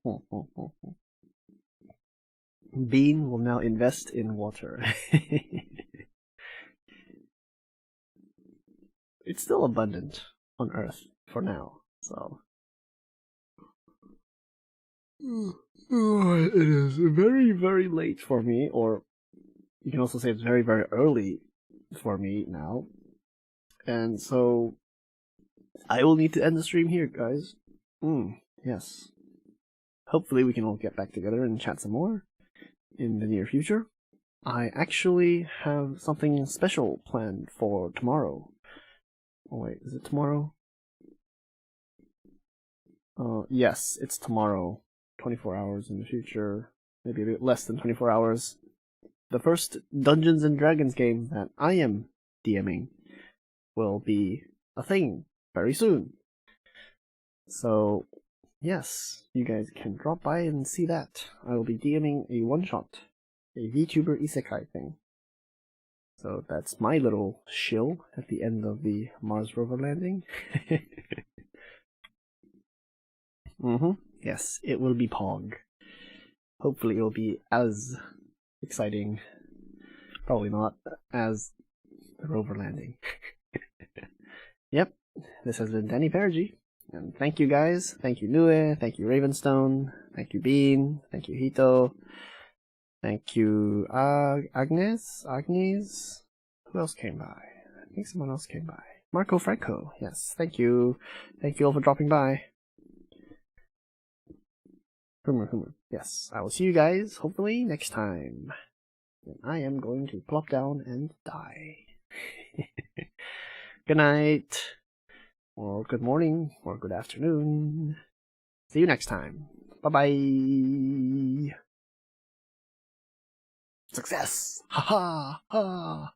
Bean will now invest in water. It's still abundant on Earth for now, so It is very, very late for me, or you can also say it's very, very early for me now. And so I will need to end the stream here, guys. Yes. Hopefully we can all get back together and chat some more in the near future. I actually have something special planned for tomorrow. Oh wait, is it tomorrow? Yes, it's tomorrow. 24 hours in the future. Maybe a bit less than 24 hours. The first Dungeons & Dragons game that I am DMing will be a thing very soon. So, yes, you guys can drop by and see that. I will be DMing a one-shot, a VTuber Isekai thing. So that's my little shill at the end of the Mars rover landing. Yes, it will be Pog. Hopefully it will be as exciting, probably not, as the rover landing. Yep, this has been Danny Perigi, and thank you guys. Thank you Nue, thank you Ravenstone, thank you Bean, thank you Hito, thank you Agnes? Who else came by? I think someone else came by. Marco Franco, yes, thank you. Thank you all for dropping by. Humor. Yes, I will see you guys, hopefully, next time. And I am going to plop down and die. Good night, or good morning, or good afternoon. See you next time. Bye-bye. Success! Ha ha ha!